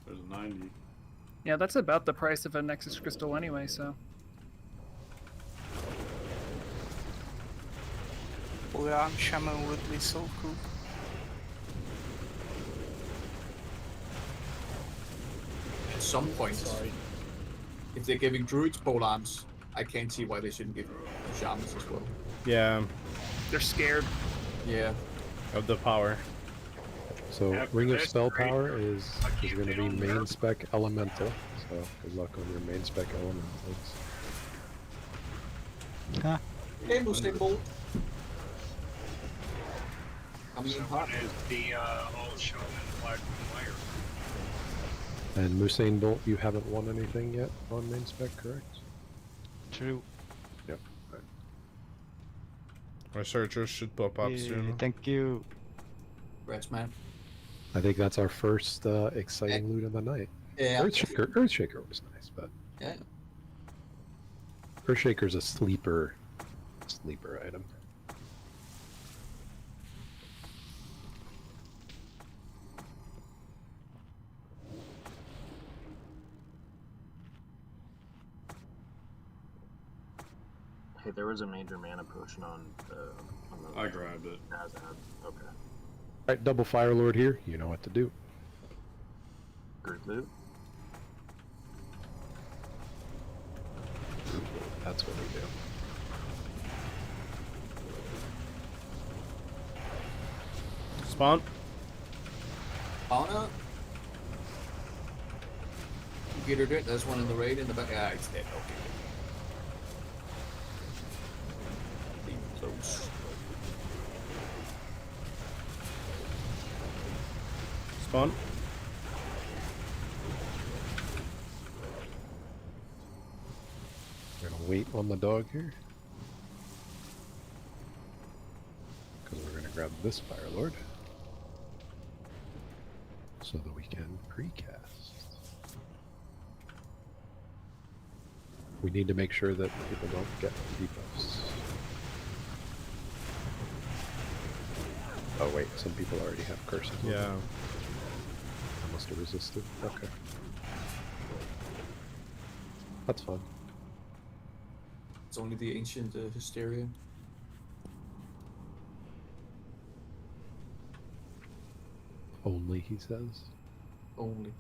There's a 90. Yeah, that's about the price of a Nexus Crystal anyway, so. Oh yeah, Shaman would be so cool. At some point, if they're giving druids pole arms, I can't see why they shouldn't give shamans as well. Yeah. They're scared. Yeah. Of the power. So After Ring of this, Spell right, Power is going to be down main there. spec elemental. So good luck on your main spec elementals. Huh. Hey, Mustaine Bolt. Coming in So hot. what is the all shaman black and wire? And Musain Bolt, you haven't won anything yet on main spec, correct? True. Yep. Right. Our searchers should pop up Yeah, soon. thank you. Congrats, man. I think that's our first exciting loot of the night. Yeah. Earthshaker was nice, but Yeah. Earthshaker's a sleeper item. Hey, there was a major mana potion on the. I grabbed it. Okay. Alright, double Fire Lord here. You know what to do. Group loot. That's what we do. Spawn. Fauna. Get her dead. There's one in the raid in the back. Ah, it's dead. Okay. Be close. Spawn. We're gonna wait on the dog here. Because we're gonna grab this Fire Lord. So that we can precast. We need to make sure that people don't get debuffs. Oh wait, some people already have curses. on Yeah. them. I must have resisted. Okay. That's fine. It's only the ancient hysteria. Only, he says. Only.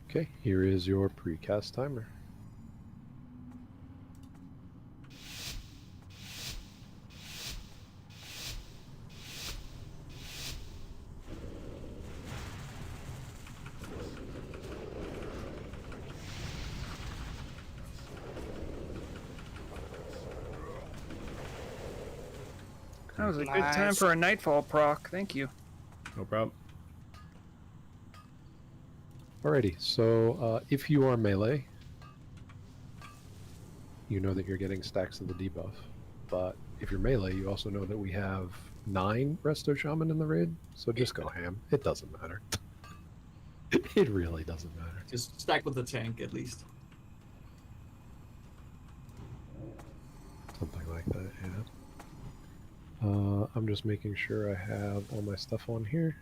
Okay, here is your precast timer. That was a good time for a Nightfall proc. Thank you. No problem. Alrighty, so if you are melee, you know that you're getting stacks of the debuff. But if you're melee, you also know that we have 9 Resto Shaman in the raid, so just go ham. It doesn't matter. It really doesn't matter. Just stack with the tank at least. Something like that, yeah. I'm just making sure I have all my stuff on here.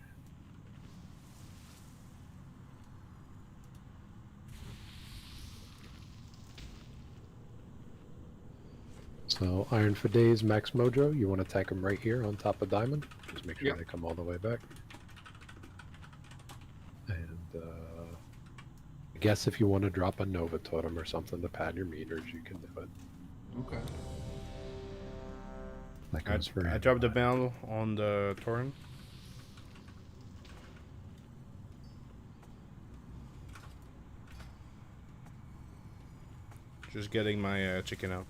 So Iron for Days, Max Mojo, you want to attack them right here on top of Diamond. Just make sure they come all the way back. And I guess if you want to drop a Nova Totem or something to pad your meters, you can do it. Okay. That goes for I dropped the bell on the torrent. Just getting my chicken out.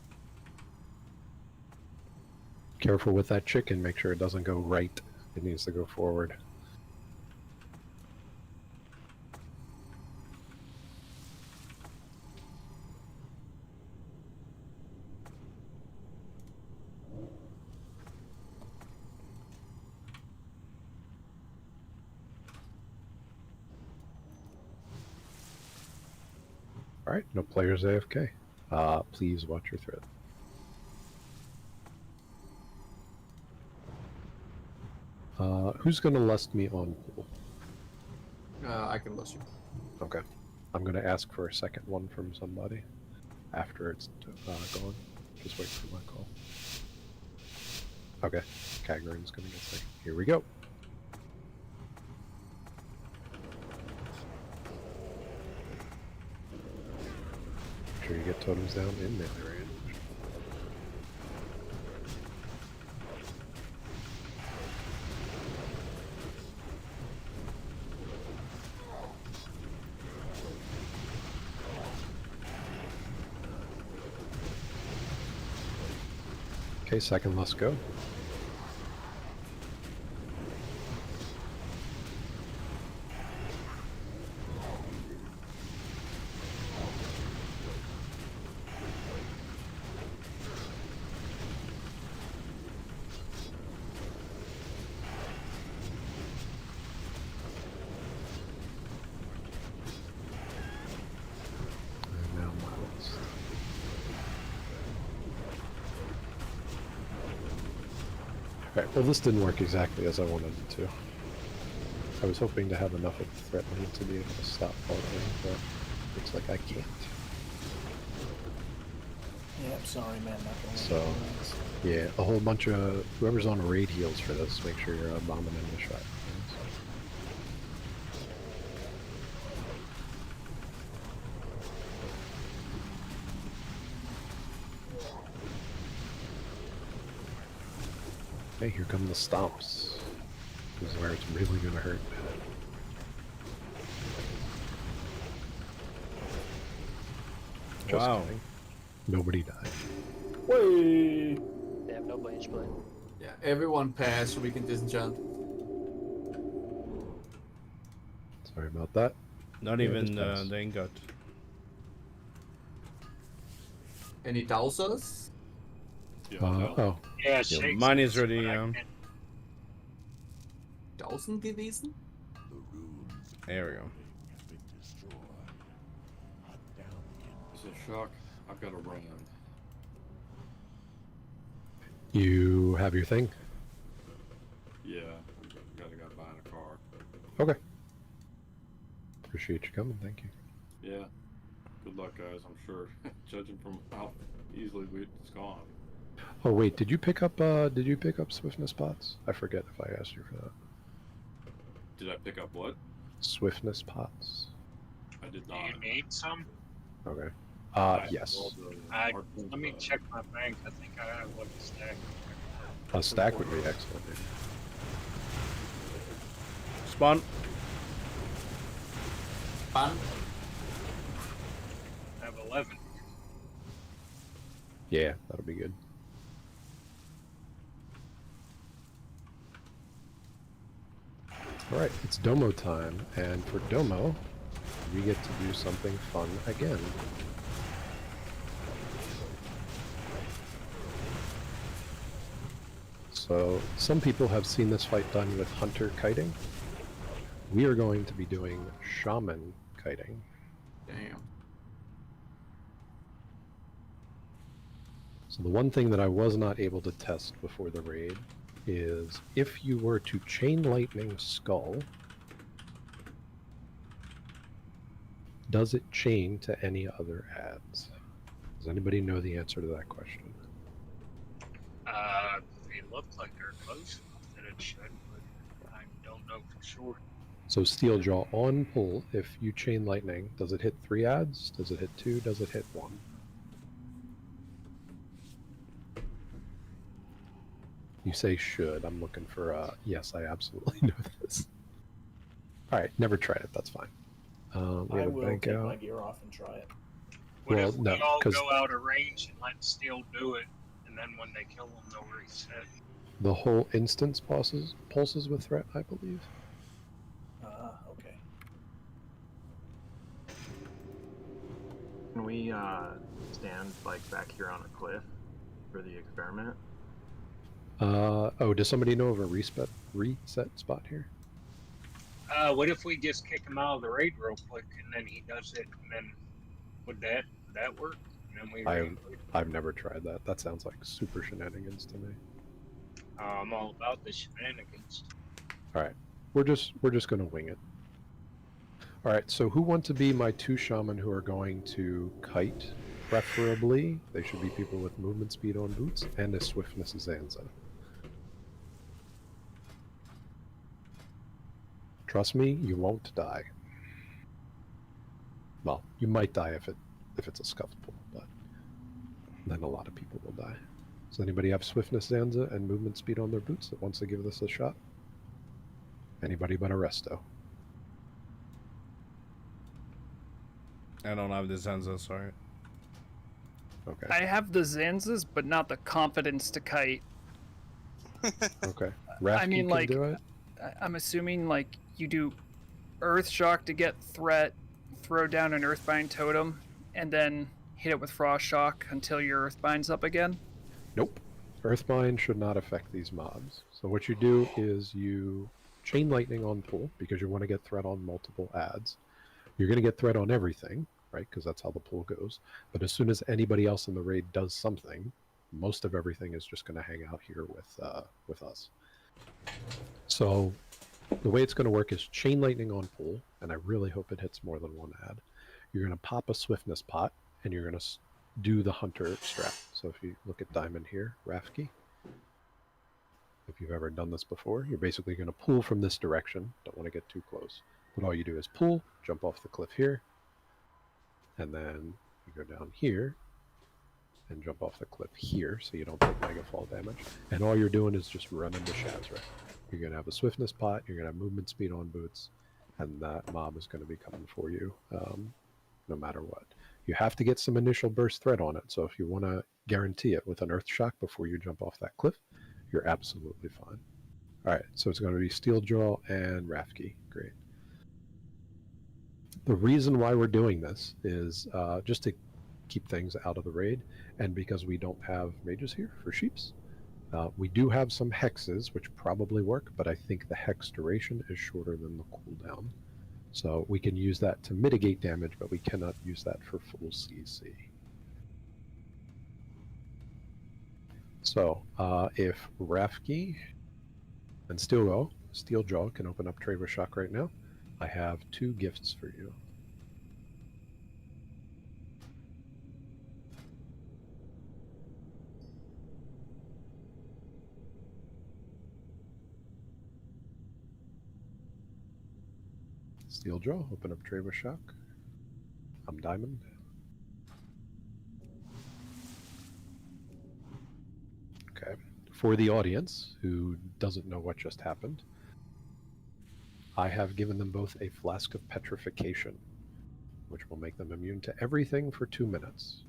Careful with that chicken, make sure it doesn't go right. It needs to go forward. All right, no players AFK. Please watch your threat. Who's gonna lust me on pool? I can lust you. Okay. I'm gonna ask for a second one from somebody after it's gone. Just wait for my call. Okay. Kagrin's gonna get second. Here we go. Make sure you get totems down in melee range. Okay, second, let's go. And now Miles. Alright, well this didn't work exactly as I wanted it to. I was hoping to have enough of the threat lead to be able to stop Molten, but looks like I can't. Yeah, I'm sorry, man. Not gonna So, yeah, a whole bunch of whoever's on raid heals for this, make sure you're bombing in the shot. Hey, here come the stomps. This is where it's really gonna hurt. Just Wow. kidding. Nobody died. Way. They have no blade split. Yeah, everyone pass so we can disenchant. Sorry about that. Not Yeah, even just pass. the ingot. Any dowsers? Oh. Yeah, Yeah, mine is ready. Dowsen gewesen? There we go. It's a shock. I've got to run. You have your thing? Yeah, gotta go buy a car. Okay. Appreciate you coming, thank you. Yeah. Good luck, guys. I'm sure, judging from how easily it's gone. Oh wait, did you pick up swiftness pots? I forget if I asked you for that. Did I pick up what? Swiftness pots. I did Do not. you need some? Okay. I Yes. rolled the hard Let me stuff. check my bank. I think I have like a stack. A stack would be excellent. Dude. Spawn. Fun. I have 11. Yeah, that'll be good. Alright, it's Domo time, and for Domo, we get to do something fun again. So, some people have seen this fight done with Hunter kiting. We are going to be doing Shaman kiting. Damn. So the one thing that I was not able to test before the raid is if you were to chain lightning Skull, does it chain to any other ads? Does anybody know the answer to that question? They look like they're close enough that it should, but I don't know for sure. So Steeljaw on pull, if you chain lightning, does it hit 3 ads? Does it hit 2? Does it hit 1? You say should. I'm looking for yes, I absolutely know this. Alright, never tried it, that's fine. We I have a will bank take out. my gear off and try it. What Well, if we no, all 'cause go out of range and let Steel do it, and then when they kill him, they'll reset? the whole instance pulses with threat, I believe. Okay. Can we stand like back here on a cliff for the experiment? Oh, does somebody know of a reset spot here? What if we just kick him out of the raid real quick, and then he does it, and then Would that work? And then we I've never tried that. That sounds like super shenanigans to me. I'm all about the shenanigans. All right, we're just gonna wing it. All right, so who want to be my 2 shaman who are going to kite? Preferably, they should be people with movement speed on boots and a swiftness Zanza. Trust me, you won't die. Well, you might die if it's a scuffed pull, but then a lot of people will die. Does anybody have swiftness Zanza and movement speed on their boots that wants to give this a shot? Anybody but Arresto. I don't have the Zanza, sorry. Okay. I have the Zanzas, but not the confidence to kite. Okay. Rafki I mean, can like, do it. I'm assuming, like, you do Earth Shock to get threat, throw down an Earthbind totem, and then hit it with Frost Shock until your Earthbind's up again? Nope. Earthbind should not affect these mobs. So what you do is you chain lightning on pull because you want to get threat on multiple adds. You're going to get threat on everything, right? Because that's how the pull goes. But as soon as anybody else in the raid does something, most of everything is just going to hang out here with us. So the way it's going to work is chain lightning on pull, and I really hope it hits more than one add. You're going to pop a swiftness pot, and you're going to do the hunter strap. So if you look at Diamond here, Rafki, if you've ever done this before, you're basically going to pull from this direction. Don't want to get too close. But all you do is pull, jump off the cliff here, and then you go down here and jump off the cliff here so you don't take mega fall damage. And all you're doing is just run into Shazra. You're going to have a swiftness pot, you're going to have movement speed on boots, and that mob is going to be coming for you no matter what. You have to get some initial burst threat on it, so if you want to guarantee it with an Earth Shock before you jump off that cliff, you're absolutely fine. Alright, so it's going to be Steeljaw and Rafki. Great. The reason why we're doing this is just to keep things out of the raid, and because we don't have mages here for sheeps. We do have some hexes, which probably work, but I think the hex duration is shorter than the cooldown. So we can use that to mitigate damage, but we cannot use that for full CC. So if Rafki and Steeljaw can open up Trade with Shock right now, I have 2 gifts for you. Steeljaw, open up Trade with Shock. I'm Diamond. Okay. For the audience who doesn't know what just happened, I have given them both a Flask of Petrification, which will make them immune to everything for 2 minutes.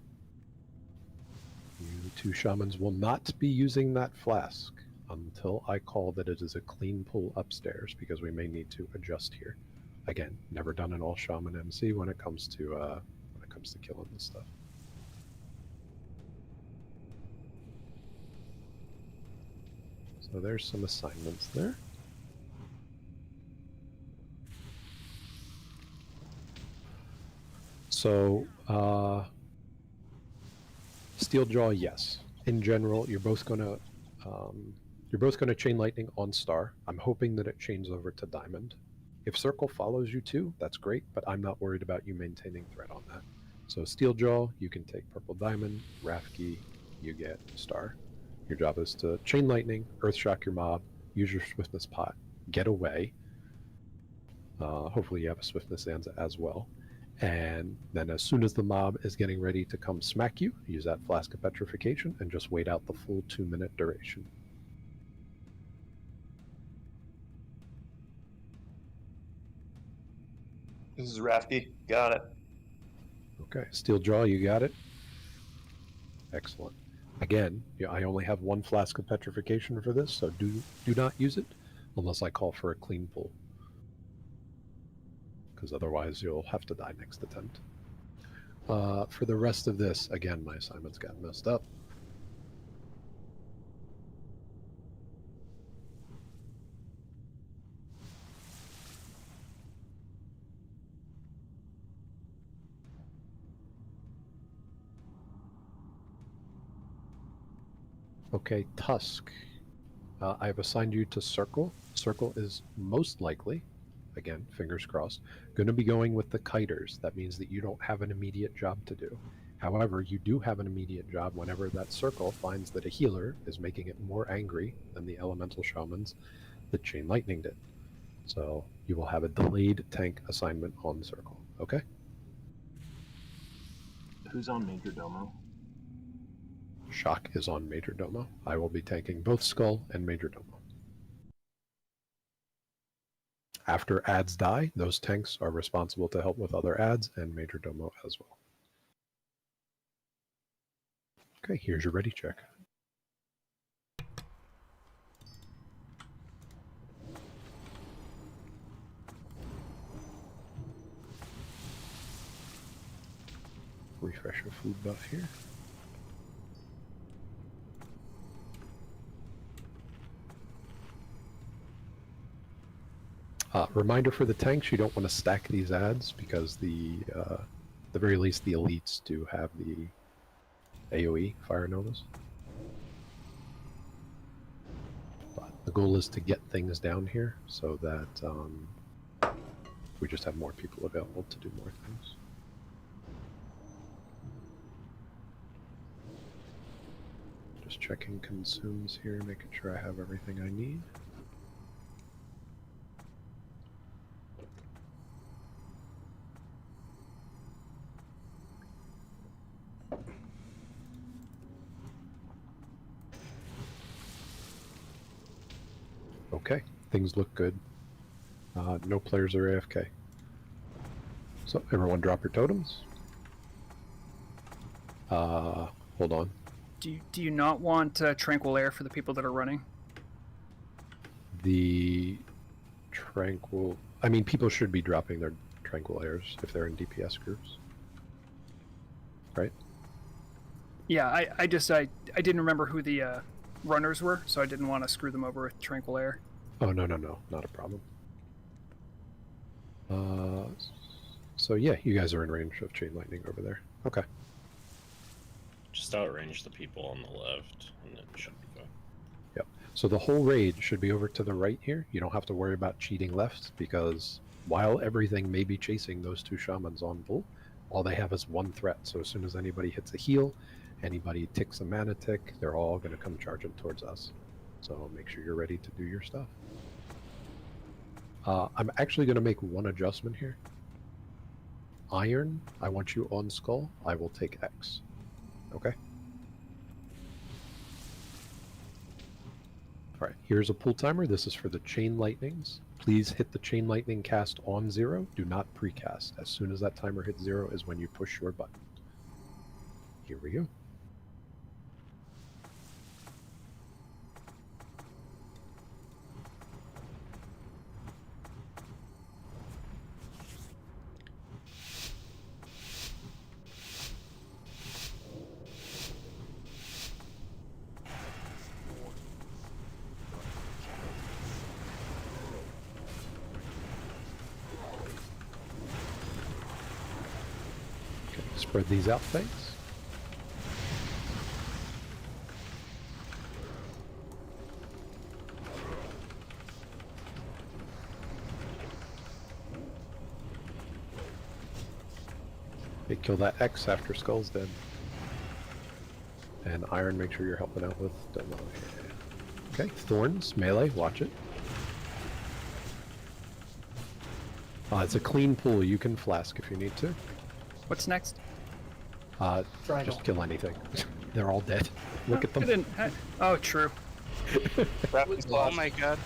You 2 shamans will not be using that flask until I call that it is a clean pull upstairs, because we may need to adjust here. Again, never done an all shaman MC when it comes to killing this stuff. So there's some assignments there. So, Steeljaw, yes. In general, you're both gonna chain lightning on Star. I'm hoping that it chains over to Diamond. If Circle follows you too, that's great, but I'm not worried about you maintaining threat on that. So Steeljaw, you can take Purple Diamond. Rafki, you get Star. Your job is to chain lightning, Earth Shock your mob, use your swiftness pot, get away. Hopefully you have a swiftness Zanza as well. And then as soon as the mob is getting ready to come smack you, use that Flask of Petrification and just wait out the full 2-minute duration. This is Rafki. Got it. Okay, Steeljaw, you got it? Excellent. Again, I only have 1 Flask of Petrification for this, so do not use it unless I call for a clean pull, because otherwise you'll have to die next attempt. For the rest of this, again, my assignments got messed up. Okay, Tusk. I've assigned you to Circle. Circle is most likely, again, fingers crossed, going to be going with the kiters. That means that you don't have an immediate job to do. However, you do have an immediate job whenever that Circle finds that a healer is making it more angry than the elemental shamans that Chain Lightning did. So you will have a delayed tank assignment on Circle. Okay? Who's on Major Domo? Shock is on Major Domo. I will be tanking both Skull and Major Domo. After ads die, those tanks are responsible to help with other ads and Major Domo as well. Okay, here's your ready check. Refresh a food buff here. Reminder for the tanks, you don't want to stack these ads because at the very least the elites do have the AoE fire novas. But the goal is to get things down here so that we just have more people available to do more things. Just checking consumes here, making sure I have everything I need. Okay, things look good. No players are AFK. So everyone drop your totems. Hold on. Do you not want tranquil air for the people that are running? The tranquil... I mean, people should be dropping their tranquil airs if they're in DPS groups. Right? Yeah, I didn't remember who the runners were, so I didn't want to screw them over with tranquil air. Oh, no, not a problem. So yeah, you guys are in range of Chain Lightning over there. Okay. Just outrange the people on the left, and it should be fine. Yep. So the whole raid should be over to the right here. You don't have to worry about cheating left, because while everything may be chasing those two shamans on bull, all they have is one threat. So as soon as anybody hits a heal, anybody ticks a mana tick, they're all going to come charging towards us. So make sure you're ready to do your stuff. I'm actually going to make one adjustment here. Iron, I want you on Skull. I will take X. Okay? Alright, here's a pull timer. This is for the Chain Lightnings. Please hit the Chain Lightning cast on 0. Do not precast. As soon as that timer hits 0 is when you push your button. Here we go. Spread these out, thanks. They kill that X after Skull's dead. And Iron, make sure you're helping out with Domo. Okay, Thorns, melee, watch it. It's a clean pool, you can flask if you need to. What's next? Just kill anything. They're all dead. Look at them. Oh, true. Oh my god.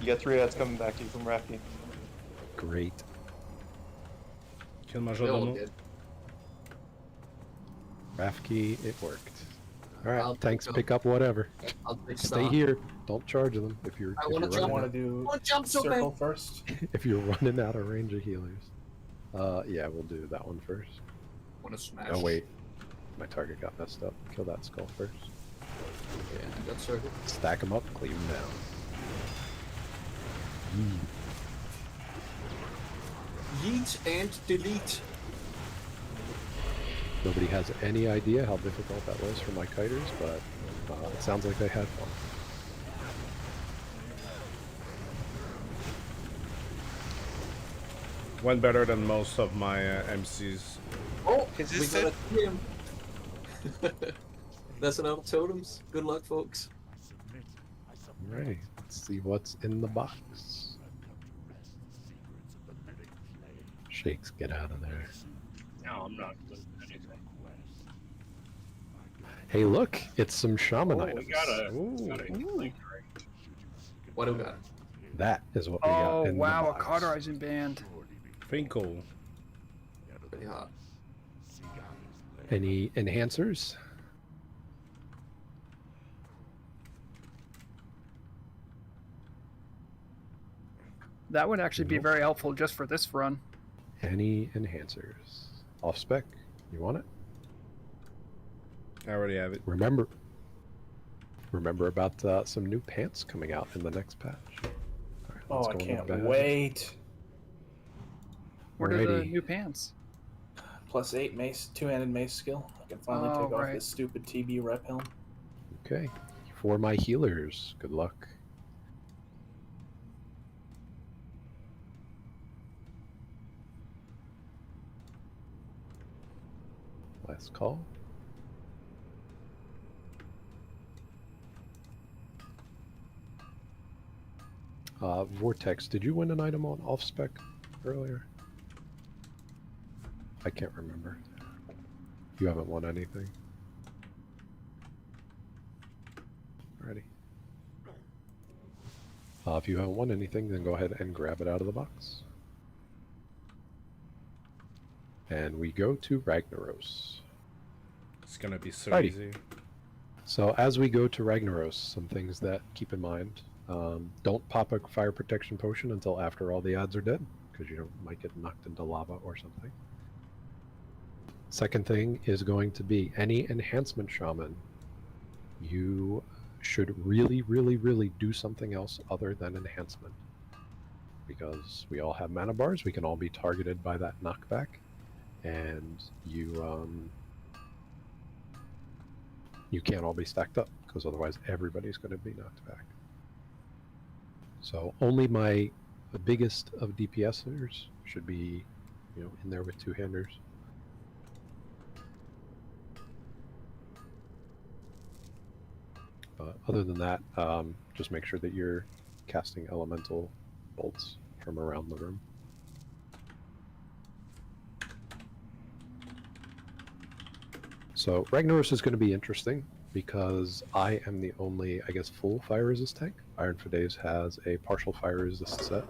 You got 3 ads coming back to you from Rafki. Great. Kill Major Domo. Rafki, it worked. Alright, tanks pick up whatever. Stay here. Don't charge them if you're. I want to do circle first. If you're running out of range of healers. Yeah, we'll do that one first. Want to smash? Oh wait, my target got messed up. Kill that Skull first. Yeah, I got circle. Stack them up, cleave them down. Yeet and delete. Nobody has any idea how difficult that was for my kiters, but it sounds like they had fun. Went better than most of my MCs. Oh, Is we this got it? a GM. That's a lot of totems. Good luck, folks. Alrighty, let's see what's in the box. Shakes, get out of there. No, I'm not doing anything. Hey, look, it's some shaman Oh, items. we got a healing ring. What do we got? That is what we got Oh in wow, the a box. cauterizing band. Finkel. Pretty hot. Any enhancers? That would actually be Nope. very helpful just for this run. Any enhancers? Off spec? You want it? I already have it. Remember about some new pants coming out in the next patch. All right, Oh, let's I go into can't badge. wait. What are the Alrighty. new pants? +8 mace, two-handed mace skill. I can finally Oh, take off right. this stupid TB rep helm. Okay, for my healers, good luck. Last call. Vortex, did you win an item on off spec earlier? I can't remember. You haven't won anything. Alrighty. If you haven't won anything, then go ahead and grab it out of the box. And we go to Ragnaros. It's gonna be so Righty. easy. So as we go to Ragnaros, some things that keep in mind. Don't pop a fire protection potion until after all the odds are dead, because you might get knocked into lava or something. Second thing is going to be any enhancement shaman. You should really, really, really do something else other than enhancement. Because we all have mana bars, we can all be targeted by that knockback, and you can't all be stacked up, because otherwise everybody's going to be knocked back. So only the biggest of DPSers should be, in there with two-handers. Other than that, just make sure that you're casting elemental bolts from around the room. So Ragnaros is going to be interesting because I am the only, I guess, full fire resist tank. Iron for Days has a partial fire resist set,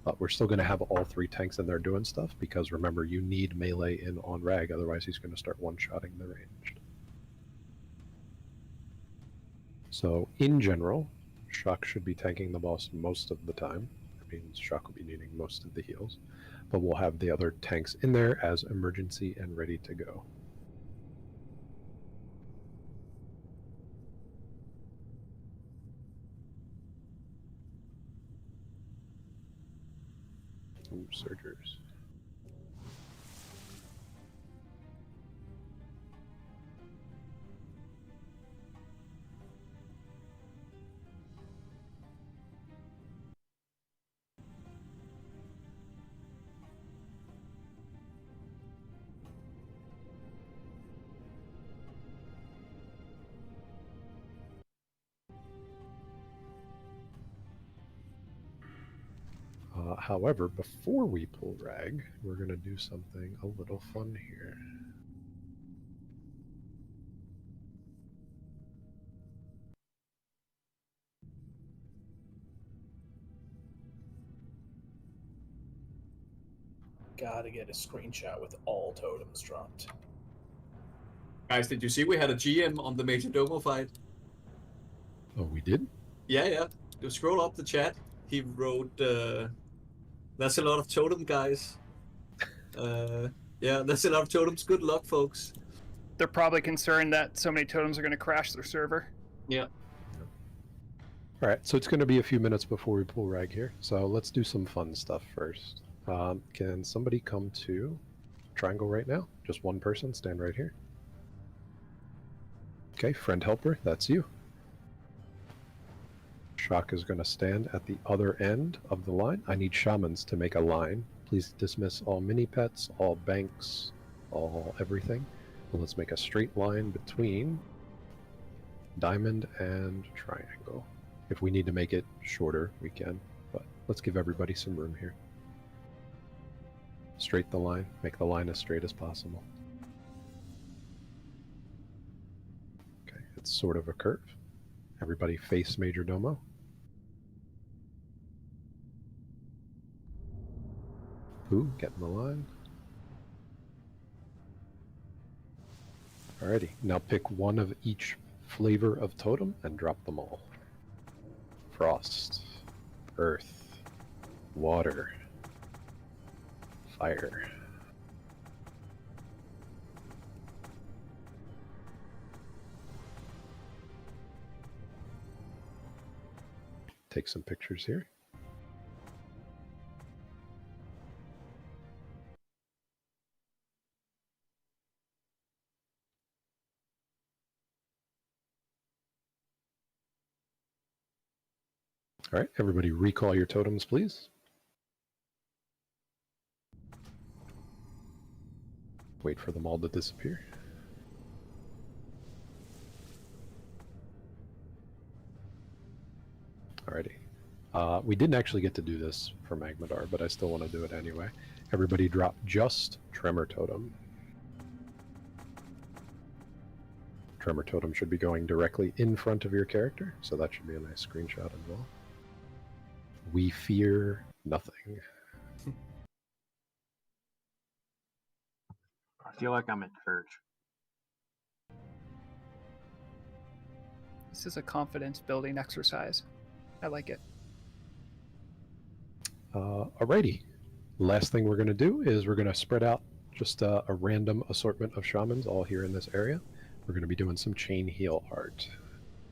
but we're still going to have all three tanks in there doing stuff because remember, you need melee in on Rag, otherwise he's going to start one-shotting the ranged. So in general, Shock should be tanking the boss most of the time. That means Shock will be needing most of the heals, but we'll have the other tanks in there as emergency and ready to go. Ooh, Surgers. However, before we pull Rag, we're going to do something a little fun here. Gotta get a screenshot with all totems dropped. Guys, did you see we had a GM on the Major Domo fight? Oh, we did? Yeah. You scroll up the chat. He wrote, "That's a lot of totem, guys." Yeah, that's a lot of totems. Good luck, folks. They're probably concerned that so many totems are going to crash their server. Yeah. All right, so it's going to be a few minutes before we pull Rag here. So let's do some fun stuff first. Can somebody come to Triangle right now? Just one person, stand right here. Okay, friend helper, that's you. Shock is going to stand at the other end of the line. I need shamans to make a line. Please dismiss all mini pets, all banks, all everything. And let's make a straight line between diamond and triangle. If we need to make it shorter, we can, but let's give everybody some room here. Straight the line, make the line as straight as possible. Okay, it's sort of a curve. Everybody face Major Domo. Pooh, get in the line. Alrighty, now pick one of each flavor of totem and drop them all. Frost, earth, water, fire. Take some pictures here. All right, everybody recall your totems, please. Wait for them all to disappear. Alrighty. We didn't actually get to do this for Magmadar, but I still want to do it anyway. Everybody drop just Tremor Totem. Tremor Totem should be going directly in front of your character, so that should be a nice screenshot as well. We fear nothing. I feel like I'm at church. This is a confidence building exercise. I like it. Alrighty. Last thing we're going to do is we're going to spread out just a random assortment of shamans all here in this area. We're going to be doing some chain heal art.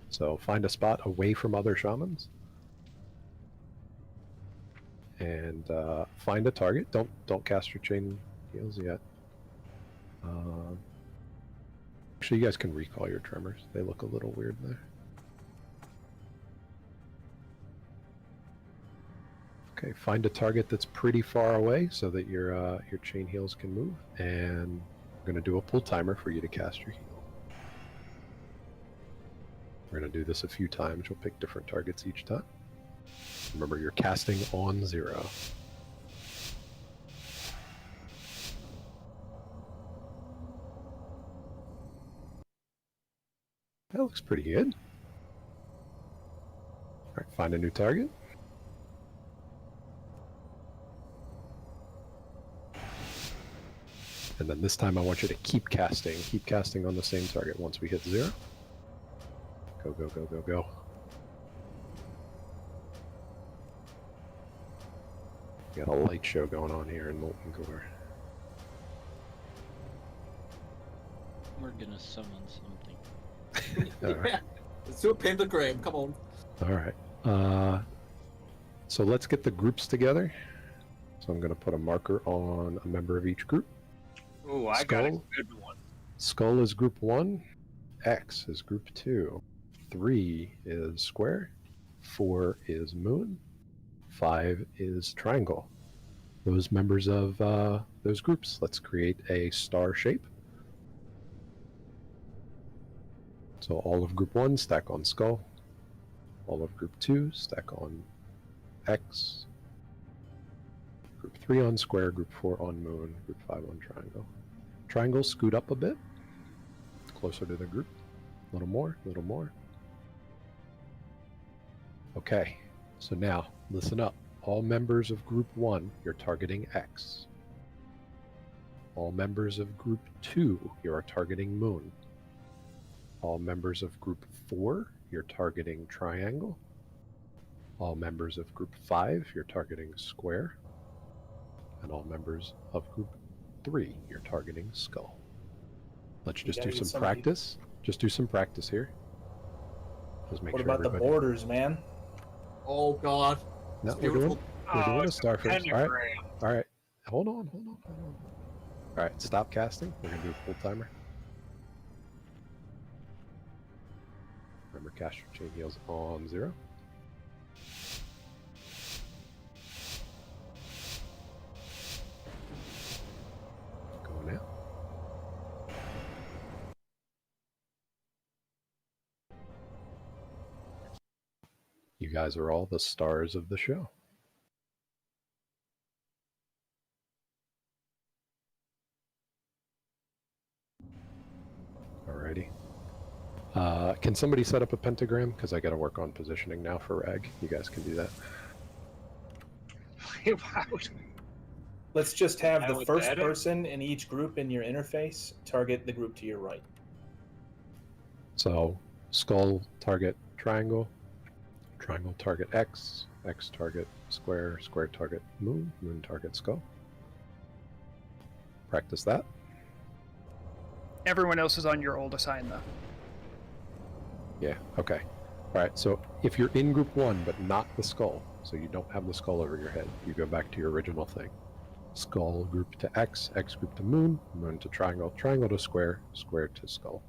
So find a spot away from other shamans. And find a target. Don't cast your chain heals yet. Actually, you guys can recall your tremors. They look a little weird there. Okay, find a target that's pretty far away so that your chain heals can move. And I'm going to do a pull timer for you to cast your heal. We're going to do this a few times. You'll pick different targets each time. Remember, you're casting on 0. That looks pretty good. All right, find a new target. And then this time I want you to keep casting on the same target once we hit 0. Go, go, go, go, go. We got a light show going on here in Molten Core. We're gonna summon something. All right. Let's do a pentagram, come on. All right. So let's get the groups together. So I'm going to put a marker on a member of each group. Ooh, I got a good one. Skull is group 1. X is group 2. 3 is square. 4 is moon. 5 is triangle. Those members of those groups. Let's create a star shape. So all of group 1 stack on skull. All of group 2 stack on X. Group 3 on square, group 4 on moon, group 5 on triangle. Triangle scoot up a bit, closer to the group. A little more, a little more. Okay, so now listen up. All members of group 1, you're targeting X. All members of group 2, you are targeting moon. All members of group 4, you're targeting triangle. All members of group 5, you're targeting square. And all members of group 3, you're targeting skull. Let's just do some practice. Just do some practice here. Just make What sure about the borders, man? Oh god. No, we're doing a star first. All right. Hold on. All right, stop casting. We're gonna do a full timer. Remember, cast your chain heals on 0. Go now. You guys are all the stars of the show. Alrighty. Can somebody set up a pentagram? Because I got to work on positioning now for Rag. You guys can do that. Let's just have the with first the edit? person in each group in your interface target the group to your right. So, skull target triangle, triangle target X, X target square, square target moon, moon target skull. Practice that. Everyone else is on your old assign though. Yeah, okay. Alright, so if you're in group 1 but not the skull, so you don't have the skull over your head, you go back to your original thing. Skull group to X, X group to moon, moon to triangle, triangle to square, square to skull.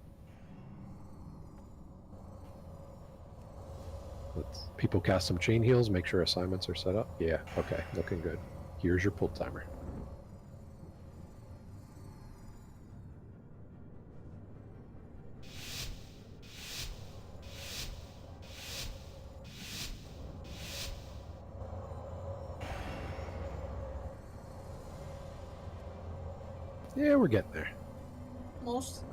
Let's people cast some chain heals, make sure assignments are set up. Yeah, okay, looking good. Here's your pull timer. Yeah, we're getting there. Most.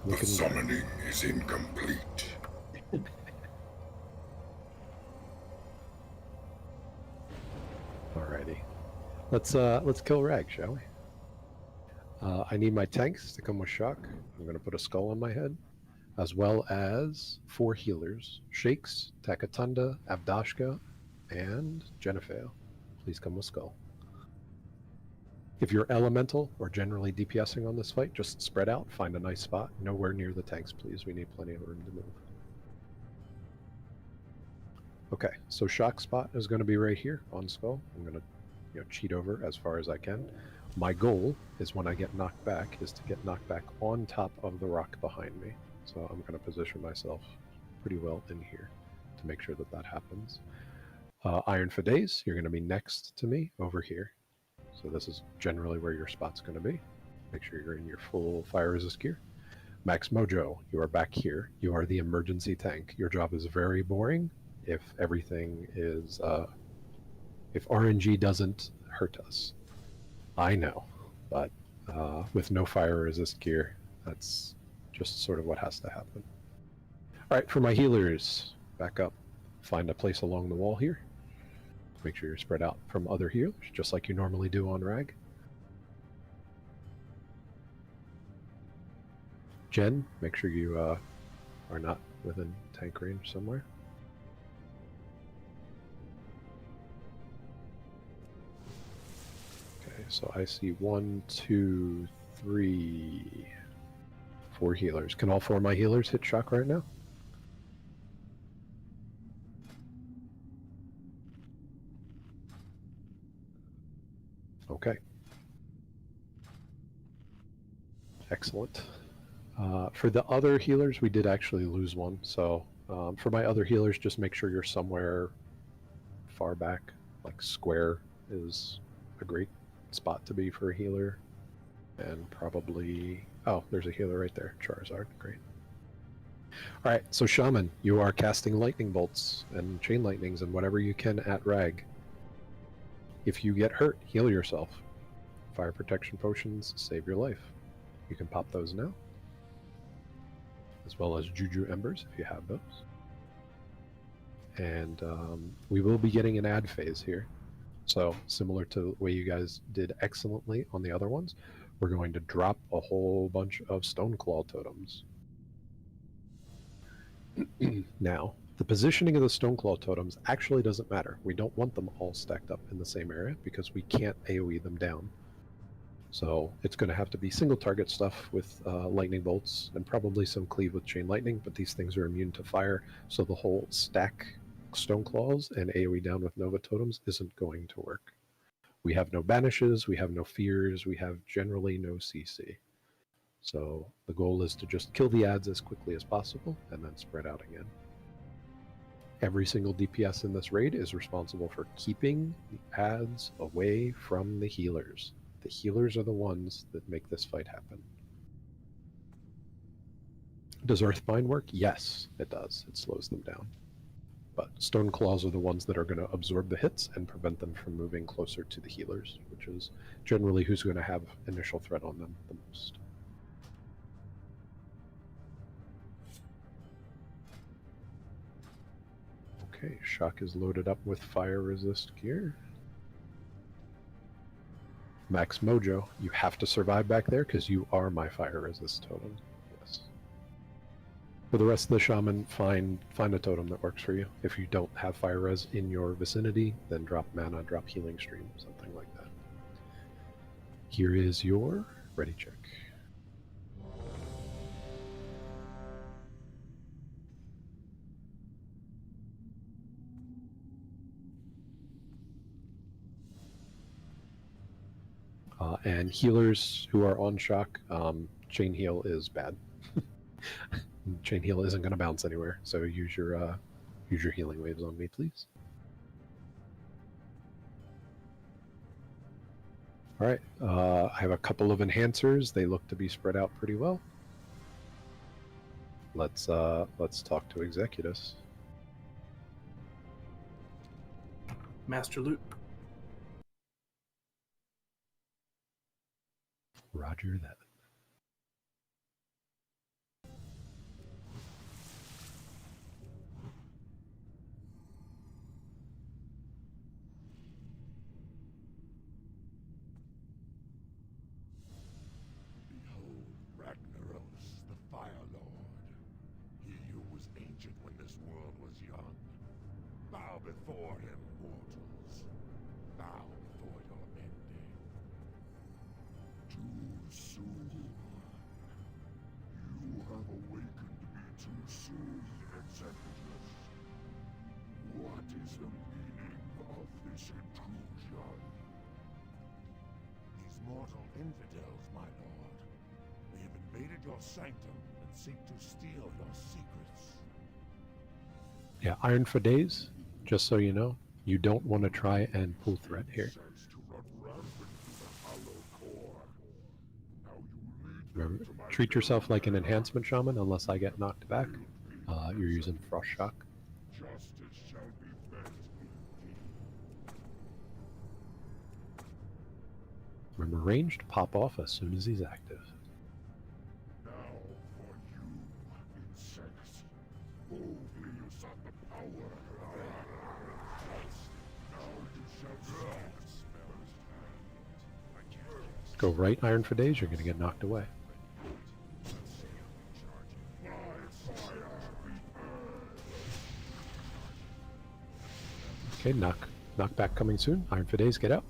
We The can summoning is incomplete. Alrighty. Let's kill Rag, shall we? I need my tanks to come with shock. I'm going to put a skull on my head, as well as 4 healers: Shakes, Takatunda, Avdashka, and Jennifer. Please come with skull. If you're elemental or generally DPSing on this fight, just spread out, find a nice spot. Nowhere near the tanks, please. We need plenty of room to move. Okay, so shock spot is going to be right here on skull. I'm going to cheat over as far as I can. My goal is when I get knocked back is to get knocked back on top of the rock behind me. So I'm going to position myself pretty well in here to make sure that that happens. Iron for days, you're going to be next to me over here. So this is generally where your spot's going to be. Make sure you're in your full fire resist gear. Max Mojo, you are back here. You are the emergency tank. Your job is very boring if everything is, if RNG doesn't hurt us. I know, but with no fire resist gear, that's just sort of what has to happen. All right, for my healers, back up. Find a place along the wall here. Make sure you're spread out from other healers, just like you normally do on Rag. Jen, make sure you are not within tank range somewhere. Okay, so I see 1, 2, 3, 4 healers. Can all 4 of my healers hit shock right now? Okay. Excellent. For the other healers, we did actually lose one. So for my other healers, just make sure you're somewhere far back. Like square is a great spot to be for a healer. And probably... Oh, there's a healer right there. Charizard. Great. All right, so Shaman, you are casting lightning bolts and chain lightnings and whatever you can at Rag. If you get hurt, heal yourself. Fire protection potions save your life. You can pop those now, as well as Juju Embers if you have those. And we will be getting an ad phase here. So similar to the way you guys did excellently on the other ones, we're going to drop a whole bunch of Stoneclaw totems. Now, the positioning of the Stoneclaw totems actually doesn't matter. We don't want them all stacked up in the same area because we can't AoE them down. So it's going to have to be single target stuff with lightning bolts and probably some cleave with chain lightning, but these things are immune to fire, so the whole stack Stoneclaws and AoE down with Nova totems isn't going to work. We have no banishes, we have no fears, we have generally no CC. So the goal is to just kill the ads as quickly as possible and then spread out again. Every single DPS in this raid is responsible for keeping the ads away from the healers. The healers are the ones that make this fight happen. Does Earthbind work? Yes, it does. It slows them down. But Stone Claws are the ones that are going to absorb the hits and prevent them from moving closer to the healers, which is generally who's going to have initial threat on them the most. Okay, Shock is loaded up with fire resist gear. Max Mojo, you have to survive back there because you are my fire resist totem. Yes. For the rest of the shaman, find a totem that works for you. If you don't have fire res in your vicinity, then drop mana, drop healing stream, something like that. Here is your ready check. And healers who are on shock, chain heal is bad. Chain heal isn't going to bounce anywhere, so use your healing waves on me, please. All right, I have a couple of enhancers. They look to be spread out pretty well. Let's talk to Executus. Master Luke. Roger that. Behold, Ragnaros, the Fire Lord. He who was ancient when this world was young. Bow before him, mortals. Bow before your ending. Too soon. You have awakened me too soon, Executus. What is the meaning of this intrusion? These mortal infidels, my lord. They have invaded your sanctum and seek to steal your secrets. Yeah, Iron for Days, just so you know, you don't want to try and pull threat here. Remember, treat yourself like an enhancement shaman unless I get knocked back. You're using Frost Shock. Justice shall be met indeed. Remember, ranged, pop off as soon as he's active. Now for you, insects. Boldly usurp the power. Now you shall see the Go right, Iron for Days, you're going to get knocked away. Okay, knock back coming soon. Iron for Days, get out.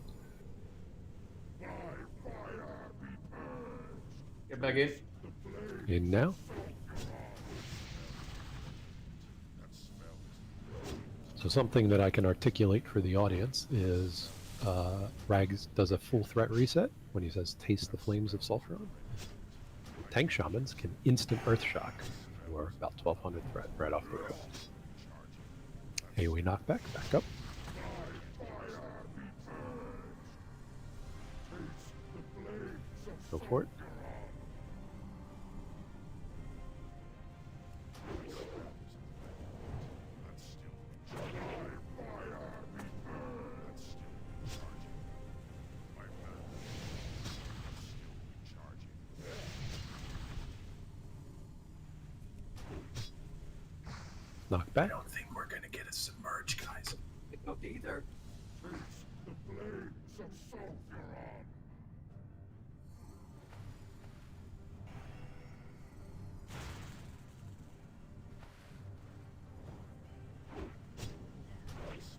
Get back in. In now. So something that I can articulate for the audience is Rags does a full threat reset when he says taste the flames of Sulfuron. Tank shamans can instant earth shock for about 1200 threat right off the rip. AoE knockback, back up. Go for it. Knock back. I don't think we're gonna get a submerge, guys. I don't either. the flames of Sulfuron.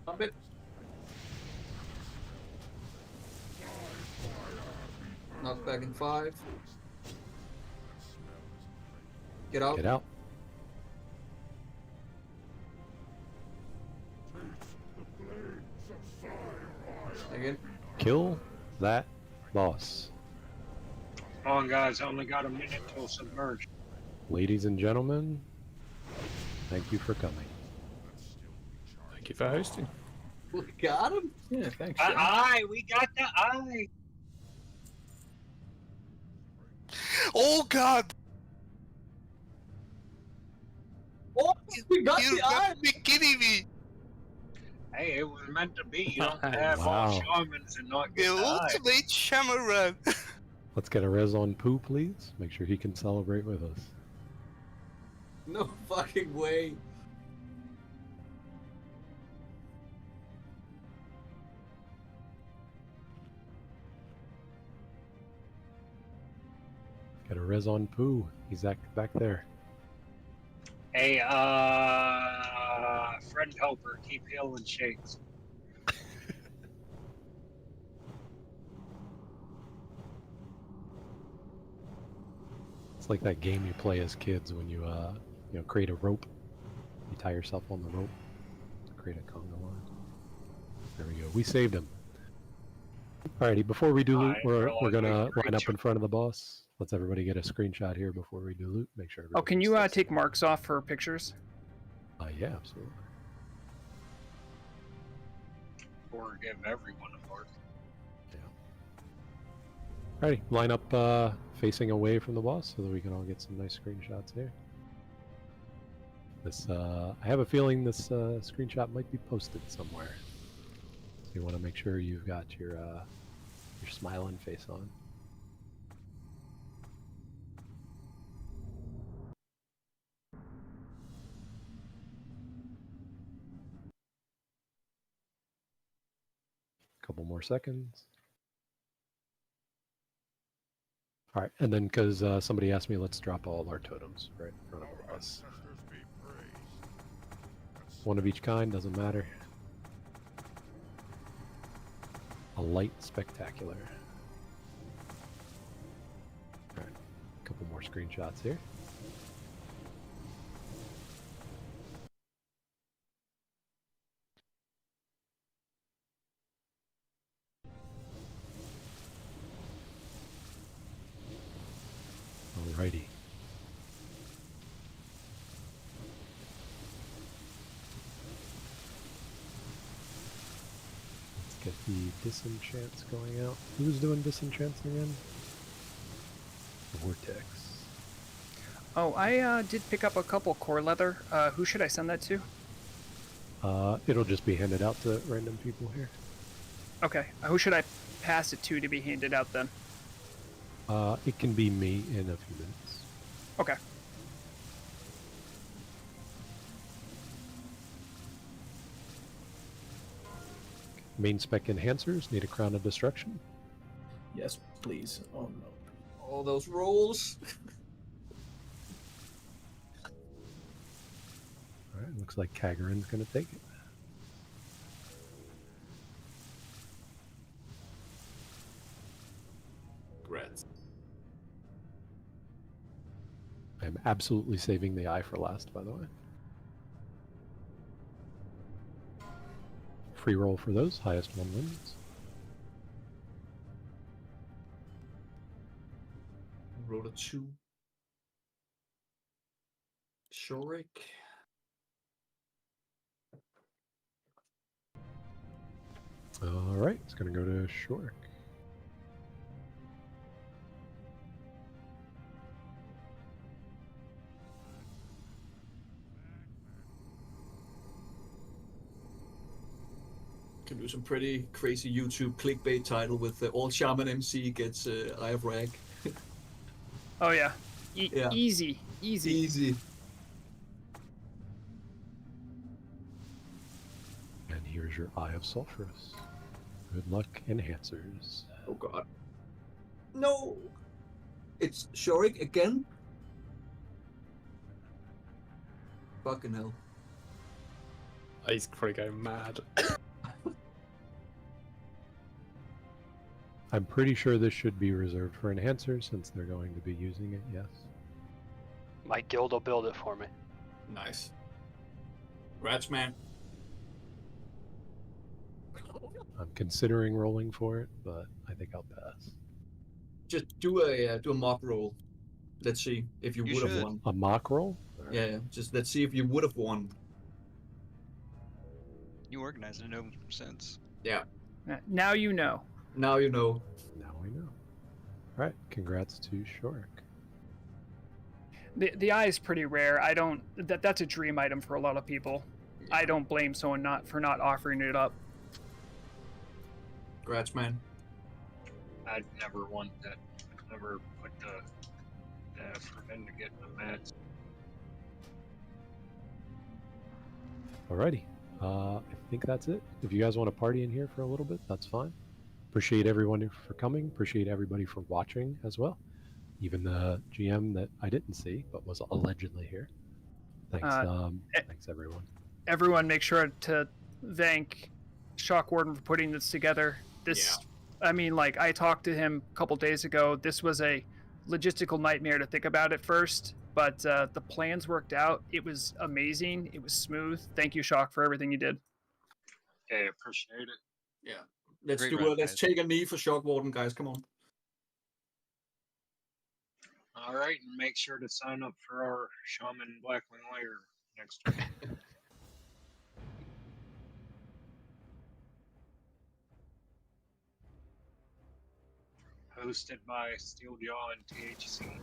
Stop it. Knock back in 5. Get out. Get out. Again. Kill that boss. Come on, guys. I only got a minute till submerge. Ladies and gentlemen, thank you for coming. Thank you for hosting. We got him? Yeah, thanks. The Sean. eye. We got the eye. Oh God! Oh, we got You the eye! gotta be kidding me! Hey, it was meant to be. You don't have all Wow. shamans and not The get the eye. ultimate SHAMAN! Let's get a res on Pooh, please. Make sure he can celebrate with us. No fucking way. Get a res on Pooh. He's back there. Hey, friend helper, keep healing shakes. It's like that game you play as kids when you create a rope. You tie yourself on the rope to create a conga line. There we go. We saved him. Alrighty, before we do loot, we're gonna line up in front of the boss. Let's everybody get a screenshot here before we do loot. Make sure. Oh, can you take marks off for pictures? Yeah, absolutely. Or give everyone a mark. Alrighty, line up facing away from the boss so that we can all get some nice screenshots here. This, I have a feeling this screenshot might be posted somewhere. So you want to make sure you've got your smiling face on. Couple more seconds. All right, and then because somebody asked me, let's drop all our totems right in front of us. One of each kind, doesn't matter. A light spectacular. All right, a couple more screenshots here. Alrighty. Let's get the disenchants going out. Who's doing disenchants again? Vortex. Oh, I did pick up a couple core leather. Who should I send that to? It'll just be handed out to random people here. Okay. Who should I pass it to be handed out then? It can be me in a few minutes. Okay. Main spec enhancers need a crown of destruction. Yes, please. Oh no. All those rolls. Alright, looks like Kagarin's gonna take it. Congrats. I'm absolutely saving the eye for last, by the way. Free roll for those, highest one wins. Roll a 2. Shorik. Alright, it's gonna go to Shorik. Can do some pretty crazy YouTube clickbait title with all Shaman MC gets Eye of Rag. Oh yeah. Yeah. Easy. Easy. And here's your Eye of Sulphurous. Good luck, enhancers. Oh god. No! It's Shorik again? Fucking hell. He's probably going mad. I'm pretty sure this should be reserved for enhancers since they're going to be using it, yes. My guild will build it for me. Nice. Congrats, man. I'm considering rolling for it, but I think I'll pass. Just do a mock roll. Let's see if you would have won. A mock roll? Yeah, just let's see if you would have won. You organized it, no sense. Yeah. Now you know. Now you know. Now we know. All right, congrats to Shorik. The eye is pretty rare. I don't. That's a dream item for a lot of people. I don't blame someone for not offering it up. Congrats, man. I'd never want that. I'd never put the effort into getting the mats. Alrighty. I think that's it. If you guys want to party in here for a little bit, that's fine. Appreciate everyone for coming. Appreciate everybody for watching as well. Even the GM that I didn't see but was allegedly here. Thanks, thanks everyone. Everyone, make sure to thank Shock Warden for putting this together. I mean, like, I talked to him a couple days ago. This was a logistical nightmare to think about at first, but the plans worked out. It was amazing. It was smooth. Thank you, Shock, for everything you did. Okay, appreciate it. Yeah. Let's Great do run, let's guys. take a knee for Shock Warden, guys. Come on. All right, and make sure to sign up for our Shaman Blackwing Lair next week. Hosted by Steeljaw and THC.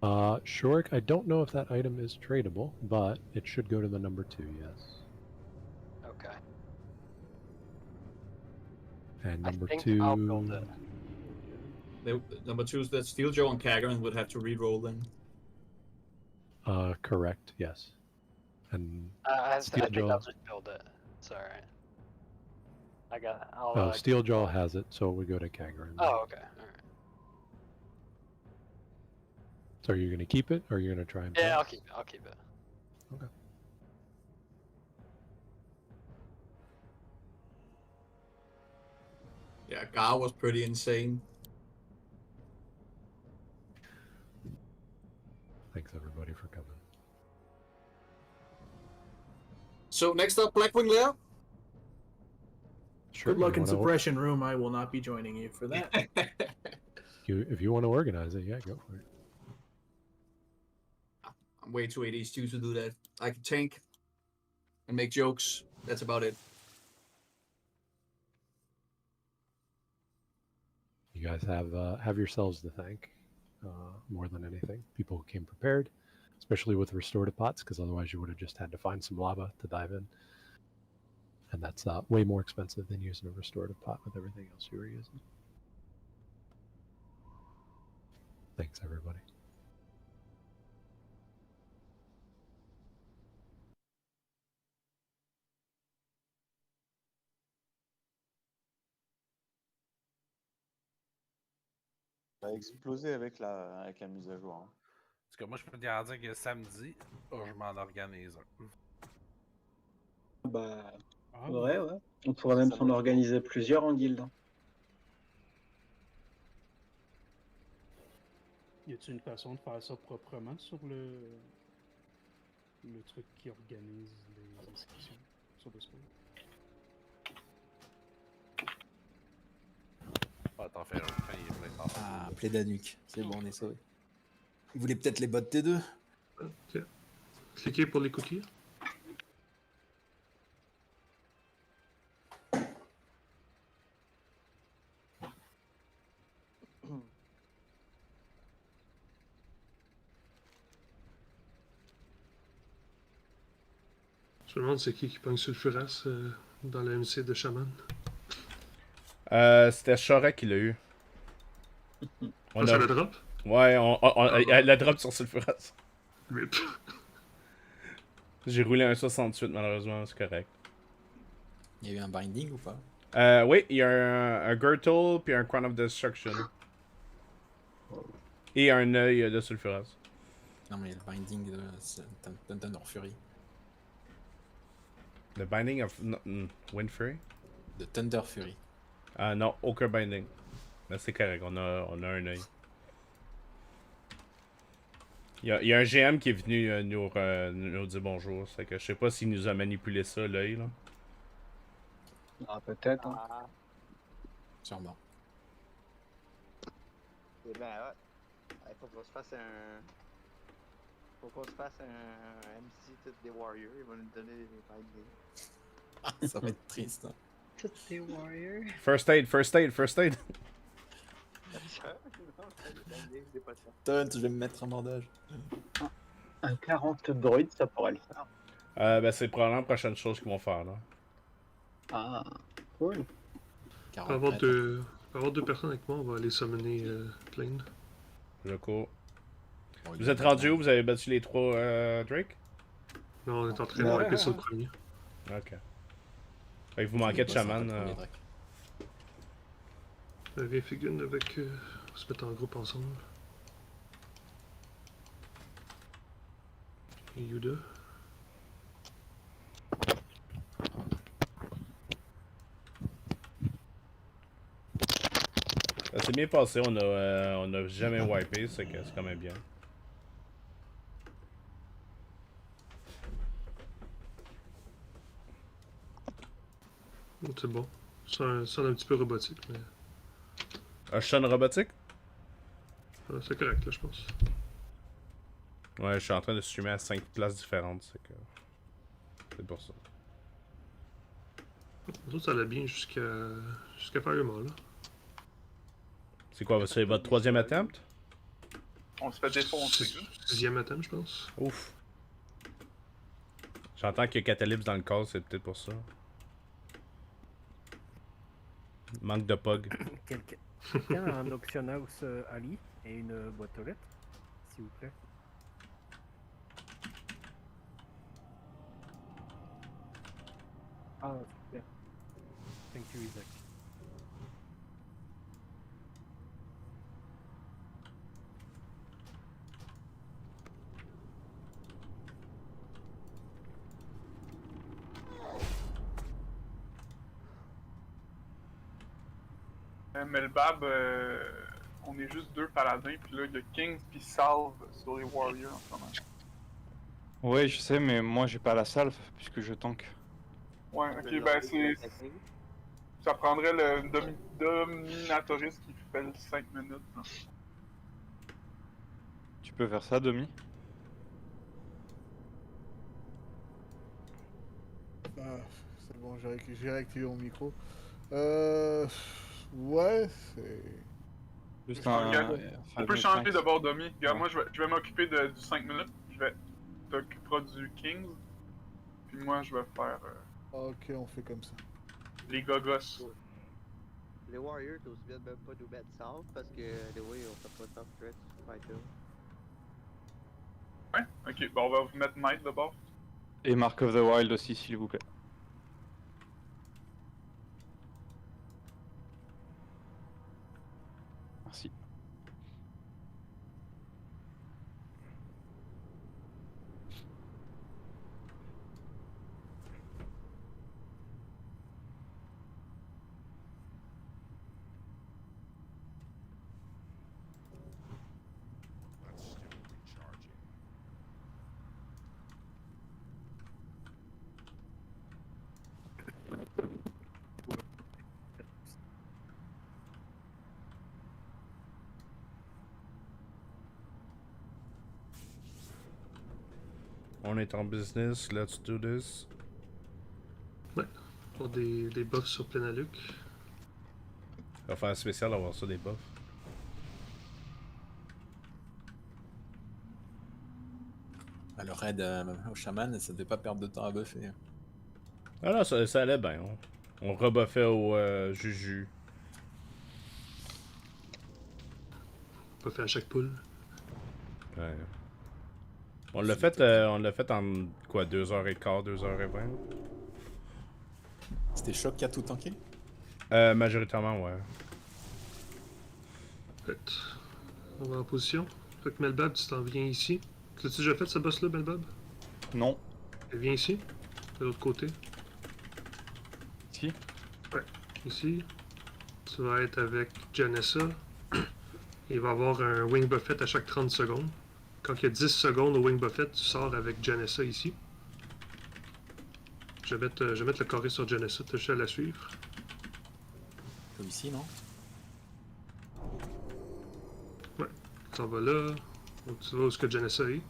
Shorik, I don't know if that item is tradable, but it should go to the number 2, yes. Okay. And number I think 2... I'll build it. Number 2 is that Steeljaw and Kagaran would have to re-roll then. Correct, yes. And I think I'll Steeljaw... just build it. It's alright. I'll, Steeljaw has it, so we go to Kagaran. Oh, okay. Alright. So are you going to keep it, or are you going to try and... Yeah, play? I'll keep it. Okay. Yeah, Gar was pretty insane. Thanks everybody for coming. So next up, Blackwing Lair. Sure, Good luck you in wanna Suppression Room. I will not be joining you for that. if you want to organize it, yeah, go for it. I'm way too ADHD to do that. I can tank and make jokes. That's about it. You guys have yourselves to thank more than anything. People who came prepared, especially with restorative pots, because otherwise you would have just had to find some lava to dive in. And that's way more expensive than using a restorative pot with everything else you were using. Thanks, everybody. Ça a explosé avec la mise à jour. Hein. En tout cas, moi, je peux te dire que samedi, je m'en organise un. Bah, ouais. On pourrait même s'en organiser plusieurs en guilde. Y a-t-il une façon de faire ça proprement sur le truc qui organise les inscriptions sur Discord? Ah, t'en fais un, il est plein de temps. Ah, plaie d'Anuk, c'est bon, on est sauvé. Il voulait peut-être les bots T2. Ok. Cliquez pour les cookies. Je me demande c'est qui pogne Sulfuras dans la MC de Shaman. C'était Shorak qui l'a eu. On a la drop? Ouais, la drop sur Sulfuras. Rip. J'ai roulé un 68 malheureusement, c'est correct. Il y a eu un binding ou pas? Oui, il y a un Girdle puis un Crown of Destruction. Et un œil de Sulfuras. Non mais le binding de Thunder Fury. Le binding of Wind Fury? De Thunder Fury. Ah non, aucun binding. Mais c'est correct, on a un œil. Il y a un GM qui est venu nous dire bonjour. C'est que je sais pas s'il nous a manipulé ça, l'œil là. Ah, peut-être. Hein. Sûrement. C'est bien hot. Il faut qu'on se fasse un... Faut qu'on se fasse un MC tous des Warriors. Il va nous donner des idées. Ça va être triste. Hein. Tous des Warriors. First aid, first aid, first aid. C'est pas ça. Taunt, je vais me mettre en bandage. Un 40 druide, ça pourrait le faire. Ben, c'est probablement la prochaine chose qu'ils vont faire, là. Ah, cool. On va avoir deux personnes avec moi, on va aller summoner Plane. Je cours. Vous êtes rendu où? Vous avez battu les 3 Drake? Non, on est en train de wiper sur le premier. Ok. Fait que vous manquez de Shaman. Viens Figun avec... on va se mettre en groupe ensemble. Et Yuda. Ça s'est bien passé, on a jamais wipé, c'est quand même bien. C'est bon. Ça sonne un petit peu robotique, mais... Un sonne robotique? C'est correct, là, je pense. Ouais, je suis en train de streamer à 5 places différentes, c'est que... C'est pour ça. Nous autres, ça allait bien jusqu'à Firemore, là. C'est quoi, c'est votre 3e attempt? On se fait défoncer. 6e attempt, je pense. Ouf. J'entends qu'il y a Catalypse dans le corps, c'est peut-être pour ça. Manque de pog. Quelqu'un a un Auction House Ali et une boîte aux lettres, s'il vous plaît. Ah, super. Thank you, Isaac. Melbab, on est juste 2 paladins, puis là, il y a Kings puis Salve sur les Warriors en ce moment. Ouais, je sais, mais moi j'ai pas la salve puisque je tank. Ouais, ok, ben c'est. Ça prendrait le Dominatoriste qui fait 5 minutes. Là. Tu peux faire ça, Domi? Ah, c'est bon, j'ai réactivé mon micro. Ouais, c'est... Juste on peut changer de bord Domi. Regarde, moi je vais m'occuper du 5 minutes. Je vais t'occuper du Kings. Puis moi je vais faire. Ok, on fait comme ça. Les gogos. Les Warriors, t'as aussi bien même pas nous mettre South parce que les Warriors on fait pas tant de threats fighter. Ouais, ok, bon on va vous mettre Knight de bord. Et Mark of the Wild aussi, s'il vous plaît. Merci. On est en business, let's do this. Ouais, pour des buffs sur Plenaluc. On va faire un spécial avoir ça des buffs. Le raid au Shaman, ça devait pas perdre de temps à buffer. Ah là, ça allait bien. On rebuffait au Juju. Pas fait à chaque poule. Ouais. On l'a fait en quoi, 2h15, 2h20? C'était Choc qui a tout tanké? Majoritairement, ouais. On va en position. Fait que Melbab, tu t'en viens ici. L'as-tu déjà fait ce boss-là, Melbab? Non. Viens ici, de l'autre côté. Ici? Ouais, ici. Tu vas être avec Janessa. Il va y avoir un Wing Buffet à chaque 30 secondes. Quand il y a 10 secondes au Wing Buffet, tu sors avec Janessa ici. Je vais mettre le carré sur Janessa, tu as juste à la suivre. Comme ici, non? t'en vas là. Donc tu vas où ce que Janessa est.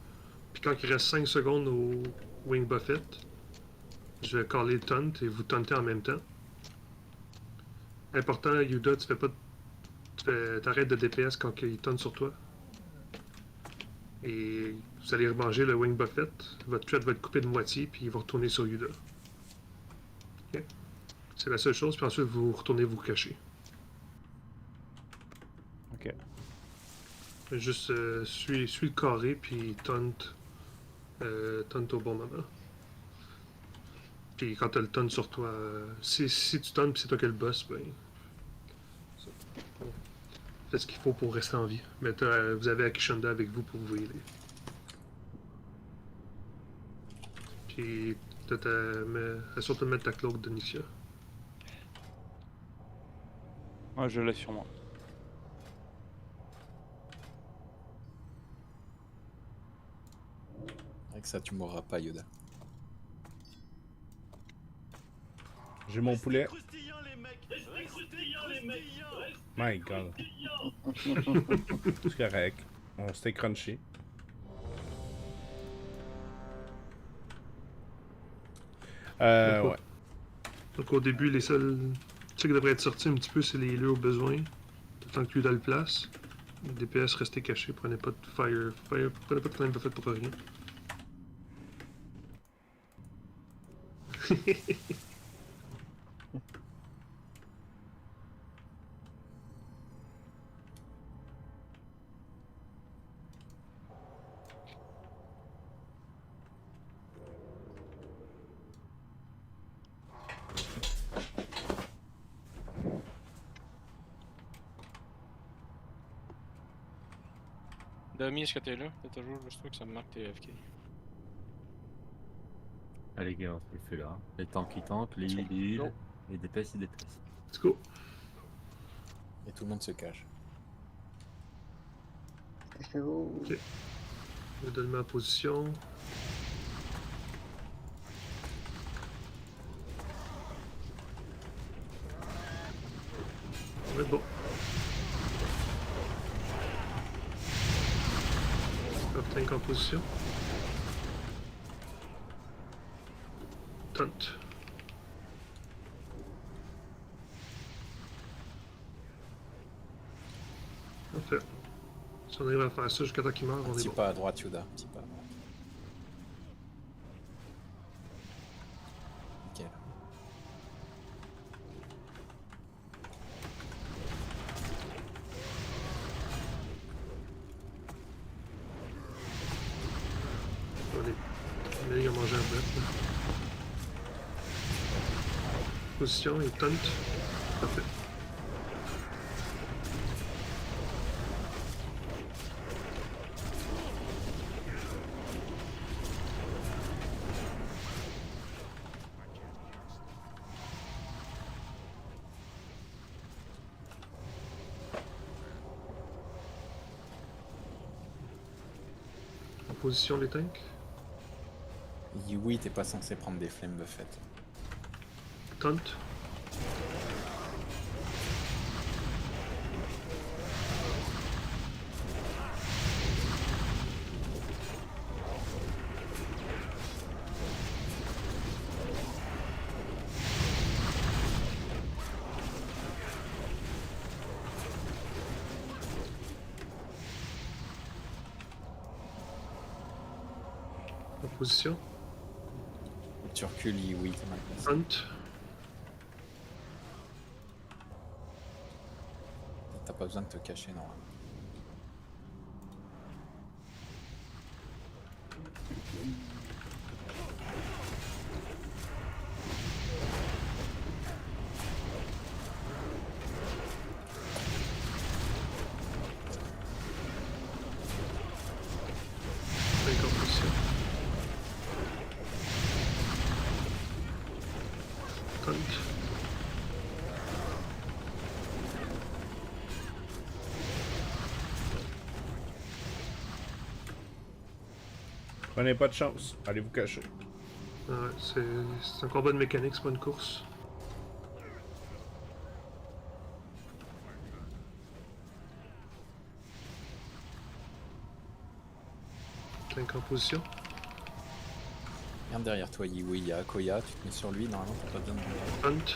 Puis quand il reste 5 secondes au Wing Buffet, je vais caller le taunt et vous tauntez en même temps. Important, Yuda, tu fais pas. T'arrêtes de DPS quand il taunt sur toi. Et vous allez remanger le Wing Buffet. Votre thread va être coupé de moitié, puis il va retourner sur Yuda. Ok? C'est la seule chose, puis ensuite vous retournez vous cacher. Ok. Juste suis le carré, puis taunt au bon moment. Puis quand t'as le taunt sur toi, si tu tauntes puis c'est toi qui es le boss, ben. Faites ce qu'il faut pour rester en vie. Mais vous avez Akishanda avec vous pour vous aider. Puis assure-toi de mettre ta cloque de Nixia. Moi, je l'ai sur moi. Avec ça, tu mourras pas, Yoda. J'ai mon poulet. My god. C'est correct. On s'était crunchy. Ouais. Donc au début, les seuls trucs qui devraient être sortis un petit peu, c'est les lieux au besoin. Tant que lui dans le place. Les DPS, restez cachés, prenez pas de fire. Prenez pas de time buffet pour rien. Dami, est-ce que t'es là? T'es toujours juste toi que ça me marque tes FK. Allez, gars, on fait le feu là. Les tanks qui tankent, les heals, ils heal, les DPS, ils DPS. Let's go. Et tout le monde se cache. Ok. Je donne ma position. On va être bon. Tank en position. Taunt. Parfait. Si on arrive à faire ça jusqu'à temps qu'il meurt, on est Petit bon. pas à droite, Yoda. Petit pas à droite. Nickel. Là, il a mangé un bête. Position et taunt. Parfait. En position les tanks. Oui, t'es pas censé prendre des flammes buffet. Taunt. En position. Tu recules, oui, t'es mal placé. Taunt. T'as pas besoin de te cacher, normalement. Tank en position. Taunt. Prenez pas de chance. Allez vous cacher. Ouais, c'est un combat de mécanique, c'est pas une course. tank en position. Regarde derrière toi, Yiwi, il y a Koya, tu te mets sur lui, normalement t'as pas besoin de... Hunt.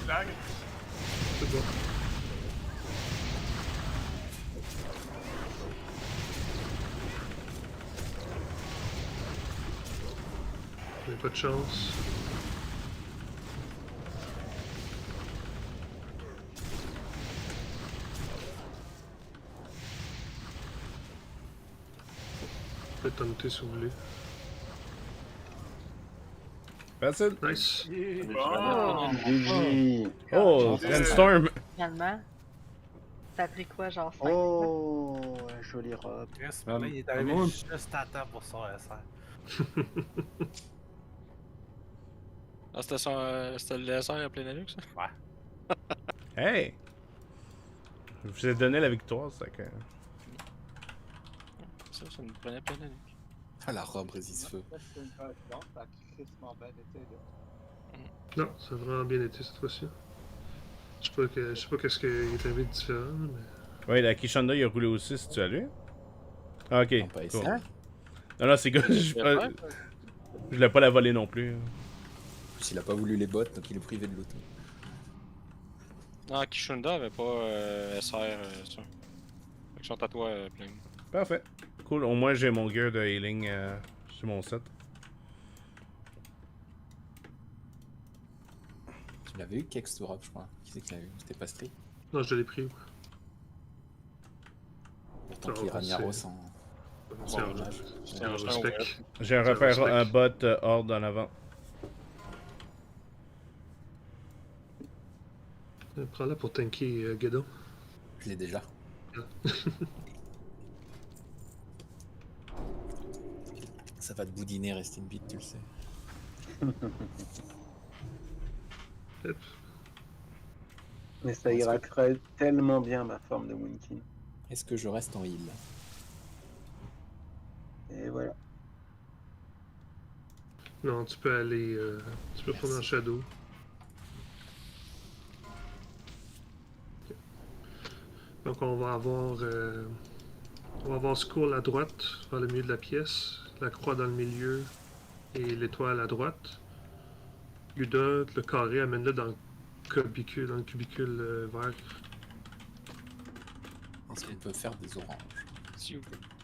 Lag. C'est bon. J'ai pas de chance. Je peux tenter si vous voulez. Facile. Nice. Oh, Sandstorm. Finalement, ça a pris quoi, genre 5 Oh, jolie robe. Yes, là, il est arrivé juste à temps pour son SR. Ah, c'était le SR à plein Linux? Ouais. Hey! Je vous ai donné la victoire, ça que... Ça nous prenait plein Linux. Ah, la robe résiste feu. Non, ça a vraiment bien été cette fois-ci. Je sais pas qu'est-ce qui est arrivé de différent, mais... Ouais, la Kishanda, il a roulé aussi, si tu as lu. Ah, ok. Pas Cool. essayer. Non, c'est good. Je voulais pas la voler non plus. En plus, il a pas voulu les bottes, donc il est privé de l'auto. Non, Kishunda avait pas SR, ça. Fait que son tatouage plein. Parfait. Cool, au moins j'ai mon gear de healing sur mon set. Tu l'avais eu, Kex, to robe, je crois. Qui c'est qui l'avait eu? C'était pas Street? Non, je l'ai pris. Pourtant qu'il Ragnaros en... C'est un dommage. respect. J'ai un repère, un bot horde en avant. Prends-la pour tanker Guédon. Je l'ai déjà. Ça va te boudiner, rester une bite, tu le sais. Mais ça ira tellement bien ma forme de Winkin. Est-ce que je reste en heal? Et voilà. Non, tu peux aller... tu peux prendre en shadow. Okay. Donc on va avoir... on va avoir Skull à droite, vers le milieu de la pièce. La croix dans le milieu et l'étoile à droite. Yuda, le carré, amène-le dans le cubicule vert. Est-ce qu'on peut faire des oranges?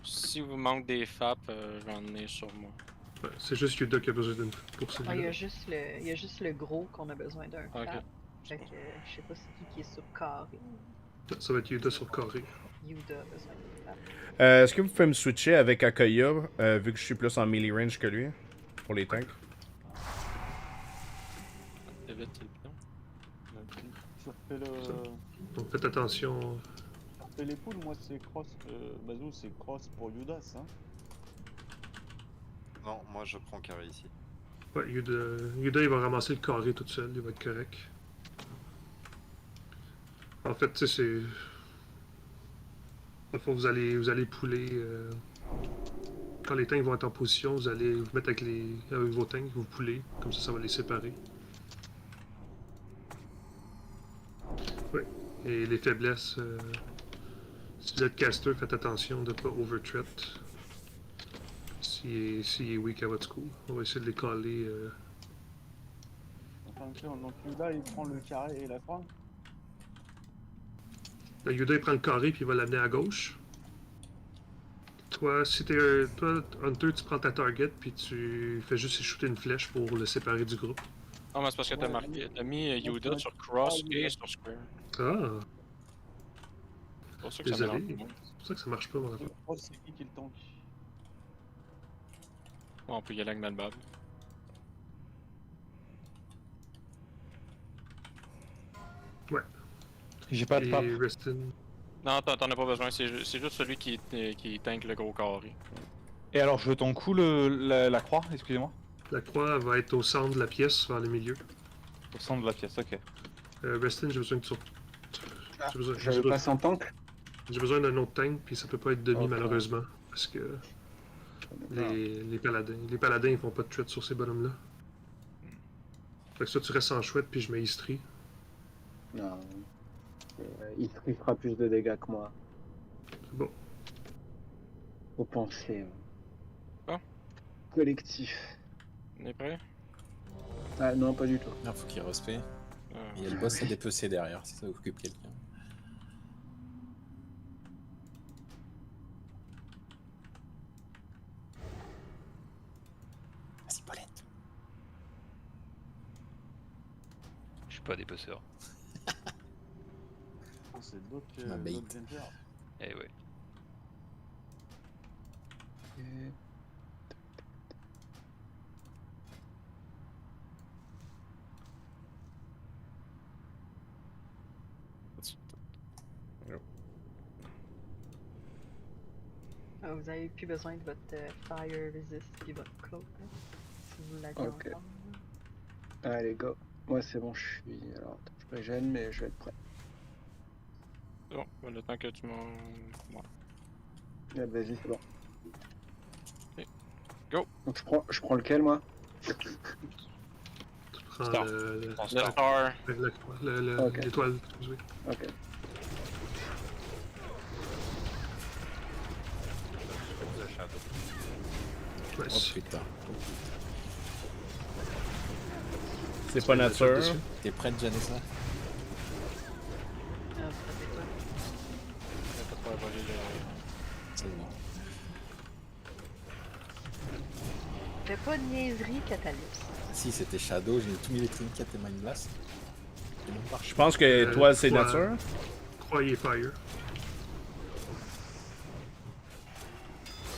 Si vous manque des FAP, j'en ai sur moi. Ouais, c'est juste Yuda qui a besoin d'une pour celui-là. il y a juste le gros qu'on a besoin d'un Ok. fab. Fait que je sais pas c'est qui est sur carré. Ça va être Yuda sur carré. Yuda a besoin d'un fab. Est-ce que vous pouvez me switcher avec Akoya, vu que je suis plus en melee range que lui, pour les tanks? Donc faites attention. Les poules, moi c'est cross, Bazou c'est cross pour Yudas, hein. Non, moi je prends carré ici. Ouais, Yuda il va ramasser le carré tout seul, il va être correct. En fait, tu sais, c'est... Au fond, vous allez pouler... Quand les tanks vont être en position, vous allez vous mettre avec vos tanks, vous poulez, comme ça va les séparer. Oui, et les faiblesses... Si vous êtes caster, faites attention de ne pas overthreat. S'il est weak à votre school. On va essayer de les caler. Donc Yuda il prend le carré et la croix. Là, Yuda il prend le carré puis il va l'amener à gauche. Toi, si t'es toi, Hunter, tu prends ta target puis tu fais juste shooter une flèche pour le séparer du groupe. Non, mais c'est parce que t'as mis Yuda sur cross et sur square. Ah! C'est pour ça que ça Désolé, mélange. c'est pour ça que ça marche pas mon affaire. Cross c'est qui le tank? Bon, on peut y aller avec Malbab. Ouais. J'ai pas de pape. Et Reston. Non, t'en as pas besoin, c'est juste celui qui tank le gros carré. Et alors, je veux ton coup la croix, excusez-moi. La croix va être au centre de la pièce, vers le milieu. Au centre de la pièce, ok. Reston, j'ai besoin que tu... Je passe en tank. J'ai besoin d'un autre tank, puis ça peut pas être demi malheureusement, parce que les paladins ils font pas de threat sur ces bonhommes-là. Fait que ça tu restes en chouette, puis je mets Istri. Non. Il fera plus de dégâts que moi. Bon. Faut penser. Bon. Collectif. On est prêt? Ah non, pas du tout. Non, faut qu'il respecte. Il y a le boss à dépecer derrière, si ça occupe quelqu'un. Vas-y, Paulette. Je suis pas dépeceur. C'est d'autres Ma bait. Ginger. Eh ouais. Ah, vous avez plus besoin de votre fire resist puis votre cloak. Hein, si vous l'aviez Ok. encore. Allez, go. Moi, c'est bon, je suis. Alors, attends, je me gêne, mais je vais être prêt. Bon, le temps que tu m'en. Ouais. Ah, vas-y, c'est bon. Ok. Go! Donc, je prends lequel, moi? Tu prends Star. le Star. Ok. L'étoile. Oui. Ok. Oh putain. C'est pas nature. T'es prête, Janessa? Pas voler le. C'est bon. Fais pas de niaiserie, Catalyst. Si c'était Shadow, j'ai tout mis les trinkets et Mind Blast. Je pense que toi, c'est Croix- nature. Croyez Fire.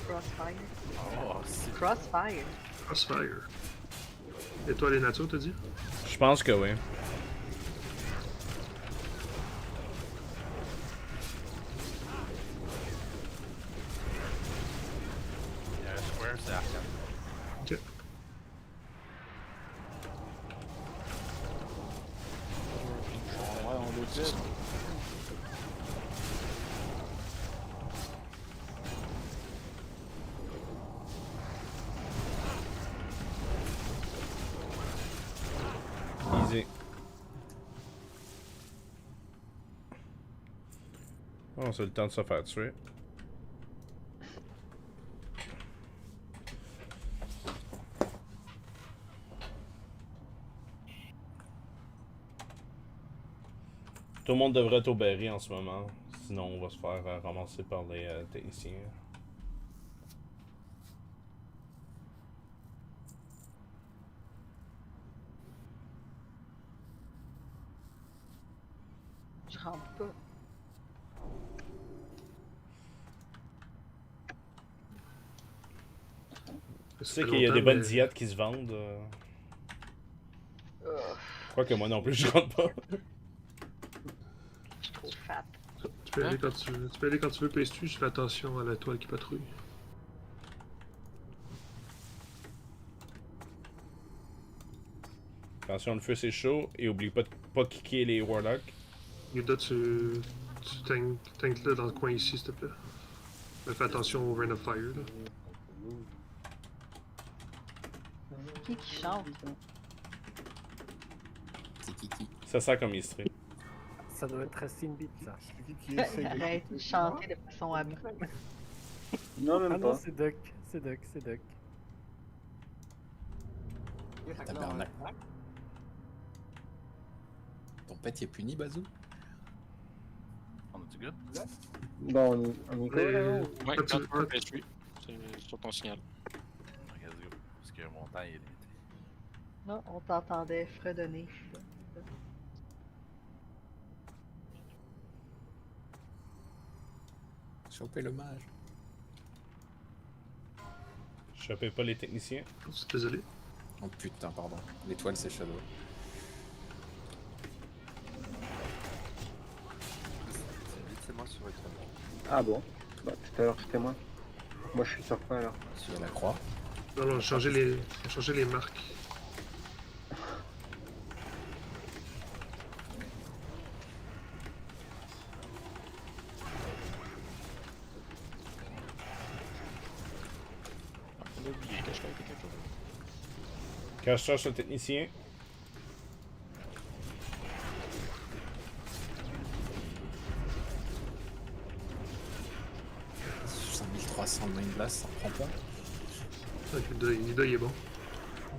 Crossfire. Oh, c'est... Crossfire. Crossfire. Étoile et nature, t'as dit? Je pense que oui. Il y a un square, c'est arcane. Ok. Ouais, on le fait. Easy. Oh, c'est le temps de se faire tuer. Tout le monde devrait être au berry en ce moment. Sinon, on va se faire ramasser par les techniciens. Je rentre pas. Tu sais qu'il y a des bonnes diètes qui se vendent. Oh, Je crois que moi non plus, je rentre pas. je suis trop fat. Tu peux, aller quand tu veux. Tu peux aller quand tu veux, PS2, je fais attention à la toile qui patrouille. Attention, le feu c'est chaud et oublie pas de pas kicker les warlocks. Yuda, tu tank là dans le coin ici, s'il te plaît. Mais fais attention au Rain of Fire. Là. Qui chante? C'est Kiki. Ça sent comme history. Ça doit être Sinbit, ça. Arrête de chanter de façon amie. Non, même Ah pas. non, c'est Duck. C'est Duck, c'est Duck. Tabernacle. Ton pet est puni, Bazou? On a du good? Bon, on y go, là? Ouais, Quand tu- 4 PS3. C'est sur ton signal. Regarde, go. Parce que mon temps il est limité. Non, on t'entendait fredonner. Choper le mage. Chopez pas les techniciens. Désolé. Oh putain, pardon. L'étoile, c'est Shadow. C'est moi sur étoile. Ah bon? Bah, tout à l'heure, c'était moi. Moi, je suis sur quoi, alors? Sur la croix. Non, non, on a changé les marques. On a oublié, cache-toi avec quelque chose. Cache-toi sur le technicien. sans le main blast, ça reprend pas. Yuda, il est bon.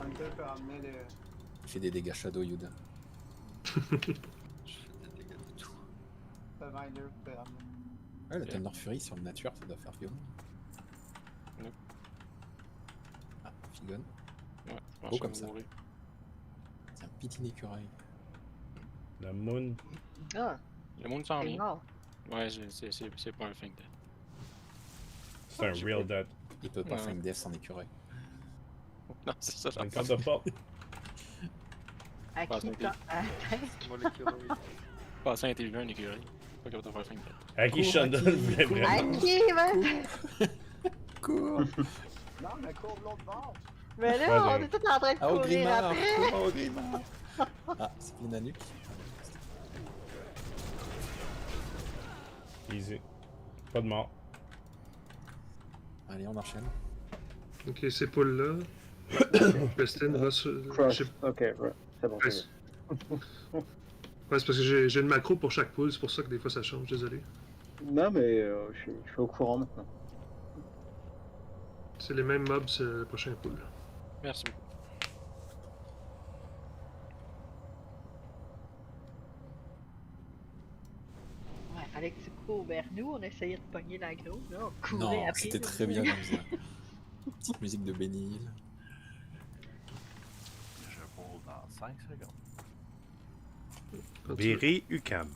Hunter peut amener le. Il fait des dégâts shadow, Yuda. Je fais des dégâts de tout. Minder peut amener. Ouais, le Thunder Fury sur le nature, ça doit faire violent. Nope. Ah, Figon. Ouais, je Beau pense comme que ça. mourir. C'est un petit écureuil. La moon. Ah, Le monde s'en t'es vient. mort. Ouais, c'est pas un feint death. C'est un real dead. Il peut pas Ouais. feint death sans écureuil. Non, c'est ça. Une carte de porte. À Pas qui assez t'as. Moi, l'écureuil. Pas assez intelligent, un écureuil. Pas capable de faire feint death. À qui Shandon voulait À vraiment. qui, man? Cours! Non, mais cours de l'autre bord! Mais là, Ouais, on j'ai- est tous en train de Ah, au courir Grimard! après! Cours au Grimard! Ah, c'est une Nanuk. Easy. Pas de mort. Allez, on enchaîne. Ok, ces poules-là. Preston va sur. Cross. Ok, ouais. C'est bon. Ouais, c'est ouais, c'est parce que j'ai une macro pour chaque poule, c'est pour ça que des fois ça change, désolé. bon. Non, mais je suis au courant maintenant. C'est les mêmes mobs, c'est le prochain pool. Merci beaucoup. Ouais, fallait que tu cours vers nous, on essayait de pogner la grosse, là, on courait Non, après. c'était très bien comme ça. Petite musique de Benny Hill. Je roule dans 5 secondes. Berry Ucam.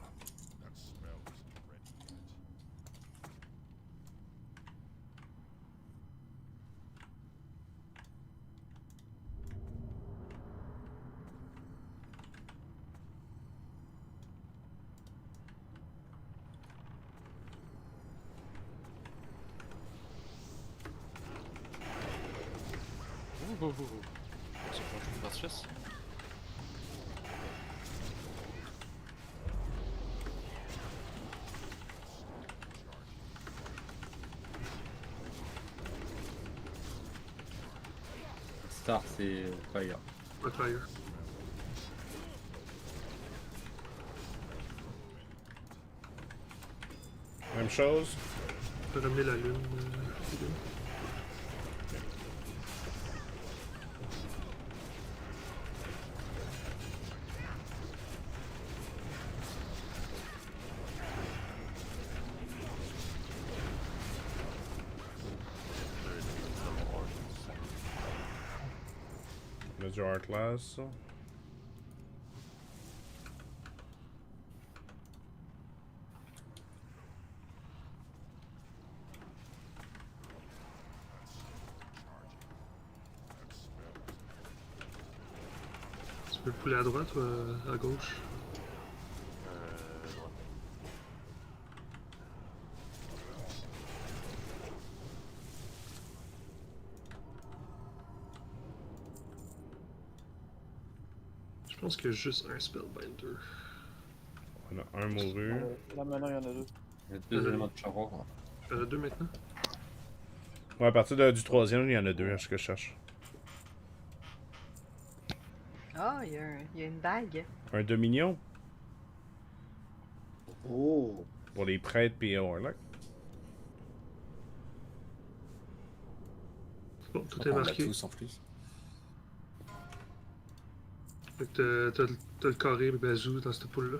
C'est pas un d'artifice. Star, c'est Fire. Pas Fire. Même chose. Je peux ramener la lune. On a du Heartless. Tu peux le pouler à droite ou à gauche? Je pense qu'il y a juste un Spellbinder. On a un mouru. Là maintenant, il y en a deux. Il y a deux éléments de charo. Il y en a deux maintenant? Ouais, à partir du troisième, il y en a deux à ce que je cherche. Ah, il y a une bague. Un Dominion Oh! pour les prêtres pis Warlock. Bon, tout Donc est on l'a marqué. tous en plus. Fait que t'as le carré bazou dans cette poule-là.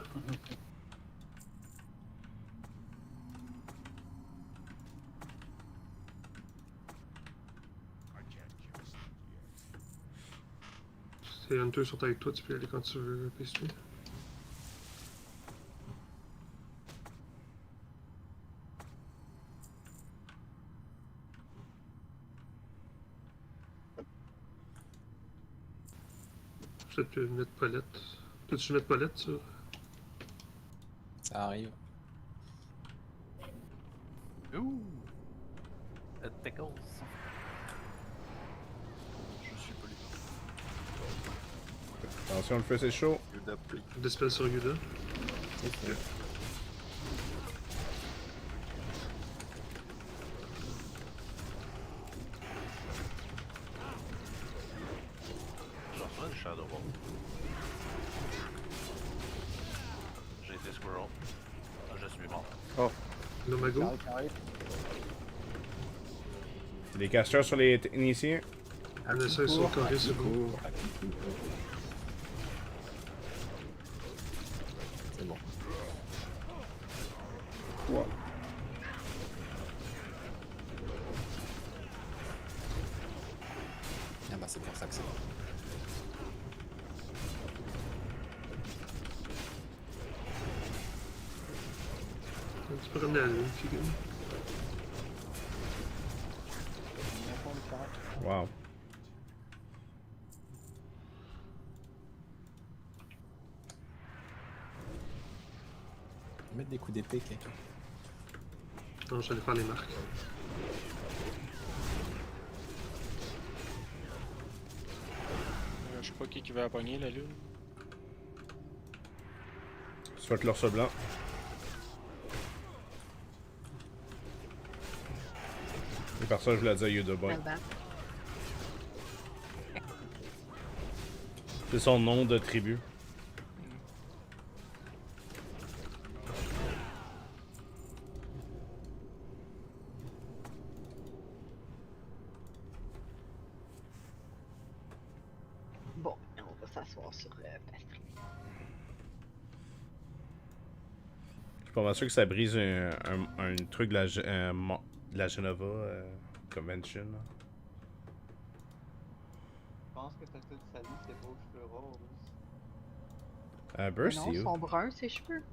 Si les Hunters sont avec toi, tu peux y aller quand tu veux, pastry. Je vais peut-être mettre Paulette. Peux-tu mettre Paulette sur. Ça arrive. Ouh! It tickles. Je suis pas Attention, le feu c'est chaud. Yuda, please. Dispel sur Yuda. Ok. Je reçois une Shadow Ball. J'ai été Squirrel. Je suis mort. Oh! Le mago. Les casteurs sur les initiés. On essaie sur le carré, c'est bon. C'est bon. Ouais. Ah bah c'est pour ça que c'est bon. Tu peux ramener la lune, figure. Wow. Mettre des coups d'épée, quelqu'un. Non, j'allais faire les marques. Je sais pas qui va la pogner, la lune. Soit l'ours blanc. Et par ça, je voulais dire Yoda Boy. C'est son nom de tribu. Bon, on va s'asseoir sur Pastry. Je suis pas mal sûr que ça brise un truc de la Genova Convention. Là. Je pense que t'as tout sali, c'est beaux cheveux roses. Burst, Non, c'est ils où? sont bruns, ces cheveux.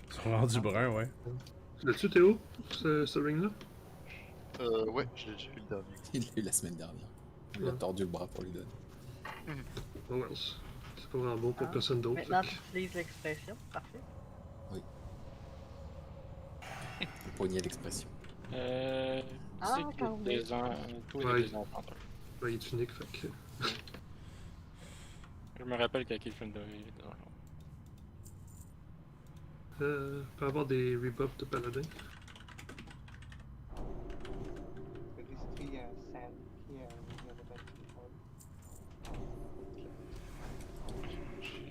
Ils sont rendus bruns, ouais. L'as-tu, Théo, ce ring-là? Ouais, j'ai eu le dernier. Il l'a eu la semaine dernière. Il a tordu le bras pour lui donner. Oh well, c'est pas vraiment bon pour personne d'autre. Maintenant, tu utilises l'expression. Parfait. Oui. Le poignet l'expression. Ah, quand des même. Toi, Ouais. des enfanteurs. Ouais, il est unique, fait que... Je me rappelle quand il fait une peut avoir des rebuffs de paladin.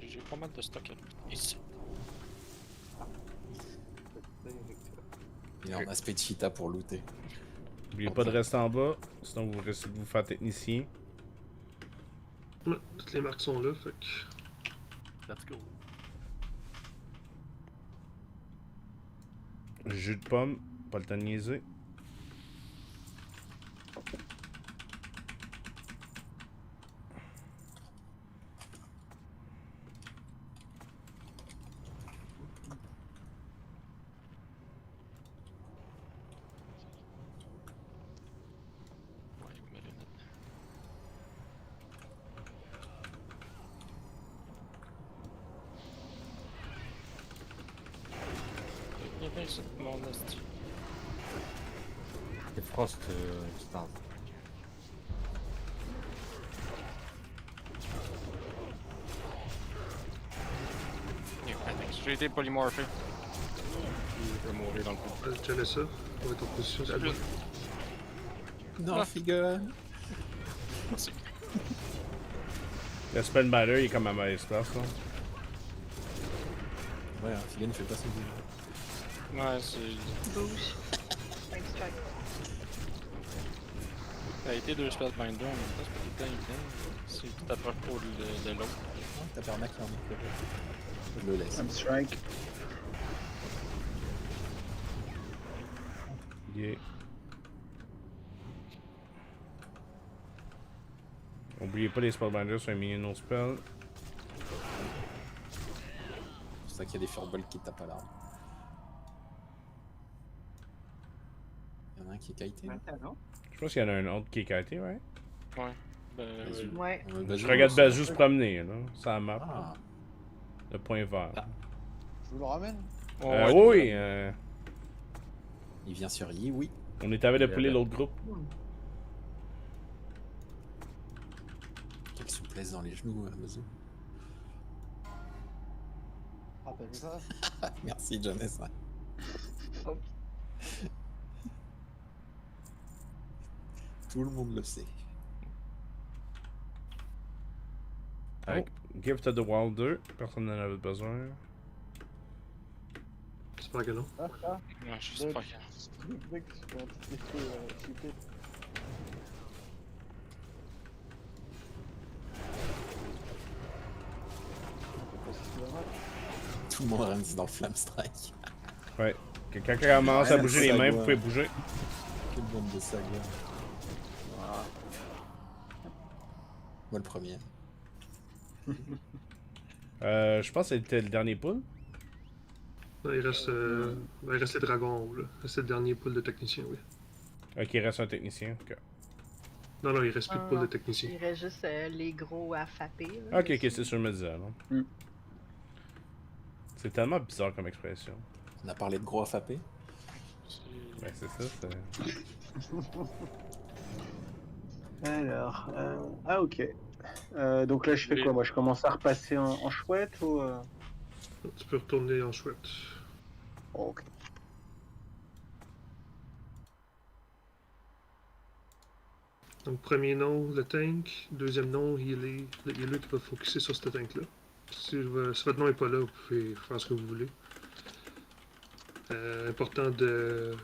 J'ai pas mal de stock ici. Il est en aspect de cheetah pour looter. N'oubliez pas de rester en bas, sinon vous risquez de vous faire technicien. Ouais, toutes les marques sont là, fait que... Let's go. Jus de pomme, pas le temps de niaiser. C'est Frost Stars. J'ai été polymorphé. Je vais mourir dans le coup. J'allais ça, on va être en position sur le bas. Non, figure. Merci. Le Spellbinder, il est comme à mauvaise place, là. Ouais, hein, Figan, il fait pas son boulot. Ouais, c'est... Bouge. Thanks, Strike. Ça a été 2 Spellbinder, en même temps, c'est pas tout le temps évident. Si tu t'approches pas de l'autre. T'as permis qu'il en est. Je le laisse. Un strike. Yeah. Oubliez pas les Spellbinders sur un mini no spell. C'est pour ça qu'il y a des furballs qui tapent à l'arme. Il y en a un qui est kité. Je pense qu'il y en a un autre qui est kité, ouais? Ouais. Ouais. Je regarde Bazou se promener, là. Ça la map. Ah. Le point vert. Je vous le ramène? Oui! Il vient sur Yi, oui. On est avec de pouler l'autre groupe. Quelle souplesse dans les genoux, Bazou. Ah, t'as vu ça? Merci, Jonas. Tout le monde le sait. Oh, Gift of the Wild 2. Personne n'en avait besoin. J'espère que non. Ah, Ouais, j'espère que non. Dès que tu peux anticiper, s'il vous plaît. Tout le monde rentre dans le Flamme Strike. Ouais. Quand quelqu'un commence à bouger les mains, vous pouvez bouger. Quelle bande de saga. Voilà. Moi le premier. Je pense que c'était le dernier pool. Il reste les dragons en haut, là. C'est le dernier pool de techniciens, oui. Ok, il reste un technicien. Ok, Non, il reste plus de pool de techniciens. Il reste juste les gros à fapper. ok, c'est ce que je me disais, alors. C'est tellement bizarre comme expression. On a parlé de gros affapés. Ouais, c'est ça, Alors, ah ok. Donc là je fais quoi? Moi je commence à repasser en chouette ou... Tu peux retourner en chouette. Ok. Donc premier nom, le tank. Deuxième nom, healer. Le healer qui va focuser sur ce tank-là. Si votre nom n'est pas là, vous pouvez faire ce que vous voulez. Important de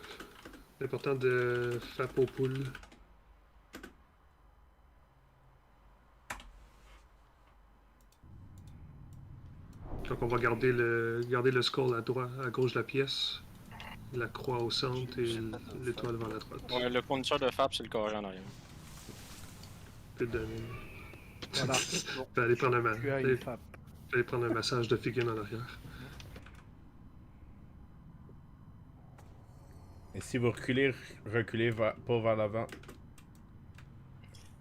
FAP au pool. Donc on va garder le skull à gauche de la pièce, la croix au centre et l'étoile vers la droite. Ouais, le fournisseur de FAP, c'est le carré en arrière. Peut donner. Voilà. Allez prendre Bon, un massage de figure en arrière. Et si vous reculez pas vers l'avant.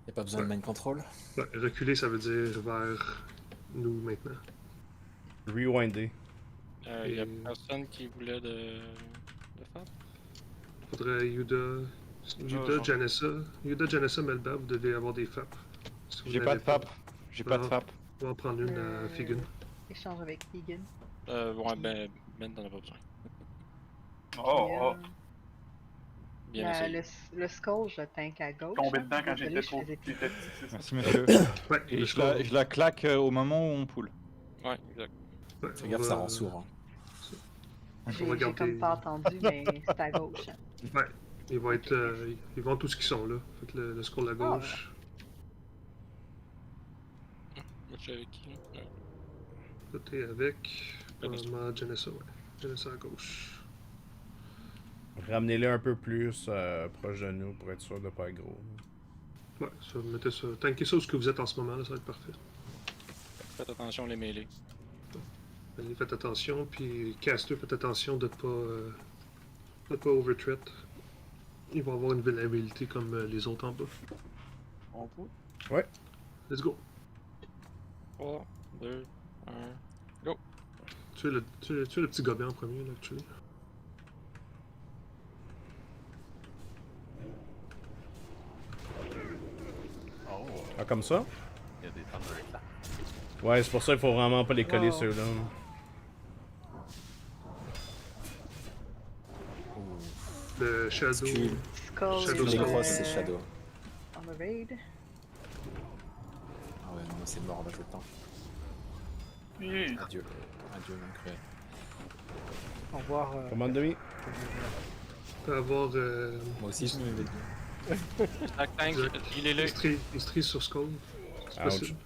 Y'a pas besoin de main control? Ouais, reculer, ça veut dire vers nous maintenant. Rewinder. Y'a personne qui voulait de FAP? Faudrait Yuda, Janessa, Melba, vous devez avoir des FAP. J'ai pas de FAP. J'ai pas de FAP. On va en prendre une à Figun. Échange avec Figun. Ouais, Ben t'en as pas besoin. Bien le skull, je tank à gauche. Tombé dedans quand j'étais trop petit. Merci monsieur. Ouais, et je la claque au moment où on poule. Ouais, exact. Ouais, fais gaffe, ça rend sourd. J'ai comme pas entendu, mais c'est à gauche. Ouais, ils vont tous qui sont là. Faites le scroll à gauche. Moi, je suis avec qui? Là, t'es avec. Janessa, ouais. Janessa à gauche. Ramenez-le un peu plus proche de nous pour être sûr de pas être gros. Ouais, ça, mettez ça. Tankez ça où vous êtes en ce moment, là, ça va être parfait. Faites attention les mêlées. Allez, faites attention, puis caster, faites attention de pas overthreat. Ils vont avoir une vulnérabilité comme les autres en bas. On peut? Ouais. Let's go. 3, 2, 1, go! Tu es le petit gobelin en premier, là, actually. Ah, comme ça? Il y a des thunderclaps. Ouais, c'est pour ça qu'il faut vraiment pas les coller ceux-là. Le Shadow. Shadow Cross, c'est Shadow. On the raid. Ah ouais, non, c'est mort là, je le temps. Adieu. Adieu, mon cruel. Au revoir. Commande demi. Tu peux avoir. Moi aussi, je me l'avais dit. Stack tank, il est là. History sur Skull. C'est Ouch. possible.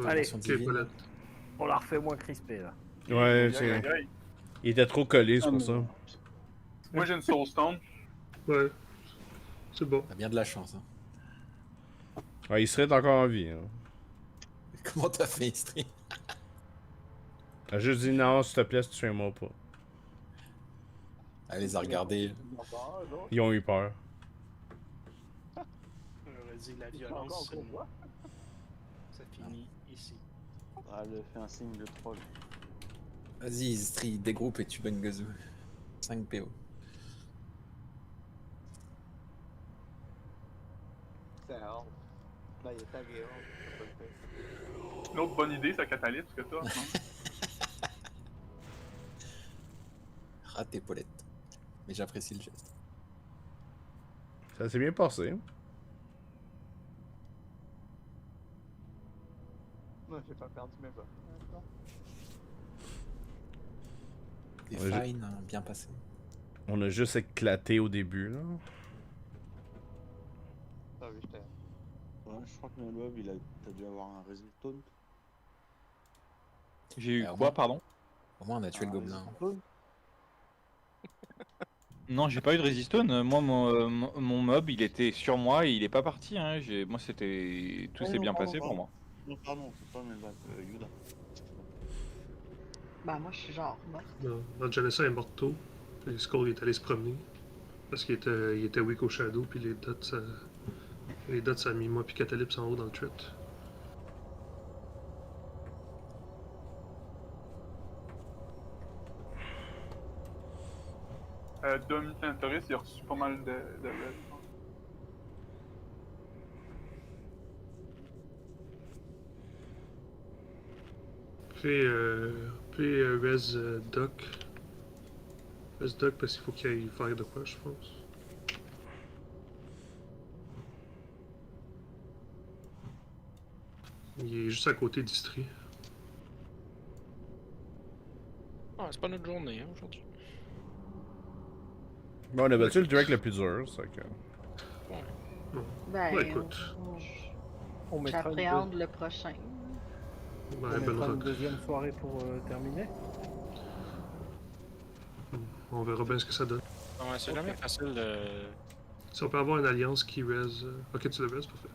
Allez, divine. On la refait moins crispée là. Ouais, c'est. Il était trop collé, c'est pour ça. Moi j'ai une soulstone. Ouais. C'est bon. T'as bien de la chance, hein. Ouais, il serait encore en vie. Hein. Comment t'as fait, History? T'as juste dit non, s'il te plaît, si tu fais moi pas. Elle les a regardés. Ils ont eu peur. J'aurais dit la violence, ça finit ici. Ah, elle fait un signe de troll. Vas-y, History, dégroupe et tu bannes Gazoo. 5 PO. C'est hard. Là, il est tagué Une autre bonne idée, c'est Catalypse que toi. Raté, Paulette. Mais j'apprécie le geste. Ça s'est bien passé. Non, j'ai pas perdu mes voix. T'es fine, hein, bien passé. On a juste éclaté au début, là. Ah oui, j'étais. Ouais, je crois que le mob, t'as dû avoir un resistone. J'ai eu Au quoi, moins- pardon? Au moins, on a tué le gobelin. Resistone. Non, j'ai pas eu de resistone. Moi, mon mob, il était sur moi et il est pas parti. Hein. Moi, c'était. Tout s'est bien passé pour moi. Non, pardon, c'est pas Melba, Yuda. Bah, moi, je suis genre morte. Non, Janessa est morte tôt. Puis Skull est allé se promener. Parce qu'il était weak au shadow, puis les dots, ça a mis moi puis Catalypse en haut dans le threat. Domi Tintoris, il a reçu pas mal de res. Puis Res Doc. Res Doc parce qu'il faut qu'il aille faire de quoi, je pense. Il est juste à côté d'Istri. Ah, c'est pas notre journée hein, aujourd'hui. Bon, on a battu le direct le plus dur, ça que. Ouais. Ben, Ouais, écoute. On mettra j'appréhende le prochain. On Ouais, mettra bonne une deuxième soirée pour terminer. On verra bien ce que ça donne. Ouais, c'est jamais facile de. Si on peut avoir une alliance qui res. Ok, tu le res, parfait.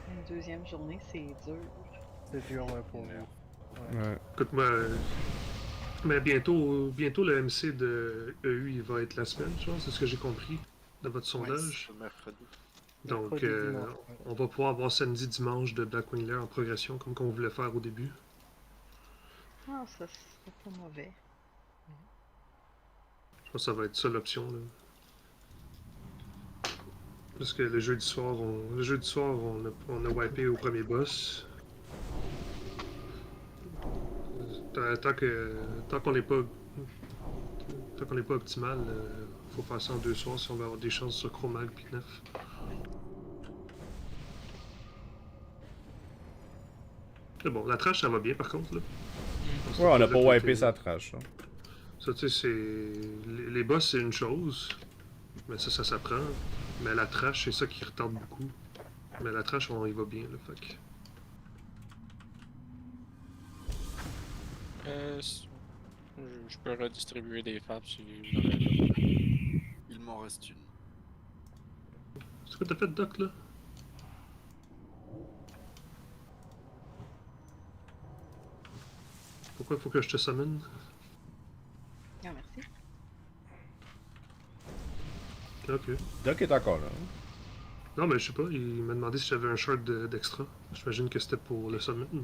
Une deuxième journée, c'est dur. C'est dur pour nous. Ouais. Écoute, moi. Mais bientôt le MC de EU, il va être la semaine, je pense, c'est ce que j'ai compris de votre sondage. Ouais, mercredi. Donc, Mercredi, dimanche, ouais. on va pouvoir avoir samedi, dimanche de Black Wingler en progression, comme qu'on voulait faire au début. Ah, ça serait pas mauvais. Je pense que ça va être ça l'option, là. Parce que le jeudi soir, on a wipé au premier boss. Tant qu'on n'est pas optimal, faut faire ça en 2 soirs si on veut avoir des chances sur Chromag puis Knef. C'est bon, la trash ça va bien par contre là. Ouais, on a pas wipé sa trash. Hein. Ça tu sais, c'est. Les boss c'est une chose, mais ça s'apprend. Mais la trash c'est ça qui retarde beaucoup. Mais la trash on y va bien là, fait que. Je peux redistribuer des fables si vous en avez besoin. Il m'en reste une. C'est quoi t'as fait Doc là? Pourquoi il faut que je te summon? Ah, merci. Ok. Doc est encore là. Non, mais je sais pas, il m'a demandé si j'avais un shard d'extra. J'imagine que c'était pour le summon, mais.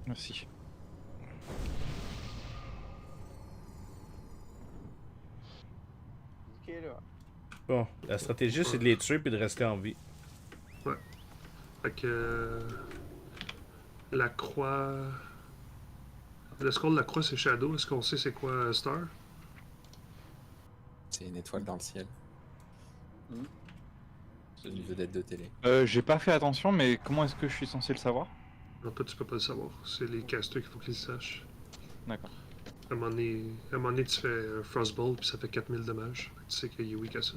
Merci. Ok, là. Bon, la stratégie c'est de les tuer puis de rester en vie. Ouais. Fait que. La croix. Le scroll de la croix c'est Shadow. Est-ce qu'on sait c'est quoi Star? C'est une étoile dans le ciel. C'est une vedette de télé. J'ai pas fait attention, mais comment est-ce que je suis censé le savoir? Non, toi tu peux pas le savoir. C'est les casters qu'il faut qu'ils le sachent. D'accord. À un moment donné, tu fais un Frostbolt puis ça fait 4000 dommages. Tu sais qu'il est weak à ça.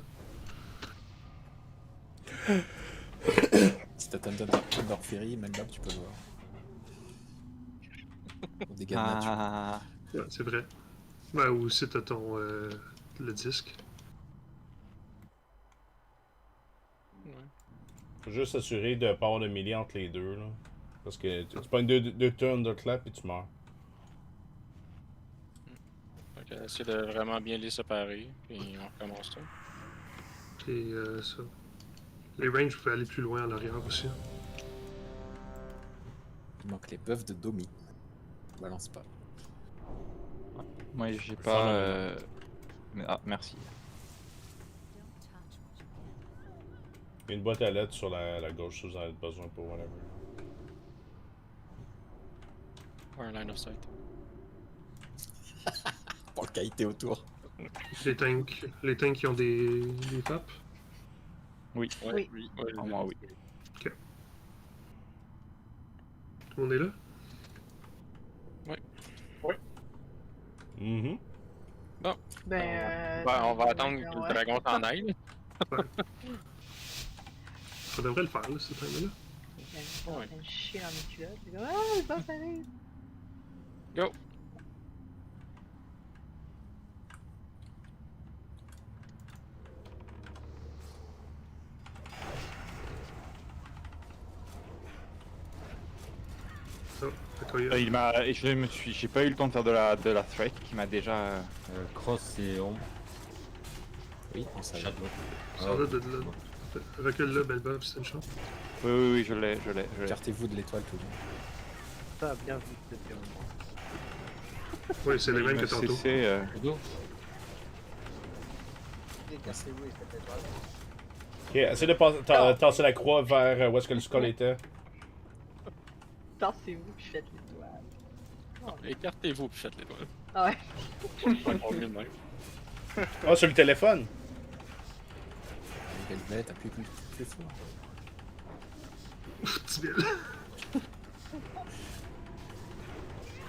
Si t'as Thunder Fury, même là tu peux le voir. Au dégâts de nature. Ouais, c'est vrai. Ouais, ou si t'as ton. Le disque. Faut juste s'assurer de pas avoir de melee entre les deux là. Parce que tu pognes deux turns de clap et tu meurs. Ok, essayer de vraiment bien les séparer, puis on recommence ça. Et ça. Les ranges, vous pouvez aller plus loin en arrière aussi. Il manque les buffs de Domi. Balance pas. Moi j'ai pas. Ah, merci. Il y a une boîte à lettres sur la gauche si vous en avez besoin pour whatever. Ou un line of sight. Pour le qualité autour. Les tanks qui ont des FAP? Oui. Oui. Moi, oui. Ok. Tout le monde est là? Oui. Mm-hmm. Bon. Ben, on va attendre que le dragon s'en aille. Ça devrait le faire, là, ce timer-là. Je suis en train de chier dans mes culottes. Je suis comme, ah, le boss arrive! Go! J'ai pas eu le temps de faire de la threat qui m'a déjà. Cross et ombre. Oui, ça va. Shadow. Sors là de là. Recule là, belle buff, c'est une chance. Oui, je l'ai. Écartez-vous de l'étoile tout le monde. Ça a bien vu depuis un moment. Oui, c'est les mêmes que tantôt. Décassez-vous, il fait l'étoile. Ok, essaie de tasser la croix vers où est-ce que le skull était. Tassez-vous, puis faites l'étoile. Écartez-vous puis faites l'étoile. Ah ouais. Pas compris de même. Oh, sur le téléphone! Quelle bête, appuie plus fort. Petit bille.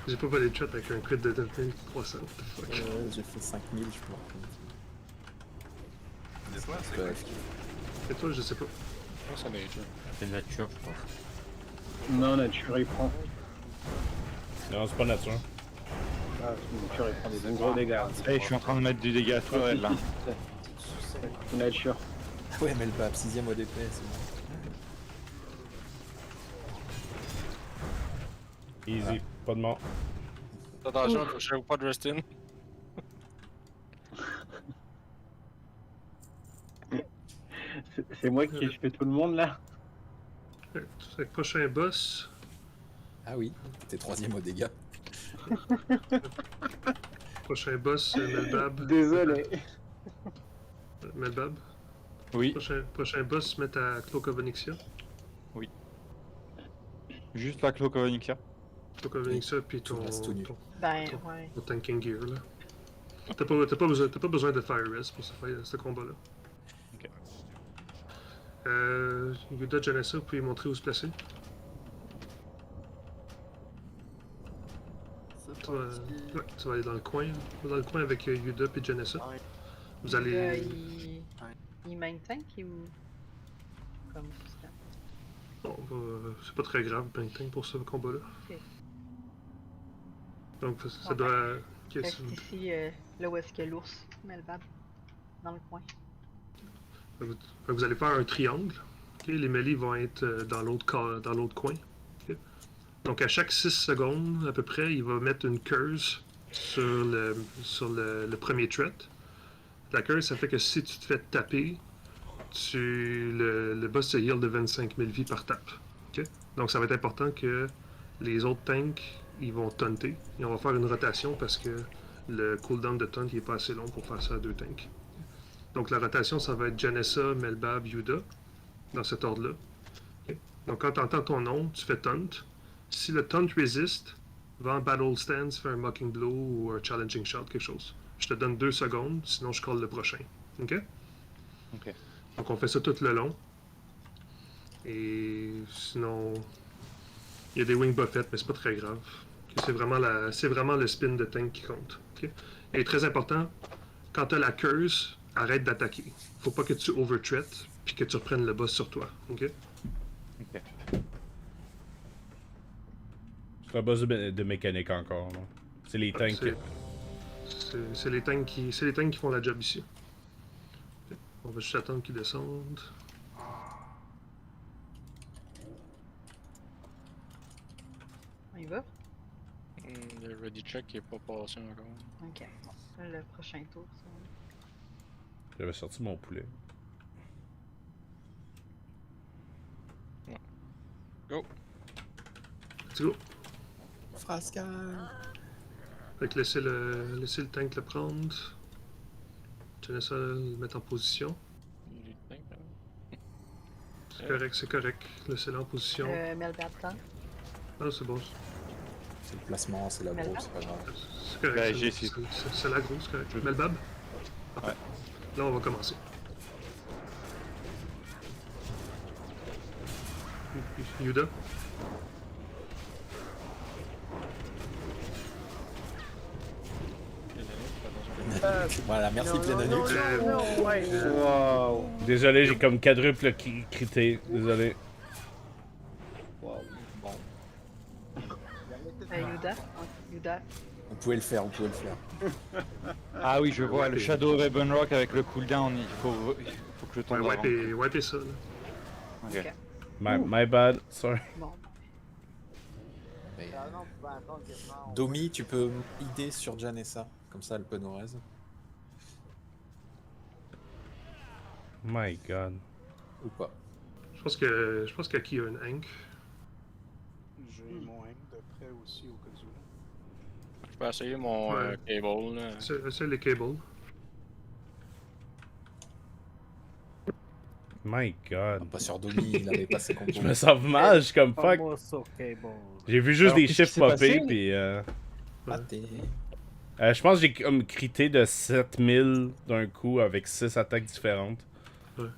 J'ai pas volé de shot avec un crit de 2300, what the fuck. J'ai fait 5000, je peux L'étoile, c'est quoi? Et toi, je sais pas. Oh, ça mérite. C'est nature, je pense. Non, nature, il prend. Non, c'est pas nature. Ah, nature, il prend des gros dégâts. Hey, je suis en train de mettre du dégât à toi, là. Nature. Ouais, mais le pape, 6ème ODP, c'est bon. Easy, pas de mort. Attention, je pas de rest-in. C'est moi qui fais tout le monde là. Le prochain boss. Ah oui, t'es 3ème au dégâts. Prochain boss, Melbab. Désolé. Melbab. Oui. Prochain boss, mets ta Cloak of Onyxia. Oui. Juste la Cloak of Onyxia. Cloak of Onyxia, puis ton tanking gear là. T'as pas besoin de Fire Rest pour ce combat-là. Ok. Yuda, Janessa, vous pouvez montrer où se placer. Tu vas aller dans le coin. Dans le coin avec Yuda et Janessa. Vous allez. Il main tank ou. Comme ça? Bon, c'est pas très grave, tank pour ce combat-là. Ok. Donc ça doit. Reste ici, là où est-ce qu'il y a l'ours, Melbab, dans le coin. Vous allez faire un triangle. Okay? Les mêlés vont être dans l'autre coin. Okay? Donc à chaque 6 secondes à peu près, il va mettre une curse sur le premier threat. La curse, ça fait que si tu te fais taper, le boss se heal de 25 000 vies par tape. Okay? Donc ça va être important que les autres tanks, ils vont taunter. Et on va faire une rotation parce que le cooldown de taunt n'est pas assez long pour faire ça à 2 tanks. Donc la rotation, ça va être Janessa, Melbab, Yuda, dans cet ordre-là. Okay. Donc quand tu entends ton nom, tu fais taunt. Si le taunt résiste, va en battle stance, fais un mocking blow ou un challenging shot, quelque chose. Je te donne 2 secondes, sinon je call le prochain. Ok? Ok. Donc on fait ça tout le long. Et sinon, il y a des wing buffets, mais c'est pas très grave. Okay? C'est vraiment le spin de tank qui compte. Okay? Et très important, quand tu as la curse, arrête d'attaquer. Faut pas que tu overthreat puis que tu reprennes le boss sur toi. Ok? Ok. C'est un boss de mécanique encore. C'est les tanks. C'est les tanks qui font la job ici. Okay. On va juste attendre qu'ils descendent. On y va? Le ready check est pas passé encore. Ok, bon. Là, le prochain tour, ça. J'avais sorti mon poulet. Ouais. Go! Let's go! Frascal! Fait que laissez le tank le prendre. Janessa le mettre en position. C'est correct. Laissez-le en position. Melbab, temps. Ah, c'est bon. C'est le placement, c'est la grosse, c'est pas grave. C'est correct. C'est la grosse, c'est correct. Melbab? Ouais. Là, on va commencer. Yuda? Voilà, merci Plénanux. Wow. Désolé, j'ai comme quadruple crité. Désolé. Wow. Bon. Yuda. On pouvait le faire, on pouvait le faire. Ah oui, je vois, le Shadow of Ebonrock avec le cooldown, il faut que je tombe avant. Wiper ça, là. Ok. My bad, sorry. Bon. Mais... Domi, tu peux idée sur Janessa, comme ça elle peut nous raise. My god. Ou pas. Je pense qu'Aki a une Hank. J'ai mon aim de près aussi au cas où. Je peux essayer mon cable. Là. C'est les cables. My god. Pas sur Domi, il avait pas ses combos. Je me sens mal, je suis comme fuck. J'ai vu juste des chiffres popper, puis je pense que j'ai comme crité de 7000 d'un coup avec 6 attaques différentes. Ouais.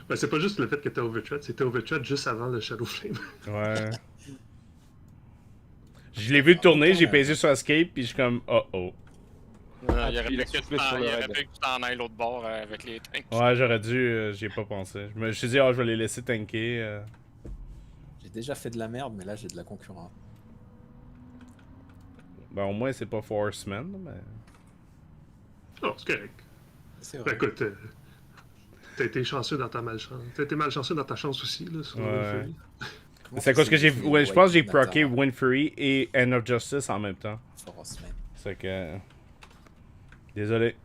Ben, c'est pas juste le fait que t'as overthread, c'était overthread juste avant le Shadow Flame. Ouais. Je l'ai vu tourner, j'ai pesé sur escape, puis je suis comme oh. Il aurait pu que tu t'en ailles l'autre bord avec les tanks. Ouais, j'aurais dû, j'y ai pas pensé. Je me suis dit, je vais les laisser tanker. J'ai déjà fait de la merde, mais là j'ai de la concurrence. Ben au moins c'est pas Forceman, mais... Non, c'est correct. C'est vrai. Ben écoute, t'as été chanceux dans ta malchance. T'as été malchanceux dans ta chance aussi, là, sur Winfury. C'est à cause que j'ai... Ouais, je pense que j'ai proqué Winfury et End of Justice en même temps. C'est que... Désolé.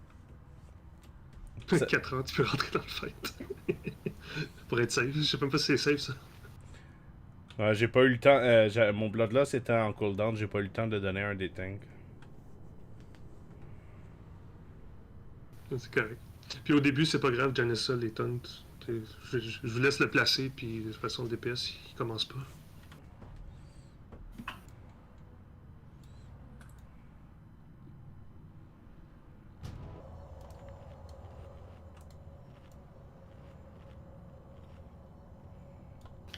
4 ans, tu peux rentrer dans le fight. Pour être safe. Je sais même pas si c'est safe, ça. Ouais, j'ai pas eu le temps. Mon Bloodlust était en cooldown, j'ai pas eu le temps de donner un des tanks. C'est correct. Puis au début, c'est pas grave, Janessa, les taunts. Je vous laisse le placer, puis de toute façon, le DPS, il commence pas.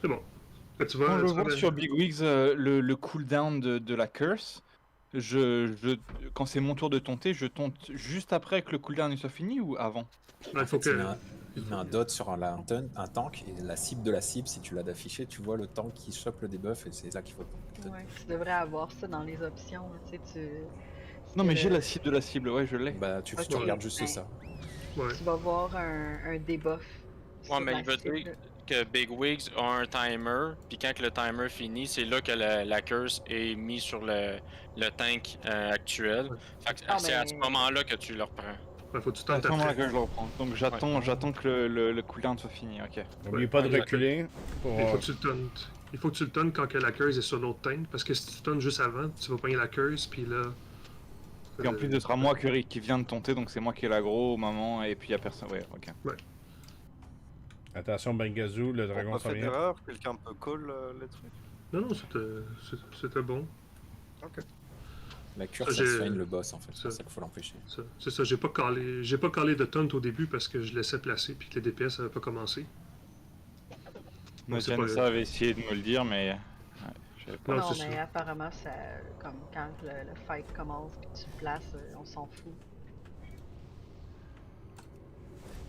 C'est bon. Là, tu vois, Quand je vois sur Big Wigs le cooldown de la curse, quand c'est mon tour de taunter, je tente juste après que le cooldown soit fini ou avant? Il faut que... Il met un dot sur un tank et la cible de la cible, si tu l'as d'affiché, tu vois le tank qui chope le debuff et c'est là qu'il faut. Ouais, tu devrais avoir ça dans les options. Tu sais, Non, mais j'ai la cible de la cible, ouais, je l'ai. Bah, tu Ok, regardes juste ça. Tu vas voir un debuff. Ouais, mais il veut dire que Big Wigs a un timer, puis quand le timer finit, c'est là que la curse est mise sur le tank actuel. Fait que c'est à ce moment-là que tu le reprends. Faut que tu c'est à ce moment-là que je le reprends. Donc j'attends que le cooldown soit fini, ok. N'oublie pas de reculer. Il faut que tu le tauntes. Il faut que tu le tauntes quand que la curse est sur l'autre tank, parce que si tu tauntes juste avant, tu vas pogner la curse, puis là... Et en plus, ce sera moi qui vient de tenter, donc c'est moi qui ai l'aggro au moment, et puis il y a personne. Ouais, ok. Ouais. Attention, Bengazou, le dragon s'en fait vient. d'erreur, quelqu'un peut call les trucs. Non, c'était bon. Ok. La curse, ça soigne le boss en fait, c'est ça qu'il faut l'empêcher. C'est ça, j'ai pas callé de taunt au début parce que je laissais placer puis que les DPS avaient pas commencé. Moi, Janessa avait essayé de me le dire, mais... Ouais, non, mais apparemment, ça, comme quand le fight commence et que tu le places, on s'en fout.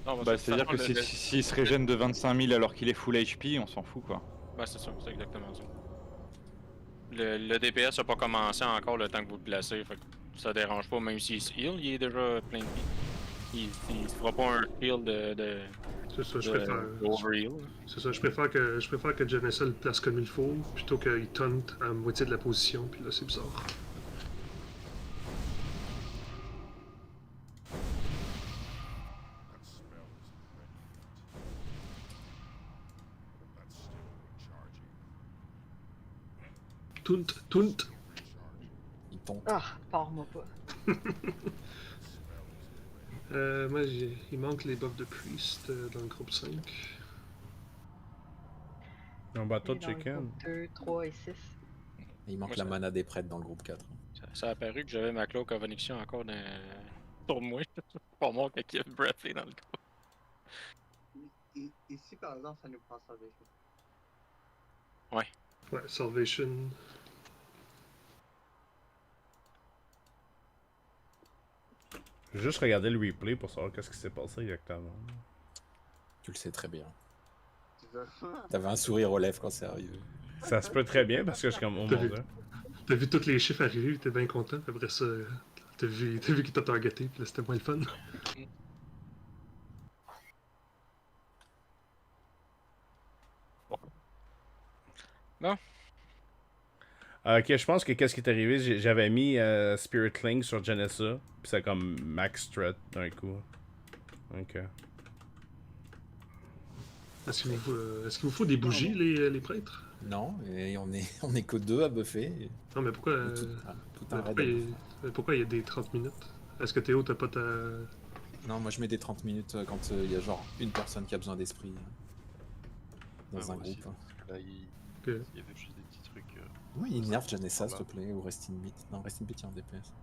Non, bah, c'est-à-dire que s'il se régène de 25 000 alors qu'il est full HP, on s'en fout quoi. Bah, c'est ça, c'est exactement ça. Le DPS n'a pas commencé encore le temps que vous le placez, fait que ça dérange pas, même s'il se heal, il est déjà plein de vie. Il fera pas un heal de c'est ça, je préfère. C'est ça, je préfère que Janessa le place comme il faut, plutôt qu'il taunt à moitié de la position, puis là c'est bizarre. Tunt. Il tombe. Ah, pars-moi pas. Moi, il manque les buffs de Priest dans le groupe 5. Un bateau de chicken. 2, 3 et 6. Il manque la mana des prêtres dans le groupe 4. Ça a apparu que j'avais ma cloak of connexion encore sur moi. Pas moi qui a breathé dans le groupe. Ici, par exemple, ça nous prend Salvation. Ouais. Ouais, Salvation. Je vais juste regarder le replay pour savoir qu'est-ce qui s'est passé exactement. Tu le sais très bien. C'est ça. T'avais un sourire aux lèvres quand c'est arrivé. Ça se peut très bien parce que je suis comme, oh mon dieu. T'as vu tous les chiffres arriver, t'es bien content. Après ça, t'as vu qu'il t'a targeté, puis là c'était moins le fun. Bon. Ok, je pense que qu'est-ce qui est arrivé, j'avais mis Spirit Link sur Janessa, puis c'est comme max threat d'un coup. Ok. Est-ce qu'il vous faut des bougies, les prêtres? Non, et on est que 2 à buffer. Non, mais pourquoi, pourquoi il y a des 30 minutes? Est-ce que Théo, t'as pas ta... Non, moi je mets des 30 minutes quand il y a genre une personne qui a besoin d'esprit dans un groupe. Là, il y avait juste des petits trucs. Oui, il nerf Janessa, s'il te plaît, ou Rest in Bit. Non, Rest in Bit, il y a en DPS.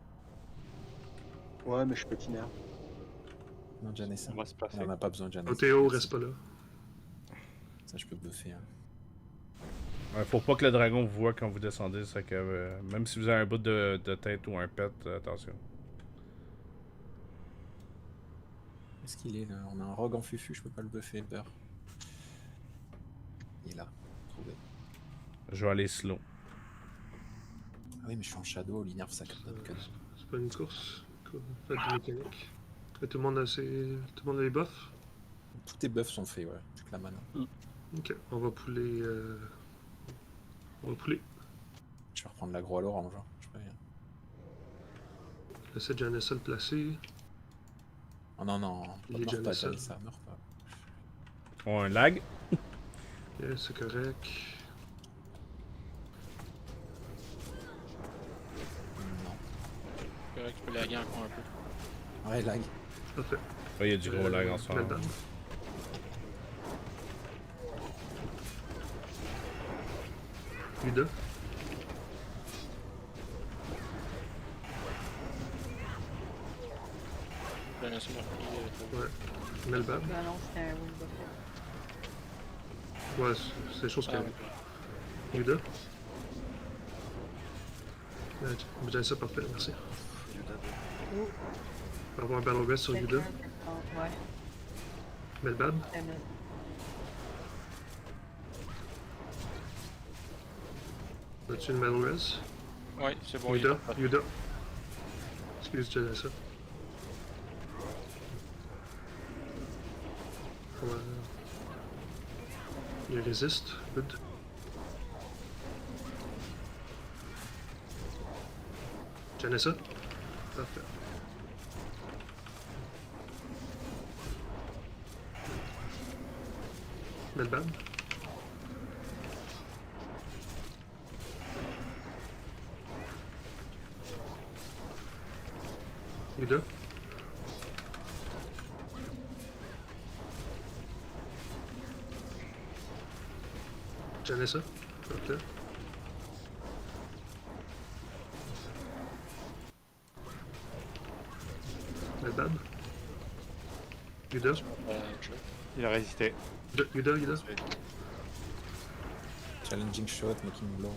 Ouais, mais je peux t'iner. Non, Janessa. Moi, c'est pas On en a pas besoin de Janessa. Oh, Théo, reste pas là. Ça, je peux buffer. Hein. Ouais, faut pas que le dragon vous voit quand vous descendez, c'est que même si vous avez un bout de tête ou un pet, attention. Est-ce qu'il est là? On a un rogue en fufu, je peux pas le buffer, le beurre. Il est là, trouvé. Je vais aller slow. Ah oui, mais je suis en shadow, l'inerve ça donne que. C'est pas une course. Faites de mécanique. Tout le monde a les buffs? Tous tes buffs sont faits, ouais. Toute la mana. Ok, on va pouler. Je vais reprendre l'aggro à l'orange, hein. Je préviens. Laissez Janessa le placer. Oh non, non, meurs pas, Janessa, meurs pas. On a un lag. Ok, c'est correct. Non. C'est correct, tu peux laguer encore un peu. Ouais, lag. Parfait. Il y a du gros lag en ce moment. Yuda. Ouais. Melbab. Ben non, c'était un win buffet. Ouais, c'est chose qui arrive. Yuda. Vous avez ça, parfait, merci. On va avoir un battle rest sur Yuda. Ouais. Melbab. As-tu une battle rest? Ouais, c'est bon. Yuda. Excuse, j'ai ça. Il résiste. Good. Janessa? Parfait. Melbab? Yuda? Janessa? Parfait. Melbab? Yuda? Il a résisté. Yuda? Challenging shot, making blow.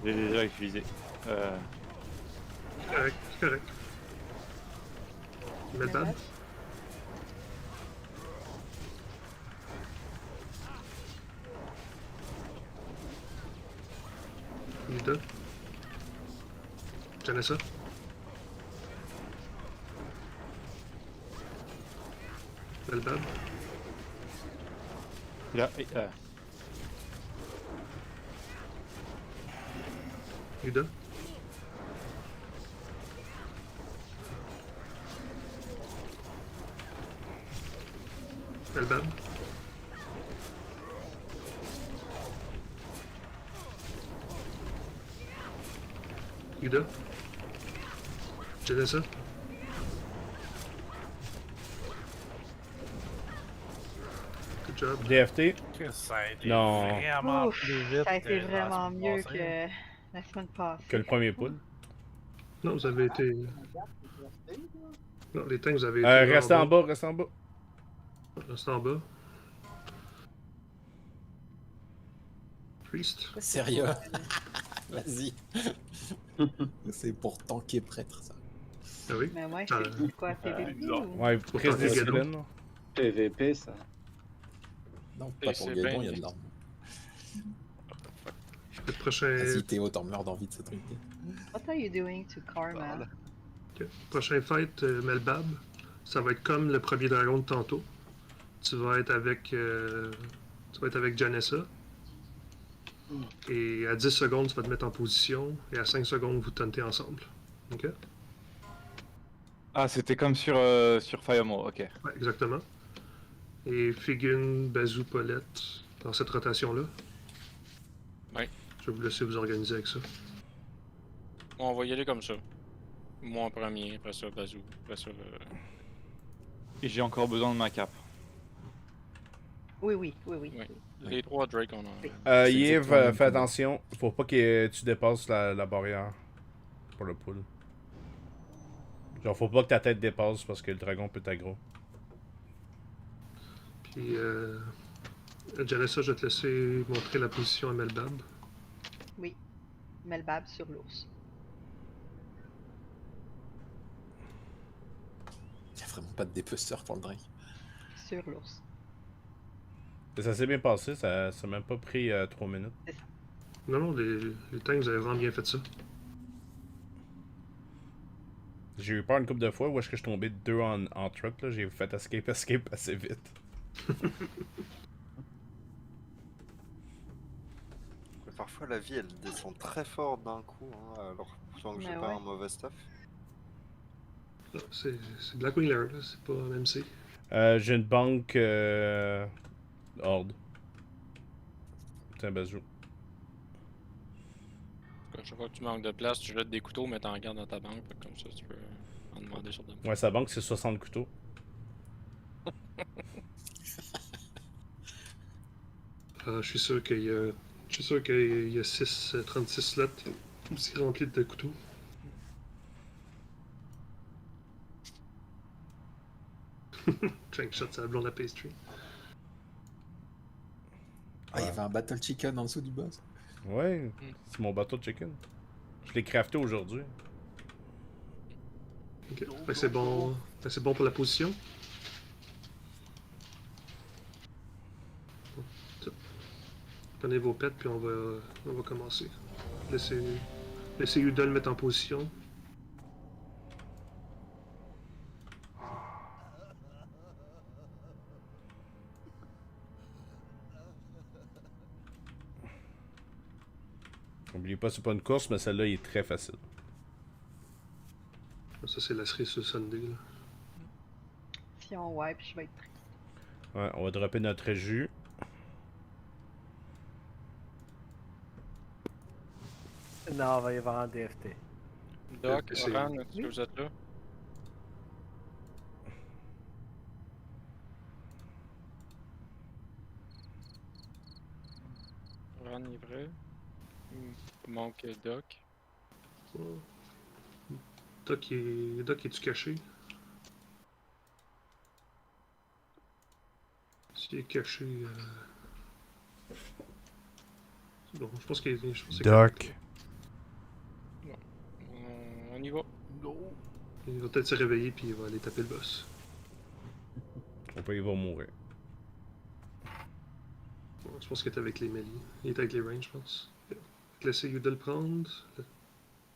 J'ai déjà utilisé. C'est correct. Melbab? Yuda? Janessa? Melbab? Yuda? Melbab? Yuda? Janessa? Good job. DFT? Ça a été Non. vraiment Ouf, plus vite ça a été que la vraiment semaine mieux passée. que la semaine passée. Que le premier pool. Non, vous avez été... Non, les tanks, vous avez été... Restez en bas, restez en bas. Restez en bas. Priest. Sérieux? Vas-y. C'est pour tanker prêtre, ça. Ah oui? Mais ouais, c'est quoi, PVP ou... Ouais, Faut prise faire des discipline. gagnants. PVP, ça. Non, Et pas pour c'est Gaëdon, bien- il y a de l'arme. Le prochain... Vas-y Théo, t'en meurs d'envie de ce truc. What are you doing to Karma? Ok. Prochain fight, Melbab. Ça va être comme le premier dragon de tantôt. Tu vas être avec Janessa. Et à 10 secondes, tu vas te mettre en position. Et à 5 secondes, vous tentez ensemble. Ok? Ah, c'était comme sur Firemo, ok. Ouais, exactement. Et Figun, Bazou, Paulette, dans cette rotation-là. Ouais. Je vais vous laisser vous organiser avec ça. On va y aller comme ça. Moi en premier, après ça, Bazou. Après ça, Et j'ai encore besoin de ma cape. Oui. Les 3 Drake, on a. Yves, fais attention. Faut pas que tu dépasses la barrière pour le pool. Genre, faut pas que ta tête dépasse parce que le dragon peut t'aggro. Puis, Janessa, je vais te laisser montrer la position à Melbab. Oui. Melbab sur l'ours. Il y a vraiment pas de dépeceur pour le Drake. Sur l'ours. Ça s'est bien passé, ça m'a même pas pris 3 minutes. Non, les tanks, vous avez vraiment bien fait ça. J'ai eu peur une couple de fois où est-ce que je suis tombé 2 en truck, là. J'ai fait escape assez vite. Parfois la vie elle descend très fort d'un coup, hein, alors pourtant que j'ai pas un mauvais stuff. C'est Blackwing Lair, là, c'est pas MC. J'ai une banque Horde. Tiens, Bazou. Je vois que tu manques de place, tu jettes des couteaux, mais t'en gardes dans ta banque, comme ça tu peux en demander sur Ouais, sa banque c'est 60 couteaux. Je suis sûr qu'il y a 36 slots aussi remplis de couteaux. Trank shot, ça blonde à pastry. Ah, il y avait un Battle Chicken en dessous du boss. Ouais, c'est mon bateau de chicken. Je l'ai crafté aujourd'hui. Ok, fait que c'est bon. C'est bon pour la position. Prenez vos pets puis on va commencer. Laissez Yuda le mettre en position. N'oubliez pas, c'est pas une course, mais celle-là, il est très facile. Ça, c'est la cerise sur Sunday. Là. Si on wipe, je vais être triste. Ouais, on va dropper notre jus. Non, il va y avoir un DFT. Doc, Oran, est-ce que vous êtes là? Oran est vrai. Il manque Doc. Doc, est-tu caché? S'il est caché... C'est bon, je pense qu'il est... Doc. On y va. Il va peut-être se réveiller puis il va aller taper le boss. On peut y va mourir. Bon, je pense qu'il est avec les melee. Il est avec les range, je pense. Laissez Yuda le prendre.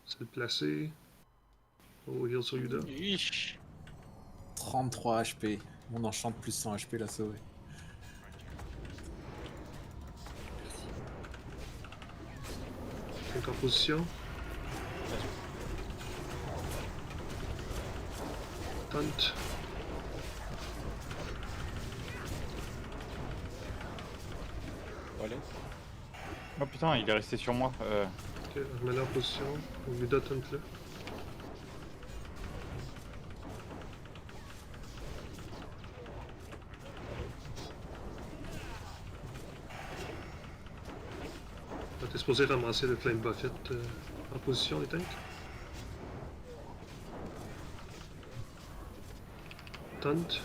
C'est le placer. Oh, heal sur Yuda. 33 HP. Mon enchant plus 100 HP l'a sauvé. Donc en position. Taunt. Voilà. Oh putain, il est resté sur moi. Ok, remets-le en position. Yuda taunt là. T'es supposé ramasser le Flame Buffet en position, les tanks. Taunt.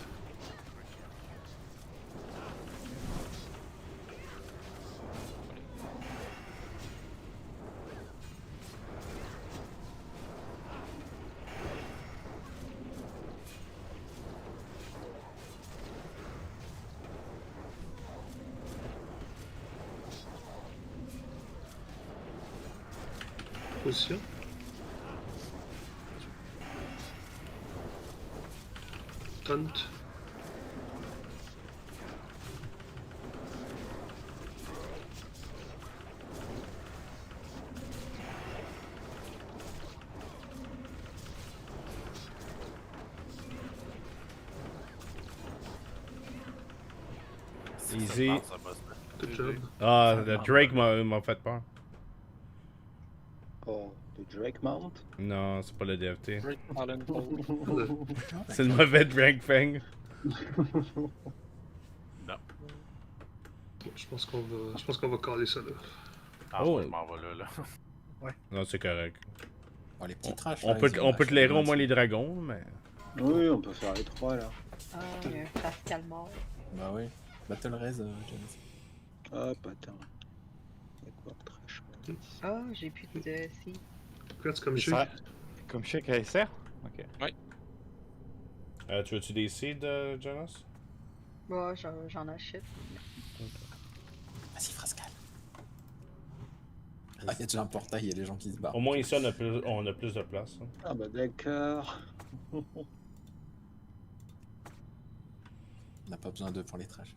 Position. Taunt. Easy. Good job. Ah, le Drake m'a fait peur. Oh, le Drake Mount? Non, c'est pas le DFT. Drake Allen C'est le mauvais Drake Fang. Non. Je pense qu'on va caler ça là. Ah, moi, je m'en vais là. Ouais. Non, c'est correct. Oh, les petits trash. On peut te lairer au moins les dragons, mais. Oui, on peut faire les 3 là. Ah, il y a un Pascal mort. Bah oui. Battle Raise, Janice. Hop, attends. C'est quoi trash? Ah, j'ai plus de si. Regarde, c'est comme chez. Comme chez KSR? Ok. Ouais. Tu veux-tu des seeds, Jonas? Bah, j'en achète. Vas-y, Frascal. Ah, il y a déjà un portail, il y a des gens qui se barrent. Au moins ici, on a plus de place. Hein. Ah bah d'accord. On n'a pas besoin d'eux pour les trash.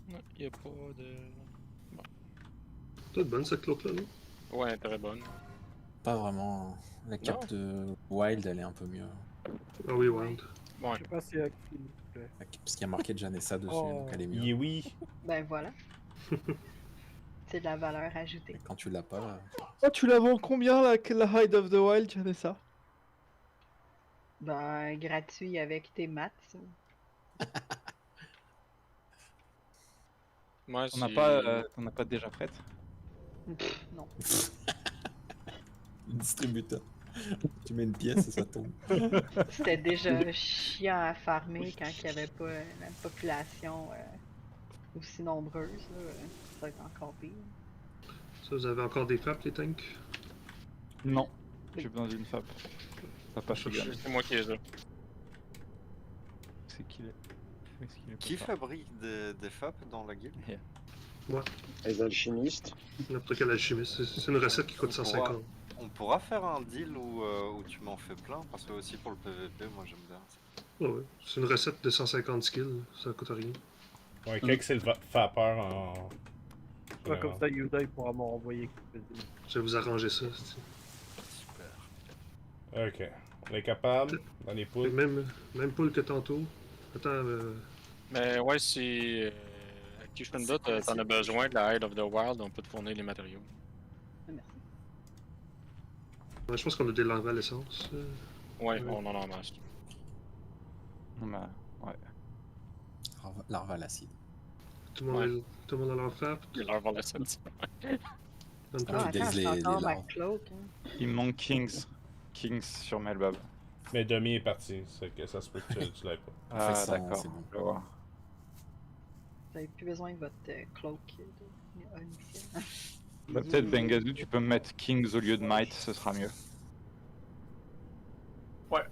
Non, il n'y a pas de. Bon. Toi, bonne cette cloque là, non? Ouais, très bonne. Pas vraiment. La cape de Wild, elle est un peu mieux. Ah oui, Wild. Ouais. Je sais pas si active, s'il vous plaît. Parce qu'il y a marqué Janessa dessus, donc elle est mieux. Yeah, oui. Ben voilà. C'est de la valeur ajoutée. Et quand tu l'as pas. Oh, tu la vends combien la Hide of the Wild, Janessa? Ben, gratuit avec tes maths. Moi, T'en as pas déjà prête? Non. Distributeur. Tu mets une pièce et ça tombe. C'était déjà chiant à farmer quand il n'y avait pas la population aussi nombreuse. Là. Ça va être encore pire. Ça, vous avez encore des faps, les tanks? Non. J'ai besoin d'une fab. Ça pas C'est moi qui les ai. C'est qui les... Qui fabrique des FAP dans la guilde? Moi. Les alchimistes. N'importe quel alchimiste. C'est une recette qui coûte 150. On pourra faire un deal où tu m'en fais plein, parce que aussi pour le PVP, moi j'aime bien ça. Ouais, c'est une recette de 150 skills, ça coûte rien. Ouais, quelqu'un c'est le vapeur en. Pas comme ça, Yuda il pourra m'en renvoyer quelques-unes. Je vais vous arranger ça. Super. Ok. On est capable dans les poules. Même poule que tantôt. Attends. Mais ouais, si Kishunda, t'en as besoin de la Hide of the Wild, on peut te fournir les matériaux. Ouais, je pense qu'on a des larves à l'essence. Ouais, on en a en masse. Ouais. Larve à l'acide. Tout le monde a leur fap. Les larves à l'acide. Il me manque Kings. Kings sur Melbab. Mais Demi est parti, c'est que ça se peut que tu l'aies pas. Ah, d'accord. C'est bon. Je vais voir. Vous n'avez plus besoin de votre cloak de Onyxia. Bah, peut-être Bengazou, tu peux me mettre Kings au lieu de Might, ce sera mieux. Ouais.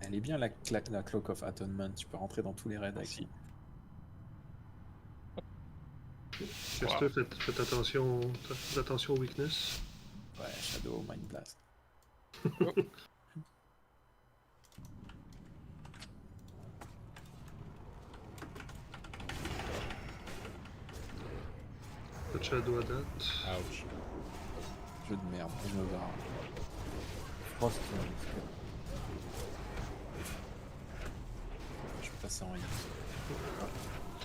Elle est bien la Cloak of Atonement, tu peux rentrer dans tous les raids avec ça. Chester, faites attention aux weakness. Ouais, Shadow, Mind Blast. Pas de shadow à date. Ouch. Jeu de merde, je me barre. Je pense que je peux passer en rien. Ok.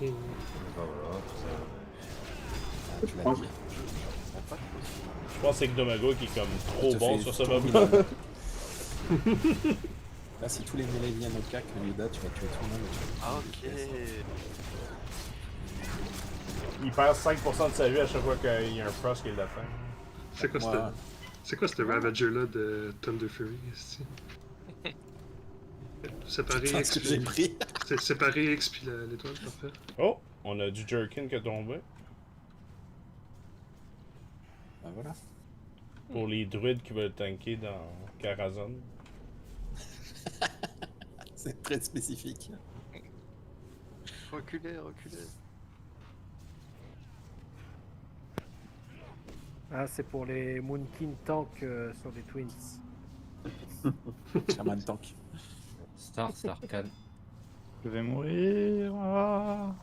Ah, tu l'as dit. Je pense que c'est que Domago qui est comme trop bon sur ce mob. Là, si tous les mêlés viennent au cac, Yuda, tu vas tuer tout le monde. Ah, ok. Il perd 5% de sa vie à chaque fois qu'il y a un frost qui l'atteint. C'est quoi ce Ravager là de Thunder Fury? Séparer X. Ce que j'ai pris. C'est séparer X puis l'étoile, parfait. Oh, on a du Jerkin qui est tombé. Ben voilà. Pour les druides qui veulent tanker dans Karazhan. C'est très spécifique. Reculez. Ah, c'est pour les Moonkin Tank sur les Twins. Shaman Tank. Star calme. Je vais mourir. Ah.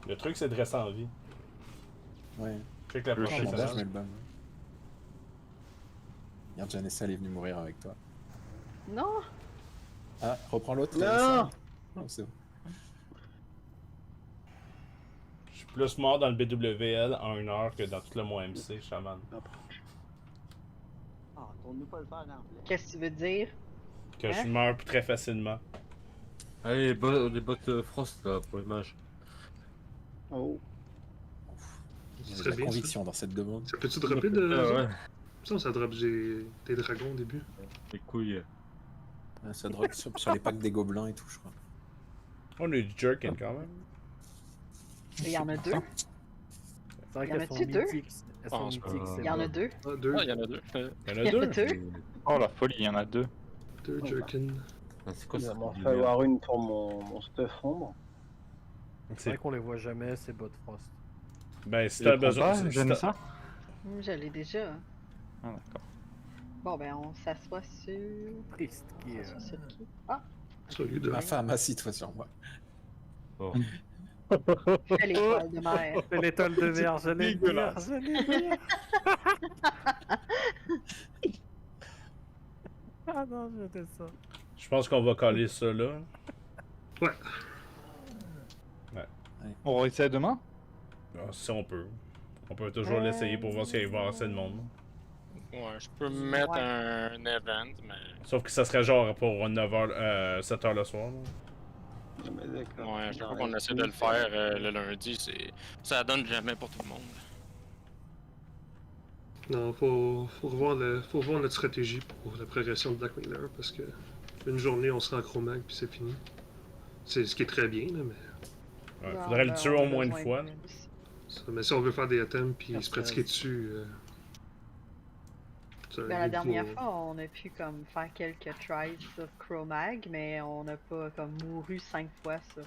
Le truc, c'est de rester en vie. Ouais. Je sais que la Je prochaine mets semaine. le bum. Regarde, Janessa, elle est venue mourir avec toi. Non! Ah, reprends l'autre. Non! Non, c'est bon. Je suis plus mort dans le BWL en 1 heure que dans tout le mois MC, Shaman. Ah, tourne-nous pas le fer en plein. Qu'est-ce que tu veux dire? Que je meurs très facilement. Allez, les bottes Frost là pour les mages. Oh. Il y a de la conviction dans cette demande. Ça peut-tu dropper de. Ouais. Ça drop des dragons au début. Les couilles. Ça drop sur les packs des gobelins et tout, je crois. On a eu du jerkin quand même. Il y en a deux. C'est vrai Il y en qu'elles sont a-tu deux? mythiques. Elles sont mythiques, c'est Il y en a vrai. deux. Ah, deux. Ah, il y en a deux. Il y en a deux. Oh la folie, il y en a deux. Deux jerkin. C'est quoi Il va ça? m'en falloir une pour mon stuff ombre. C'est vrai qu'on les voit jamais, ces bottes Frost. Ben, si t'as besoin. Janessa? Je l'ai déjà. Ah, d'accord. Bon, ben, on s'assoit sur. Triste qui On s'assoit sur qui? Ah! Sur Yuda. Ma femme, assis-toi sur moi. Oh. Je fais l'étoile de mer. C'est l'étoile de mer, je l'ai bien, Dégueulasse. je l'ai bien. Ah non, je descends. Je pense qu'on va coller ça là. Ouais. Ouais. On va essayer demain? Ah, si on peut. On peut toujours l'essayer pour voir s'il va y avoir assez de monde. Ouais, je peux mettre un event, mais. Sauf que ça serait genre pour 9h, 7h le soir. Là. Ouais, je crois qu'on essaie de le faire le lundi, ça donne jamais pour tout le monde. Non, faut revoir notre stratégie pour la progression de Black Mailer parce que une journée on sera en Chromag puis c'est fini. C'est ce qui est très bien là, mais. Ouais, faudrait le tuer au moins une fois. Mais si on veut faire des items puis se pratiquer dessus. Ben, la dernière fois, on a pu faire quelques tries sur Chromag, mais on n'a pas mouru 5 fois sur